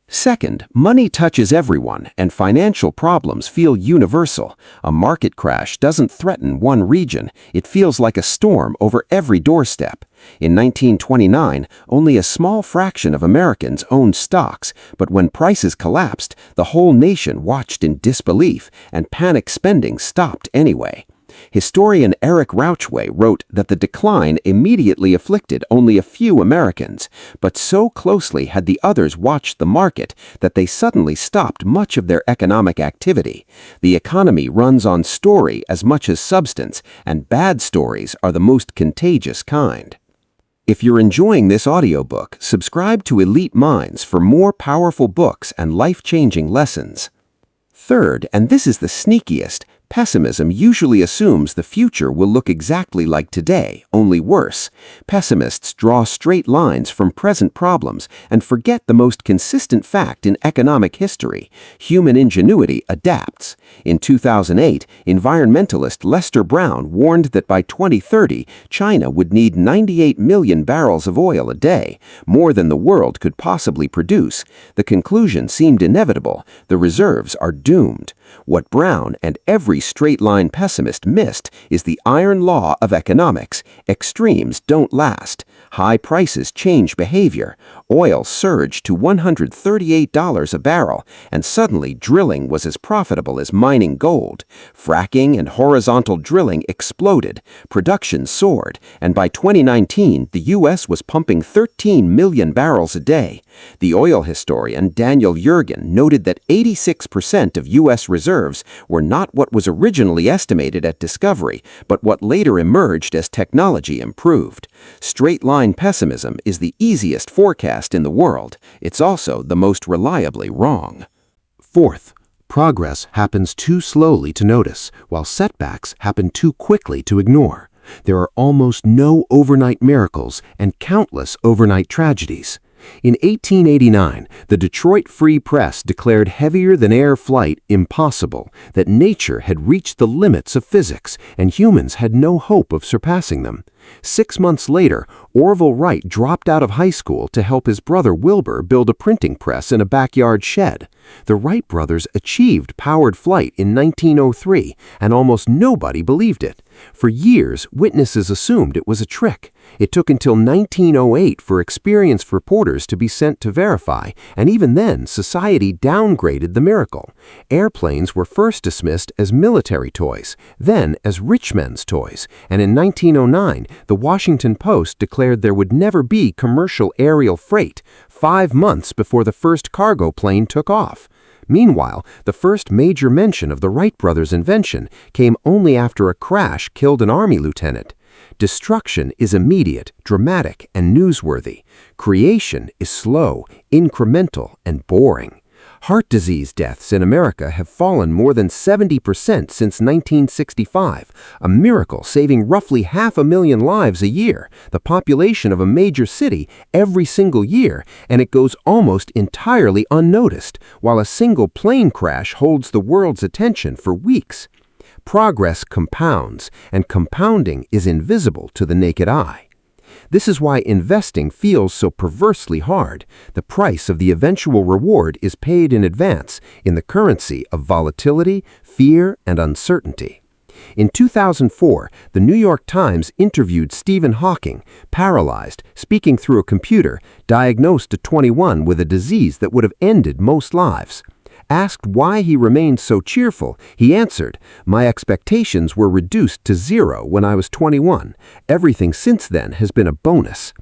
Second, money touches everyone, and financial problems feel universal. A market crash doesn't threaten one region, it feels like a storm over every doorstep. In 1929, only a small fraction of Americans owned stocks, but when prices collapsed, the whole nation watched in disbelief, and panic spending stopped anyway. Historian Eric Rauchway wrote that the decline immediately afflicted only a few Americans, but so closely had the others watched the market that they suddenly stopped much of their economic activity. The economy runs on story as much as substance, and bad stories are the most contagious kind. If you're enjoying this audiobook, subscribe to Elite Minds for more powerful books and life-changing lessons. Third, and this is the sneakiest, pessimism usually assumes the future will look exactly like today, only worse. Pessimists draw straight lines from present problems and forget the most consistent fact in economic history: human ingenuity adapts. In 2008, environmentalist Lester Brown warned that by 2030, China would need 98 million barrels of oil a day, more than the world could possibly produce. The conclusion seemed inevitable: the reserves are doomed. What Brown and every straight-line pessimist missed is the iron law of economics. Extremes don't last. High prices change behavior. Oil surged to $138 a barrel, and suddenly drilling was as profitable as mining gold. Fracking and horizontal drilling exploded. Production soared, and by 2019, the U.S. was pumping 13 million barrels a day. The oil historian Daniel Yergin noted that 86% of U.S. reserves were not what was originally estimated at discovery, but what later emerged as technology improved. Straight-line pessimism is the easiest forecast in the world. It's also the most reliably wrong. Fourth, progress happens too slowly to notice, while setbacks happen too quickly to ignore. There are almost no overnight miracles and countless overnight tragedies. In 1889, the Detroit Free Press declared heavier-than-air flight impossible, that nature had reached the limits of physics and humans had no hope of surpassing them. 6 months later, Orville Wright dropped out of high school to help his brother Wilbur build a printing press in a backyard shed. The Wright brothers achieved powered flight in 1903, and almost nobody believed it. For years, witnesses assumed it was a trick. It took until 1908 for experienced reporters to be sent to verify, and even then, society downgraded the miracle. Airplanes were first dismissed as military toys, then as rich men's toys, and in 1909, the Washington Post declared there would never be commercial aerial freight, 5 months before the first cargo plane took off. Meanwhile, the first major mention of the Wright brothers' invention came only after a crash killed an Army lieutenant. Destruction is immediate, dramatic, and newsworthy. Creation is slow, incremental, and boring. Heart disease deaths in America have fallen more than 70% since 1965, a miracle saving roughly 500,000 lives a year, the population of a major city every single year, and it goes almost entirely unnoticed, while a single plane crash holds the world's attention for weeks. Progress compounds, and compounding is invisible to the naked eye. This is why investing feels so perversely hard. The price of the eventual reward is paid in advance in the currency of volatility, fear, and uncertainty. In 2004, the New York Times interviewed Stephen Hawking, paralyzed, speaking through a computer, diagnosed at 21 with a disease that would have ended most lives. Asked why he remained so cheerful, he answered, "My expectations were reduced to 0 when I was 21. Everything since then has been a bonus."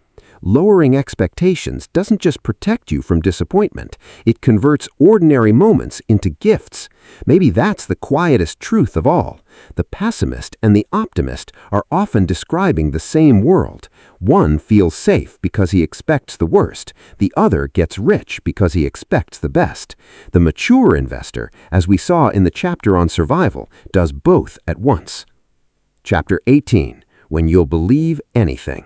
Lowering expectations doesn't just protect you from disappointment, it converts ordinary moments into gifts. Maybe that's the quietest truth of all. The pessimist and the optimist are often describing the same world. One feels safe because he expects the worst. The other gets rich because he expects the best. The mature investor, as we saw in the chapter on survival, does both at once. Chapter 18. When you'll believe anything.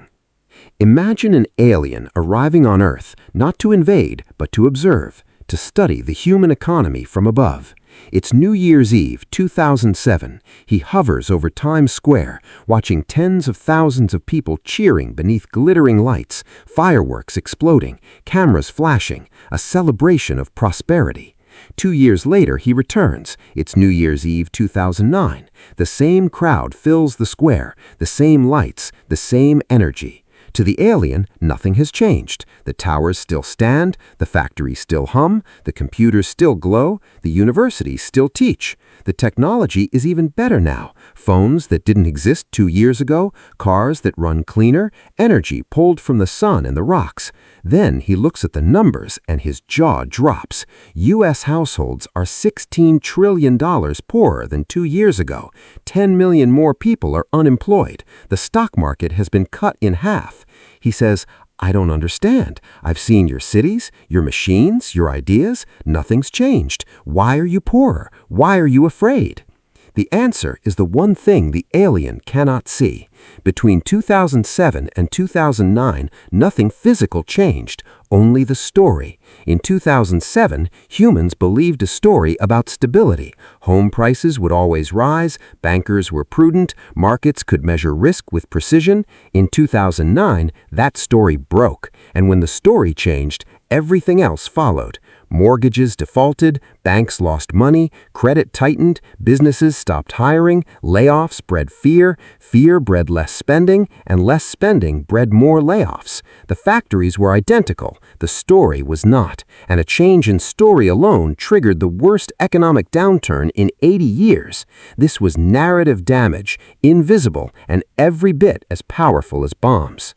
Imagine an alien arriving on Earth, not to invade, but to observe, to study the human economy from above. It's New Year's Eve, 2007. He hovers over Times Square, watching tens of thousands of people cheering beneath glittering lights, fireworks exploding, cameras flashing, a celebration of prosperity. 2 years later, he returns. It's New Year's Eve 2009. The same crowd fills the square, the same lights, the same energy. To the alien, nothing has changed. The towers still stand, the factories still hum, the computers still glow, the universities still teach. The technology is even better now. Phones that didn't exist 2 years ago, cars that run cleaner, energy pulled from the sun and the rocks. Then he looks at the numbers and his jaw drops. U.S. households are $16 trillion poorer than 2 years ago. 10 million more people are unemployed. The stock market has been cut in half. He says, "I don't understand. I've seen your cities, your machines, your ideas. Nothing's changed. Why are you poorer? Why are you afraid?" The answer is the one thing the alien cannot see. Between 2007 and 2009, nothing physical changed, only the story. In 2007, humans believed a story about stability. Home prices would always rise, bankers were prudent, markets could measure risk with precision. In 2009, that story broke, and when the story changed, everything else followed. Mortgages defaulted, banks lost money, credit tightened, businesses stopped hiring, layoffs bred fear, fear bred less spending, and less spending bred more layoffs. The factories were identical, the story was not, and a change in story alone triggered the worst economic downturn in 80 years. This was narrative damage, invisible, and every bit as powerful as bombs.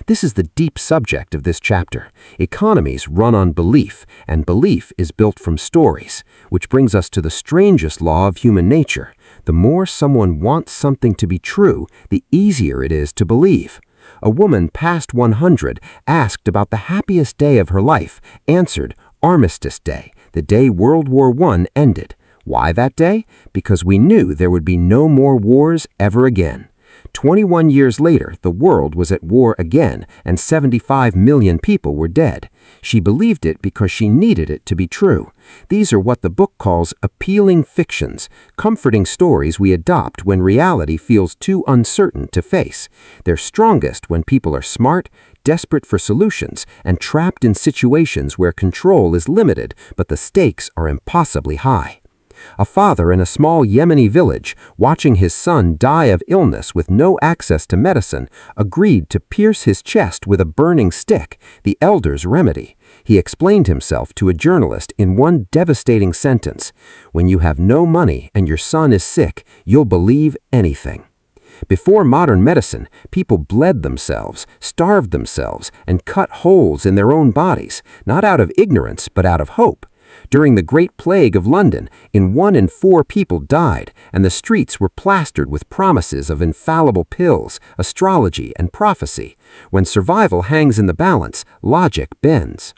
This is the deep subject of this chapter. Economies run on belief, and belief is built from stories, which brings us to the strangest law of human nature. The more someone wants something to be true, the easier it is to believe. A woman past 100 asked about the happiest day of her life, answered, Armistice Day, the day World War I ended. Why that day? Because we knew there would be no more wars ever again. 21 years later, the world was at war again, and 75 million people were dead. She believed it because she needed it to be true. These are what the book calls appealing fictions, comforting stories we adopt when reality feels too uncertain to face. They're strongest when people are smart, desperate for solutions, and trapped in situations where control is limited, but the stakes are impossibly high. A father in a small Yemeni village, watching his son die of illness with no access to medicine, agreed to pierce his chest with a burning stick, the elder's remedy. He explained himself to a journalist in one devastating sentence: "When you have no money and your son is sick, you'll believe anything." Before modern medicine, people bled themselves, starved themselves, and cut holes in their own bodies, not out of ignorance, but out of hope. During the Great Plague of London, 1 in 4 people died, and the streets were plastered with promises of infallible pills, astrology, and prophecy. When survival hangs in the balance, logic bends.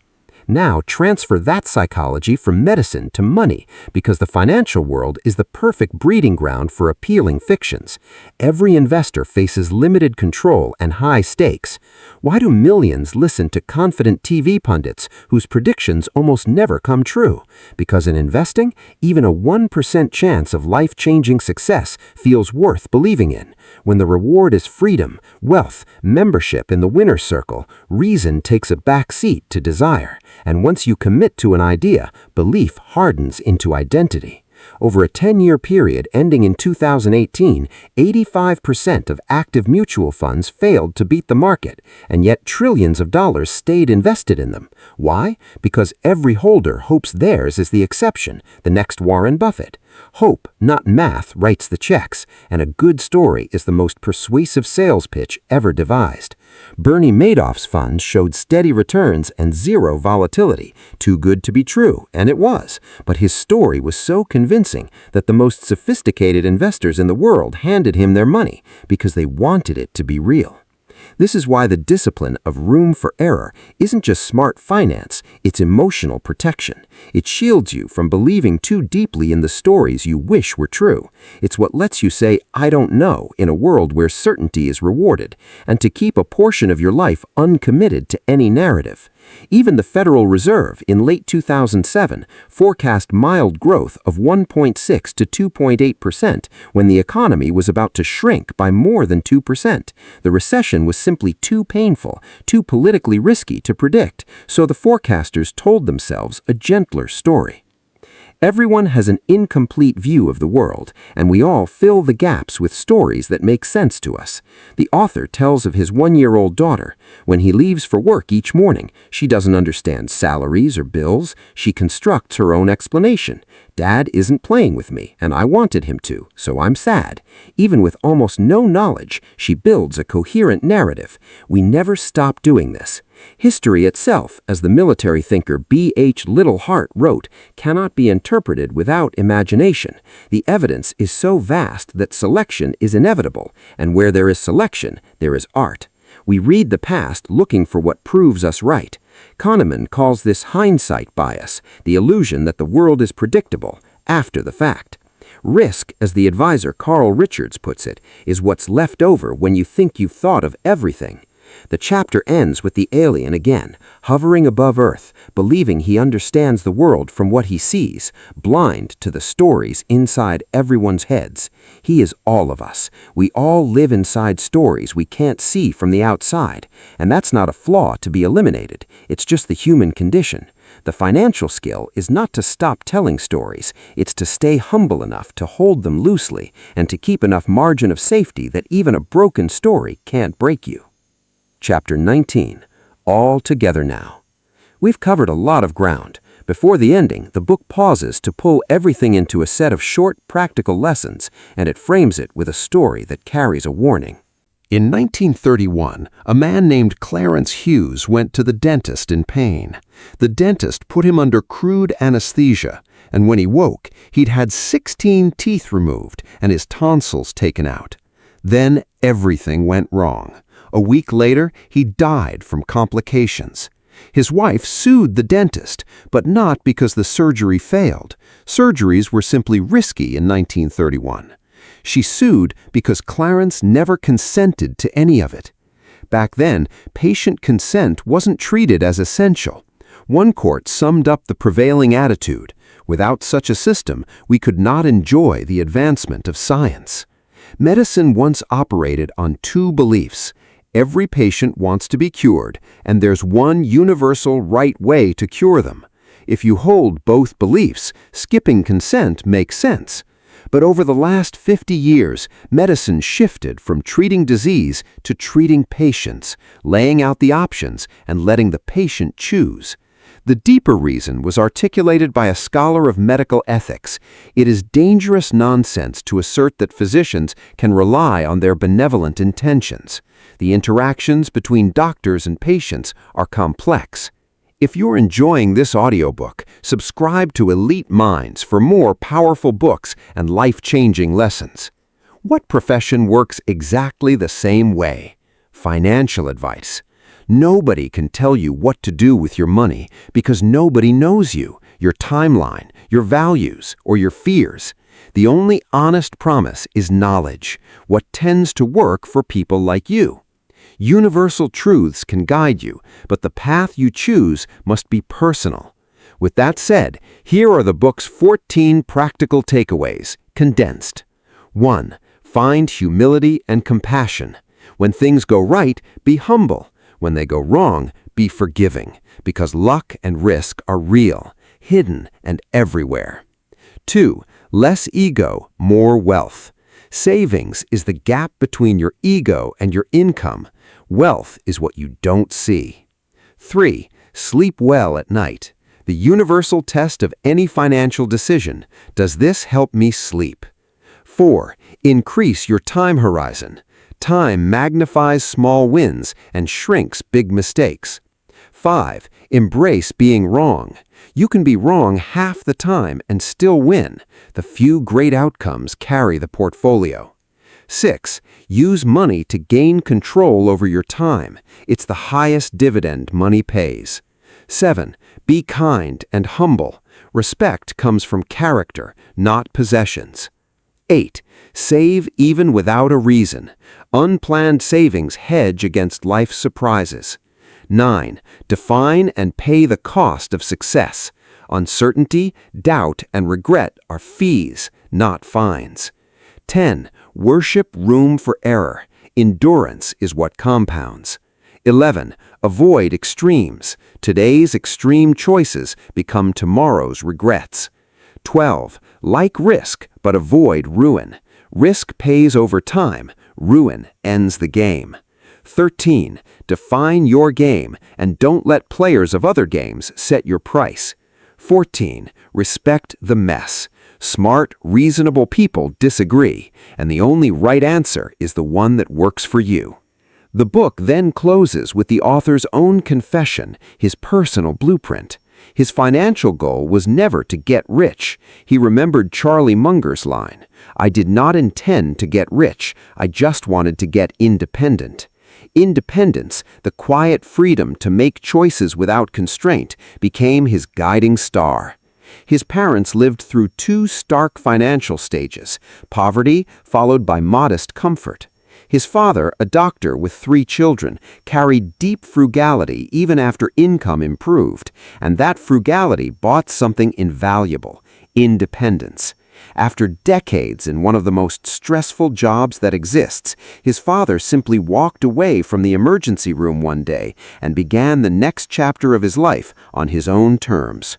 Now transfer that psychology from medicine to money, because the financial world is the perfect breeding ground for appealing fictions. Every investor faces limited control and high stakes. Why do millions listen to confident TV pundits whose predictions almost never come true? Because in investing, even a 1% chance of life-changing success feels worth believing in. When the reward is freedom, wealth, membership in the winner's circle, reason takes a back seat to desire. And once you commit to an idea, belief hardens into identity. Over a 10-year period ending in 2018, 85% of active mutual funds failed to beat the market, and yet trillions of dollars stayed invested in them. Why? Because every holder hopes theirs is the exception, the next Warren Buffett. Hope, not math, writes the checks, and a good story is the most persuasive sales pitch ever devised. Bernie Madoff's funds showed steady returns and zero volatility. Too good to be true, and it was. But his story was so convincing that the most sophisticated investors in the world handed him their money because they wanted it to be real. This is why the discipline of room for error isn't just smart finance, it's emotional protection. It shields you from believing too deeply in the stories you wish were true. It's what lets you say, "I don't know," in a world where certainty is rewarded, and to keep a portion of your life uncommitted to any narrative. Even the Federal Reserve in late 2007 forecast mild growth of 1.6 to 2.8% when the economy was about to shrink by more than 2%. The recession was simply too painful, too politically risky to predict, so the forecasters told themselves a gentler story. Everyone has an incomplete view of the world, and we all fill the gaps with stories that make sense to us. The author tells of his 1-year-old daughter. When he leaves for work each morning, she doesn't understand salaries or bills. She constructs her own explanation. "Dad isn't playing with me, and I wanted him to, so I'm sad." Even with almost no knowledge, she builds a coherent narrative. We never stop doing this. History itself, as the military thinker B.H. Littlehart wrote, cannot be interpreted without imagination. The evidence is so vast that selection is inevitable, and where there is selection, there is art. We read the past looking for what proves us right. Kahneman calls this hindsight bias, the illusion that the world is predictable after the fact. Risk, as the advisor Carl Richards puts it, is what's left over when you think you've thought of everything. The chapter ends with the alien again, hovering above Earth, believing he understands the world from what he sees, blind to the stories inside everyone's heads. He is all of us. We all live inside stories we can't see from the outside, and that's not a flaw to be eliminated. It's just the human condition. The financial skill is not to stop telling stories, it's to stay humble enough to hold them loosely and to keep enough margin of safety that even a broken story can't break you. Chapter 19. All Together Now. We've covered a lot of ground. Before the ending, the book pauses to pull everything into a set of short, practical lessons, and it frames it with a story that carries a warning. In 1931, a man named Clarence Hughes went to the dentist in pain. The dentist put him under crude anesthesia, and when he woke, he'd had 16 teeth removed and his tonsils taken out. Then everything went wrong. A week later, he died from complications. His wife sued the dentist, but not because the surgery failed. Surgeries were simply risky in 1931. She sued because Clarence never consented to any of it. Back then, patient consent wasn't treated as essential. One court summed up the prevailing attitude: without such a system, we could not enjoy the advancement of science. Medicine once operated on two beliefs: every patient wants to be cured, and there's one universal right way to cure them. If you hold both beliefs, skipping consent makes sense. But over the last 50 years, medicine shifted from treating disease to treating patients, laying out the options and letting the patient choose. The deeper reason was articulated by a scholar of medical ethics. It is dangerous nonsense to assert that physicians can rely on their benevolent intentions. The interactions between doctors and patients are complex. If you're enjoying this audiobook, subscribe to Elite Minds for more powerful books and life-changing lessons. What profession works exactly the same way? Financial advice. Nobody can tell you what to do with your money because nobody knows you, your timeline, your values, or your fears. The only honest promise is knowledge, what tends to work for people like you. Universal truths can guide you, but the path you choose must be personal. With that said, here are the book's 14 practical takeaways, condensed. 1. Find humility and compassion. When things go right, be humble. When they go wrong, be forgiving, because luck and risk are real, hidden, and everywhere. 2. Less ego, more wealth. Savings is the gap between your ego and your income. Wealth is what you don't see. 3. Sleep well at night. The universal test of any financial decision. Does this help me sleep? 4. Increase your time horizon. Time magnifies small wins and shrinks big mistakes. 5. Embrace being wrong. You can be wrong half the time and still win. The few great outcomes carry the portfolio. 6. Use money to gain control over your time. It's the highest dividend money pays. 7. Be kind and humble. Respect comes from character, not possessions. 8. Save even without a reason. Unplanned savings hedge against life's surprises. 9. Define and pay the cost of success. Uncertainty, doubt, and regret are fees, not fines. 10. Worship room for error. Endurance is what compounds. 11. Avoid extremes. Today's extreme choices become tomorrow's regrets. 12. Like risk, but avoid ruin. Risk pays over time. Ruin ends the game. 13. Define your game and don't let players of other games set your price. 14. Respect the mess. Smart, reasonable people disagree, and the only right answer is the one that works for you. The book then closes with the author's own confession, his personal blueprint. His financial goal was never to get rich. He remembered Charlie Munger's line, "I did not intend to get rich, I just wanted to get independent." Independence, the quiet freedom to make choices without constraint, became his guiding star. His parents lived through two stark financial stages: poverty followed by modest comfort. His father, a doctor with 3 children, carried deep frugality even after income improved, and that frugality bought something invaluable: independence. After decades in one of the most stressful jobs that exists, his father simply walked away from the emergency room one day and began the next chapter of his life on his own terms.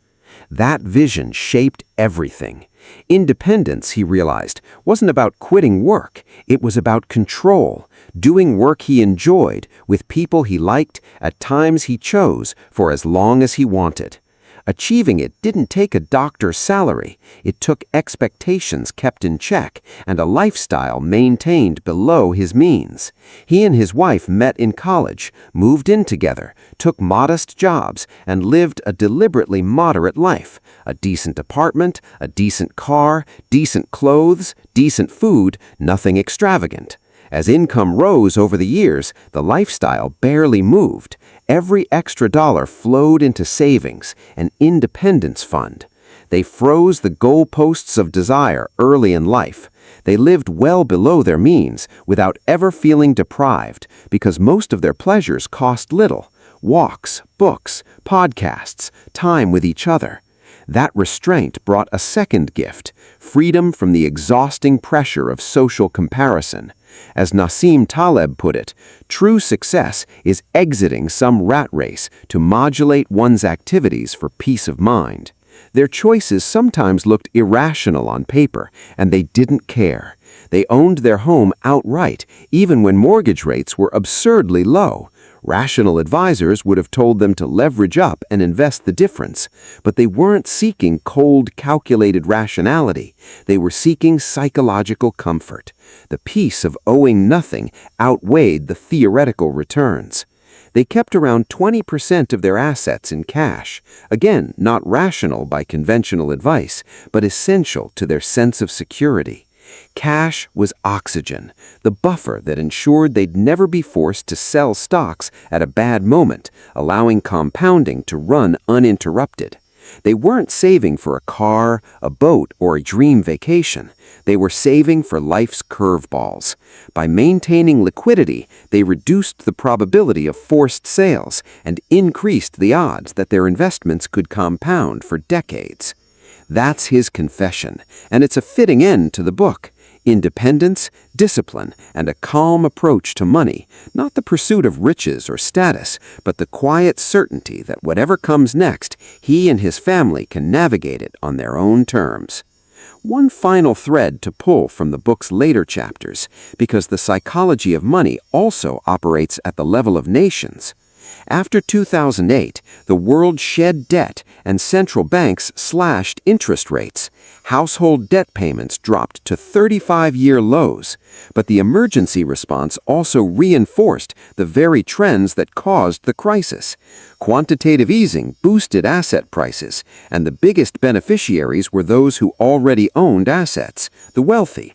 That vision shaped everything. Independence, he realized, wasn't about quitting work. It was about control, doing work he enjoyed, with people he liked, at times he chose, for as long as he wanted. Achieving it didn't take a doctor's salary. It took expectations kept in check and a lifestyle maintained below his means. He and his wife met in college, moved in together, took modest jobs, and lived a deliberately moderate life. A decent apartment, a decent car, decent clothes, decent food, nothing extravagant. As income rose over the years, the lifestyle barely moved. Every extra dollar flowed into savings, an independence fund. They froze the goalposts of desire early in life. They lived well below their means without ever feeling deprived because most of their pleasures cost little: walks, books, podcasts, time with each other. That restraint brought a second gift: freedom from the exhausting pressure of social comparison. As Nassim Taleb put it, true success is exiting some rat race to modulate one's activities for peace of mind. Their choices sometimes looked irrational on paper, and they didn't care. They owned their home outright, even when mortgage rates were absurdly low. Rational advisors would have told them to leverage up and invest the difference, but they weren't seeking cold, calculated rationality. They were seeking psychological comfort. The peace of owing nothing outweighed the theoretical returns. They kept around 20% of their assets in cash, again, not rational by conventional advice, but essential to their sense of security. Cash was oxygen, the buffer that ensured they'd never be forced to sell stocks at a bad moment, allowing compounding to run uninterrupted. They weren't saving for a car, a boat, or a dream vacation. They were saving for life's curveballs. By maintaining liquidity, they reduced the probability of forced sales and increased the odds that their investments could compound for decades. That's his confession, and it's a fitting end to the book. Independence, discipline, and a calm approach to money, not the pursuit of riches or status, but the quiet certainty that whatever comes next, he and his family can navigate it on their own terms. One final thread to pull from the book's later chapters, because the psychology of money also operates at the level of nations. After 2008, the world shed debt and central banks slashed interest rates. Household debt payments dropped to 35-year lows. But the emergency response also reinforced the very trends that caused the crisis. Quantitative easing boosted asset prices, and the biggest beneficiaries were those who already owned assets, the wealthy.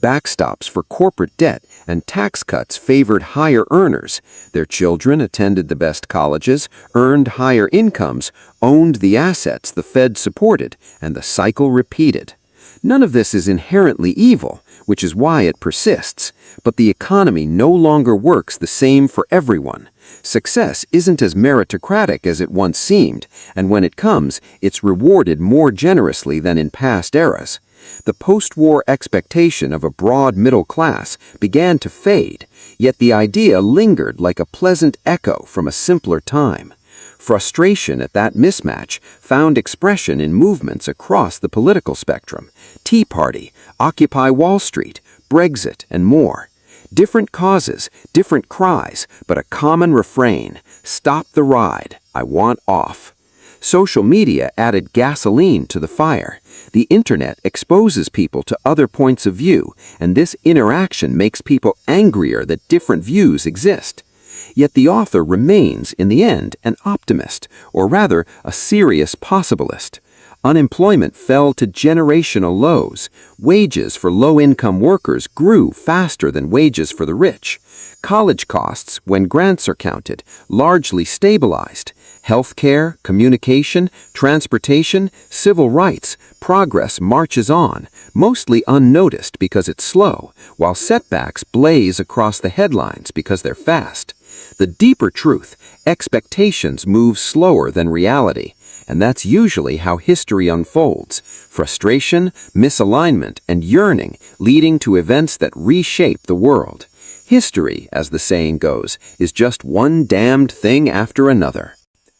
Backstops for corporate debt and tax cuts favored higher earners. Their children attended the best colleges, earned higher incomes, owned the assets the Fed supported, and the cycle repeated. None of this is inherently evil, which is why it persists, but the economy no longer works the same for everyone. Success isn't as meritocratic as it once seemed, and when it comes, it's rewarded more generously than in past eras. The post-war expectation of a broad middle class began to fade, yet the idea lingered like a pleasant echo from a simpler time. Frustration at that mismatch found expression in movements across the political spectrum: Tea Party, Occupy Wall Street, Brexit, and more. Different causes, different cries, but a common refrain: stop the ride, I want off. Social media added gasoline to the fire. The internet exposes people to other points of view, and this interaction makes people angrier that different views exist. Yet the author remains, in the end, an optimist, or rather, a serious possibilist. Unemployment fell to generational lows. Wages for low-income workers grew faster than wages for the rich. College costs, when grants are counted, largely stabilized. Healthcare, communication, transportation, civil rights, progress marches on, mostly unnoticed because it's slow, while setbacks blaze across the headlines because they're fast. The deeper truth: expectations move slower than reality, and that's usually how history unfolds: frustration, misalignment, and yearning leading to events that reshape the world. History, as the saying goes, is just one damned thing after another.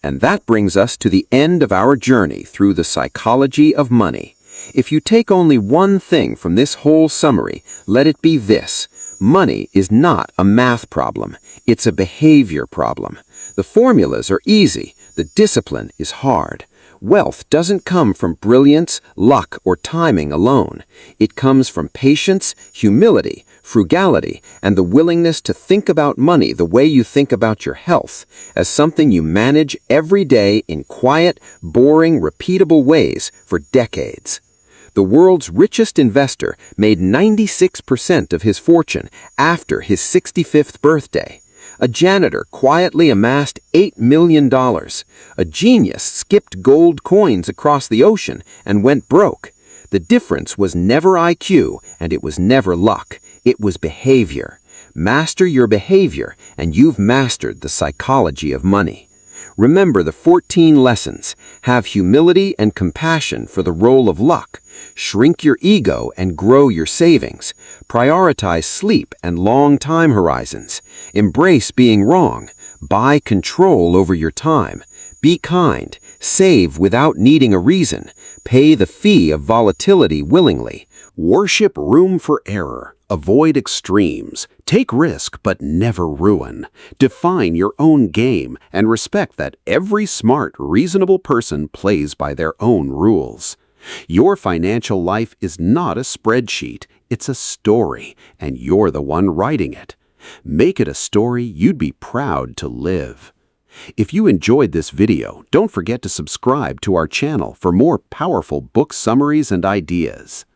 And that brings us to the end of our journey through the psychology of money. If you take only one thing from this whole summary, let it be this: money is not a math problem, it's a behavior problem. The formulas are easy, the discipline is hard. Wealth doesn't come from brilliance, luck, or timing alone. It comes from patience, humility, frugality, and the willingness to think about money the way you think about your health, as something you manage every day in quiet, boring, repeatable ways for decades. The world's richest investor made 96% of his fortune after his 65th birthday. A janitor quietly amassed $8 million. A genius skipped gold coins across the ocean and went broke. The difference was never IQ, and it was never luck. It was behavior. Master your behavior, and you've mastered the psychology of money. Remember the 14 lessons. Have humility and compassion for the role of luck. Shrink your ego and grow your savings. Prioritize sleep and long time horizons. Embrace being wrong. Buy control over your time. Be kind. Save without needing a reason. Pay the fee of volatility willingly. Worship room for error. Avoid extremes. Take risk but never ruin. Define your own game and respect that every smart, reasonable person plays by their own rules. Your financial life is not a spreadsheet. It's a story, and you're the one writing it. Make it a story you'd be proud to live. If you enjoyed this video, don't forget to subscribe to our channel for more powerful book summaries and ideas.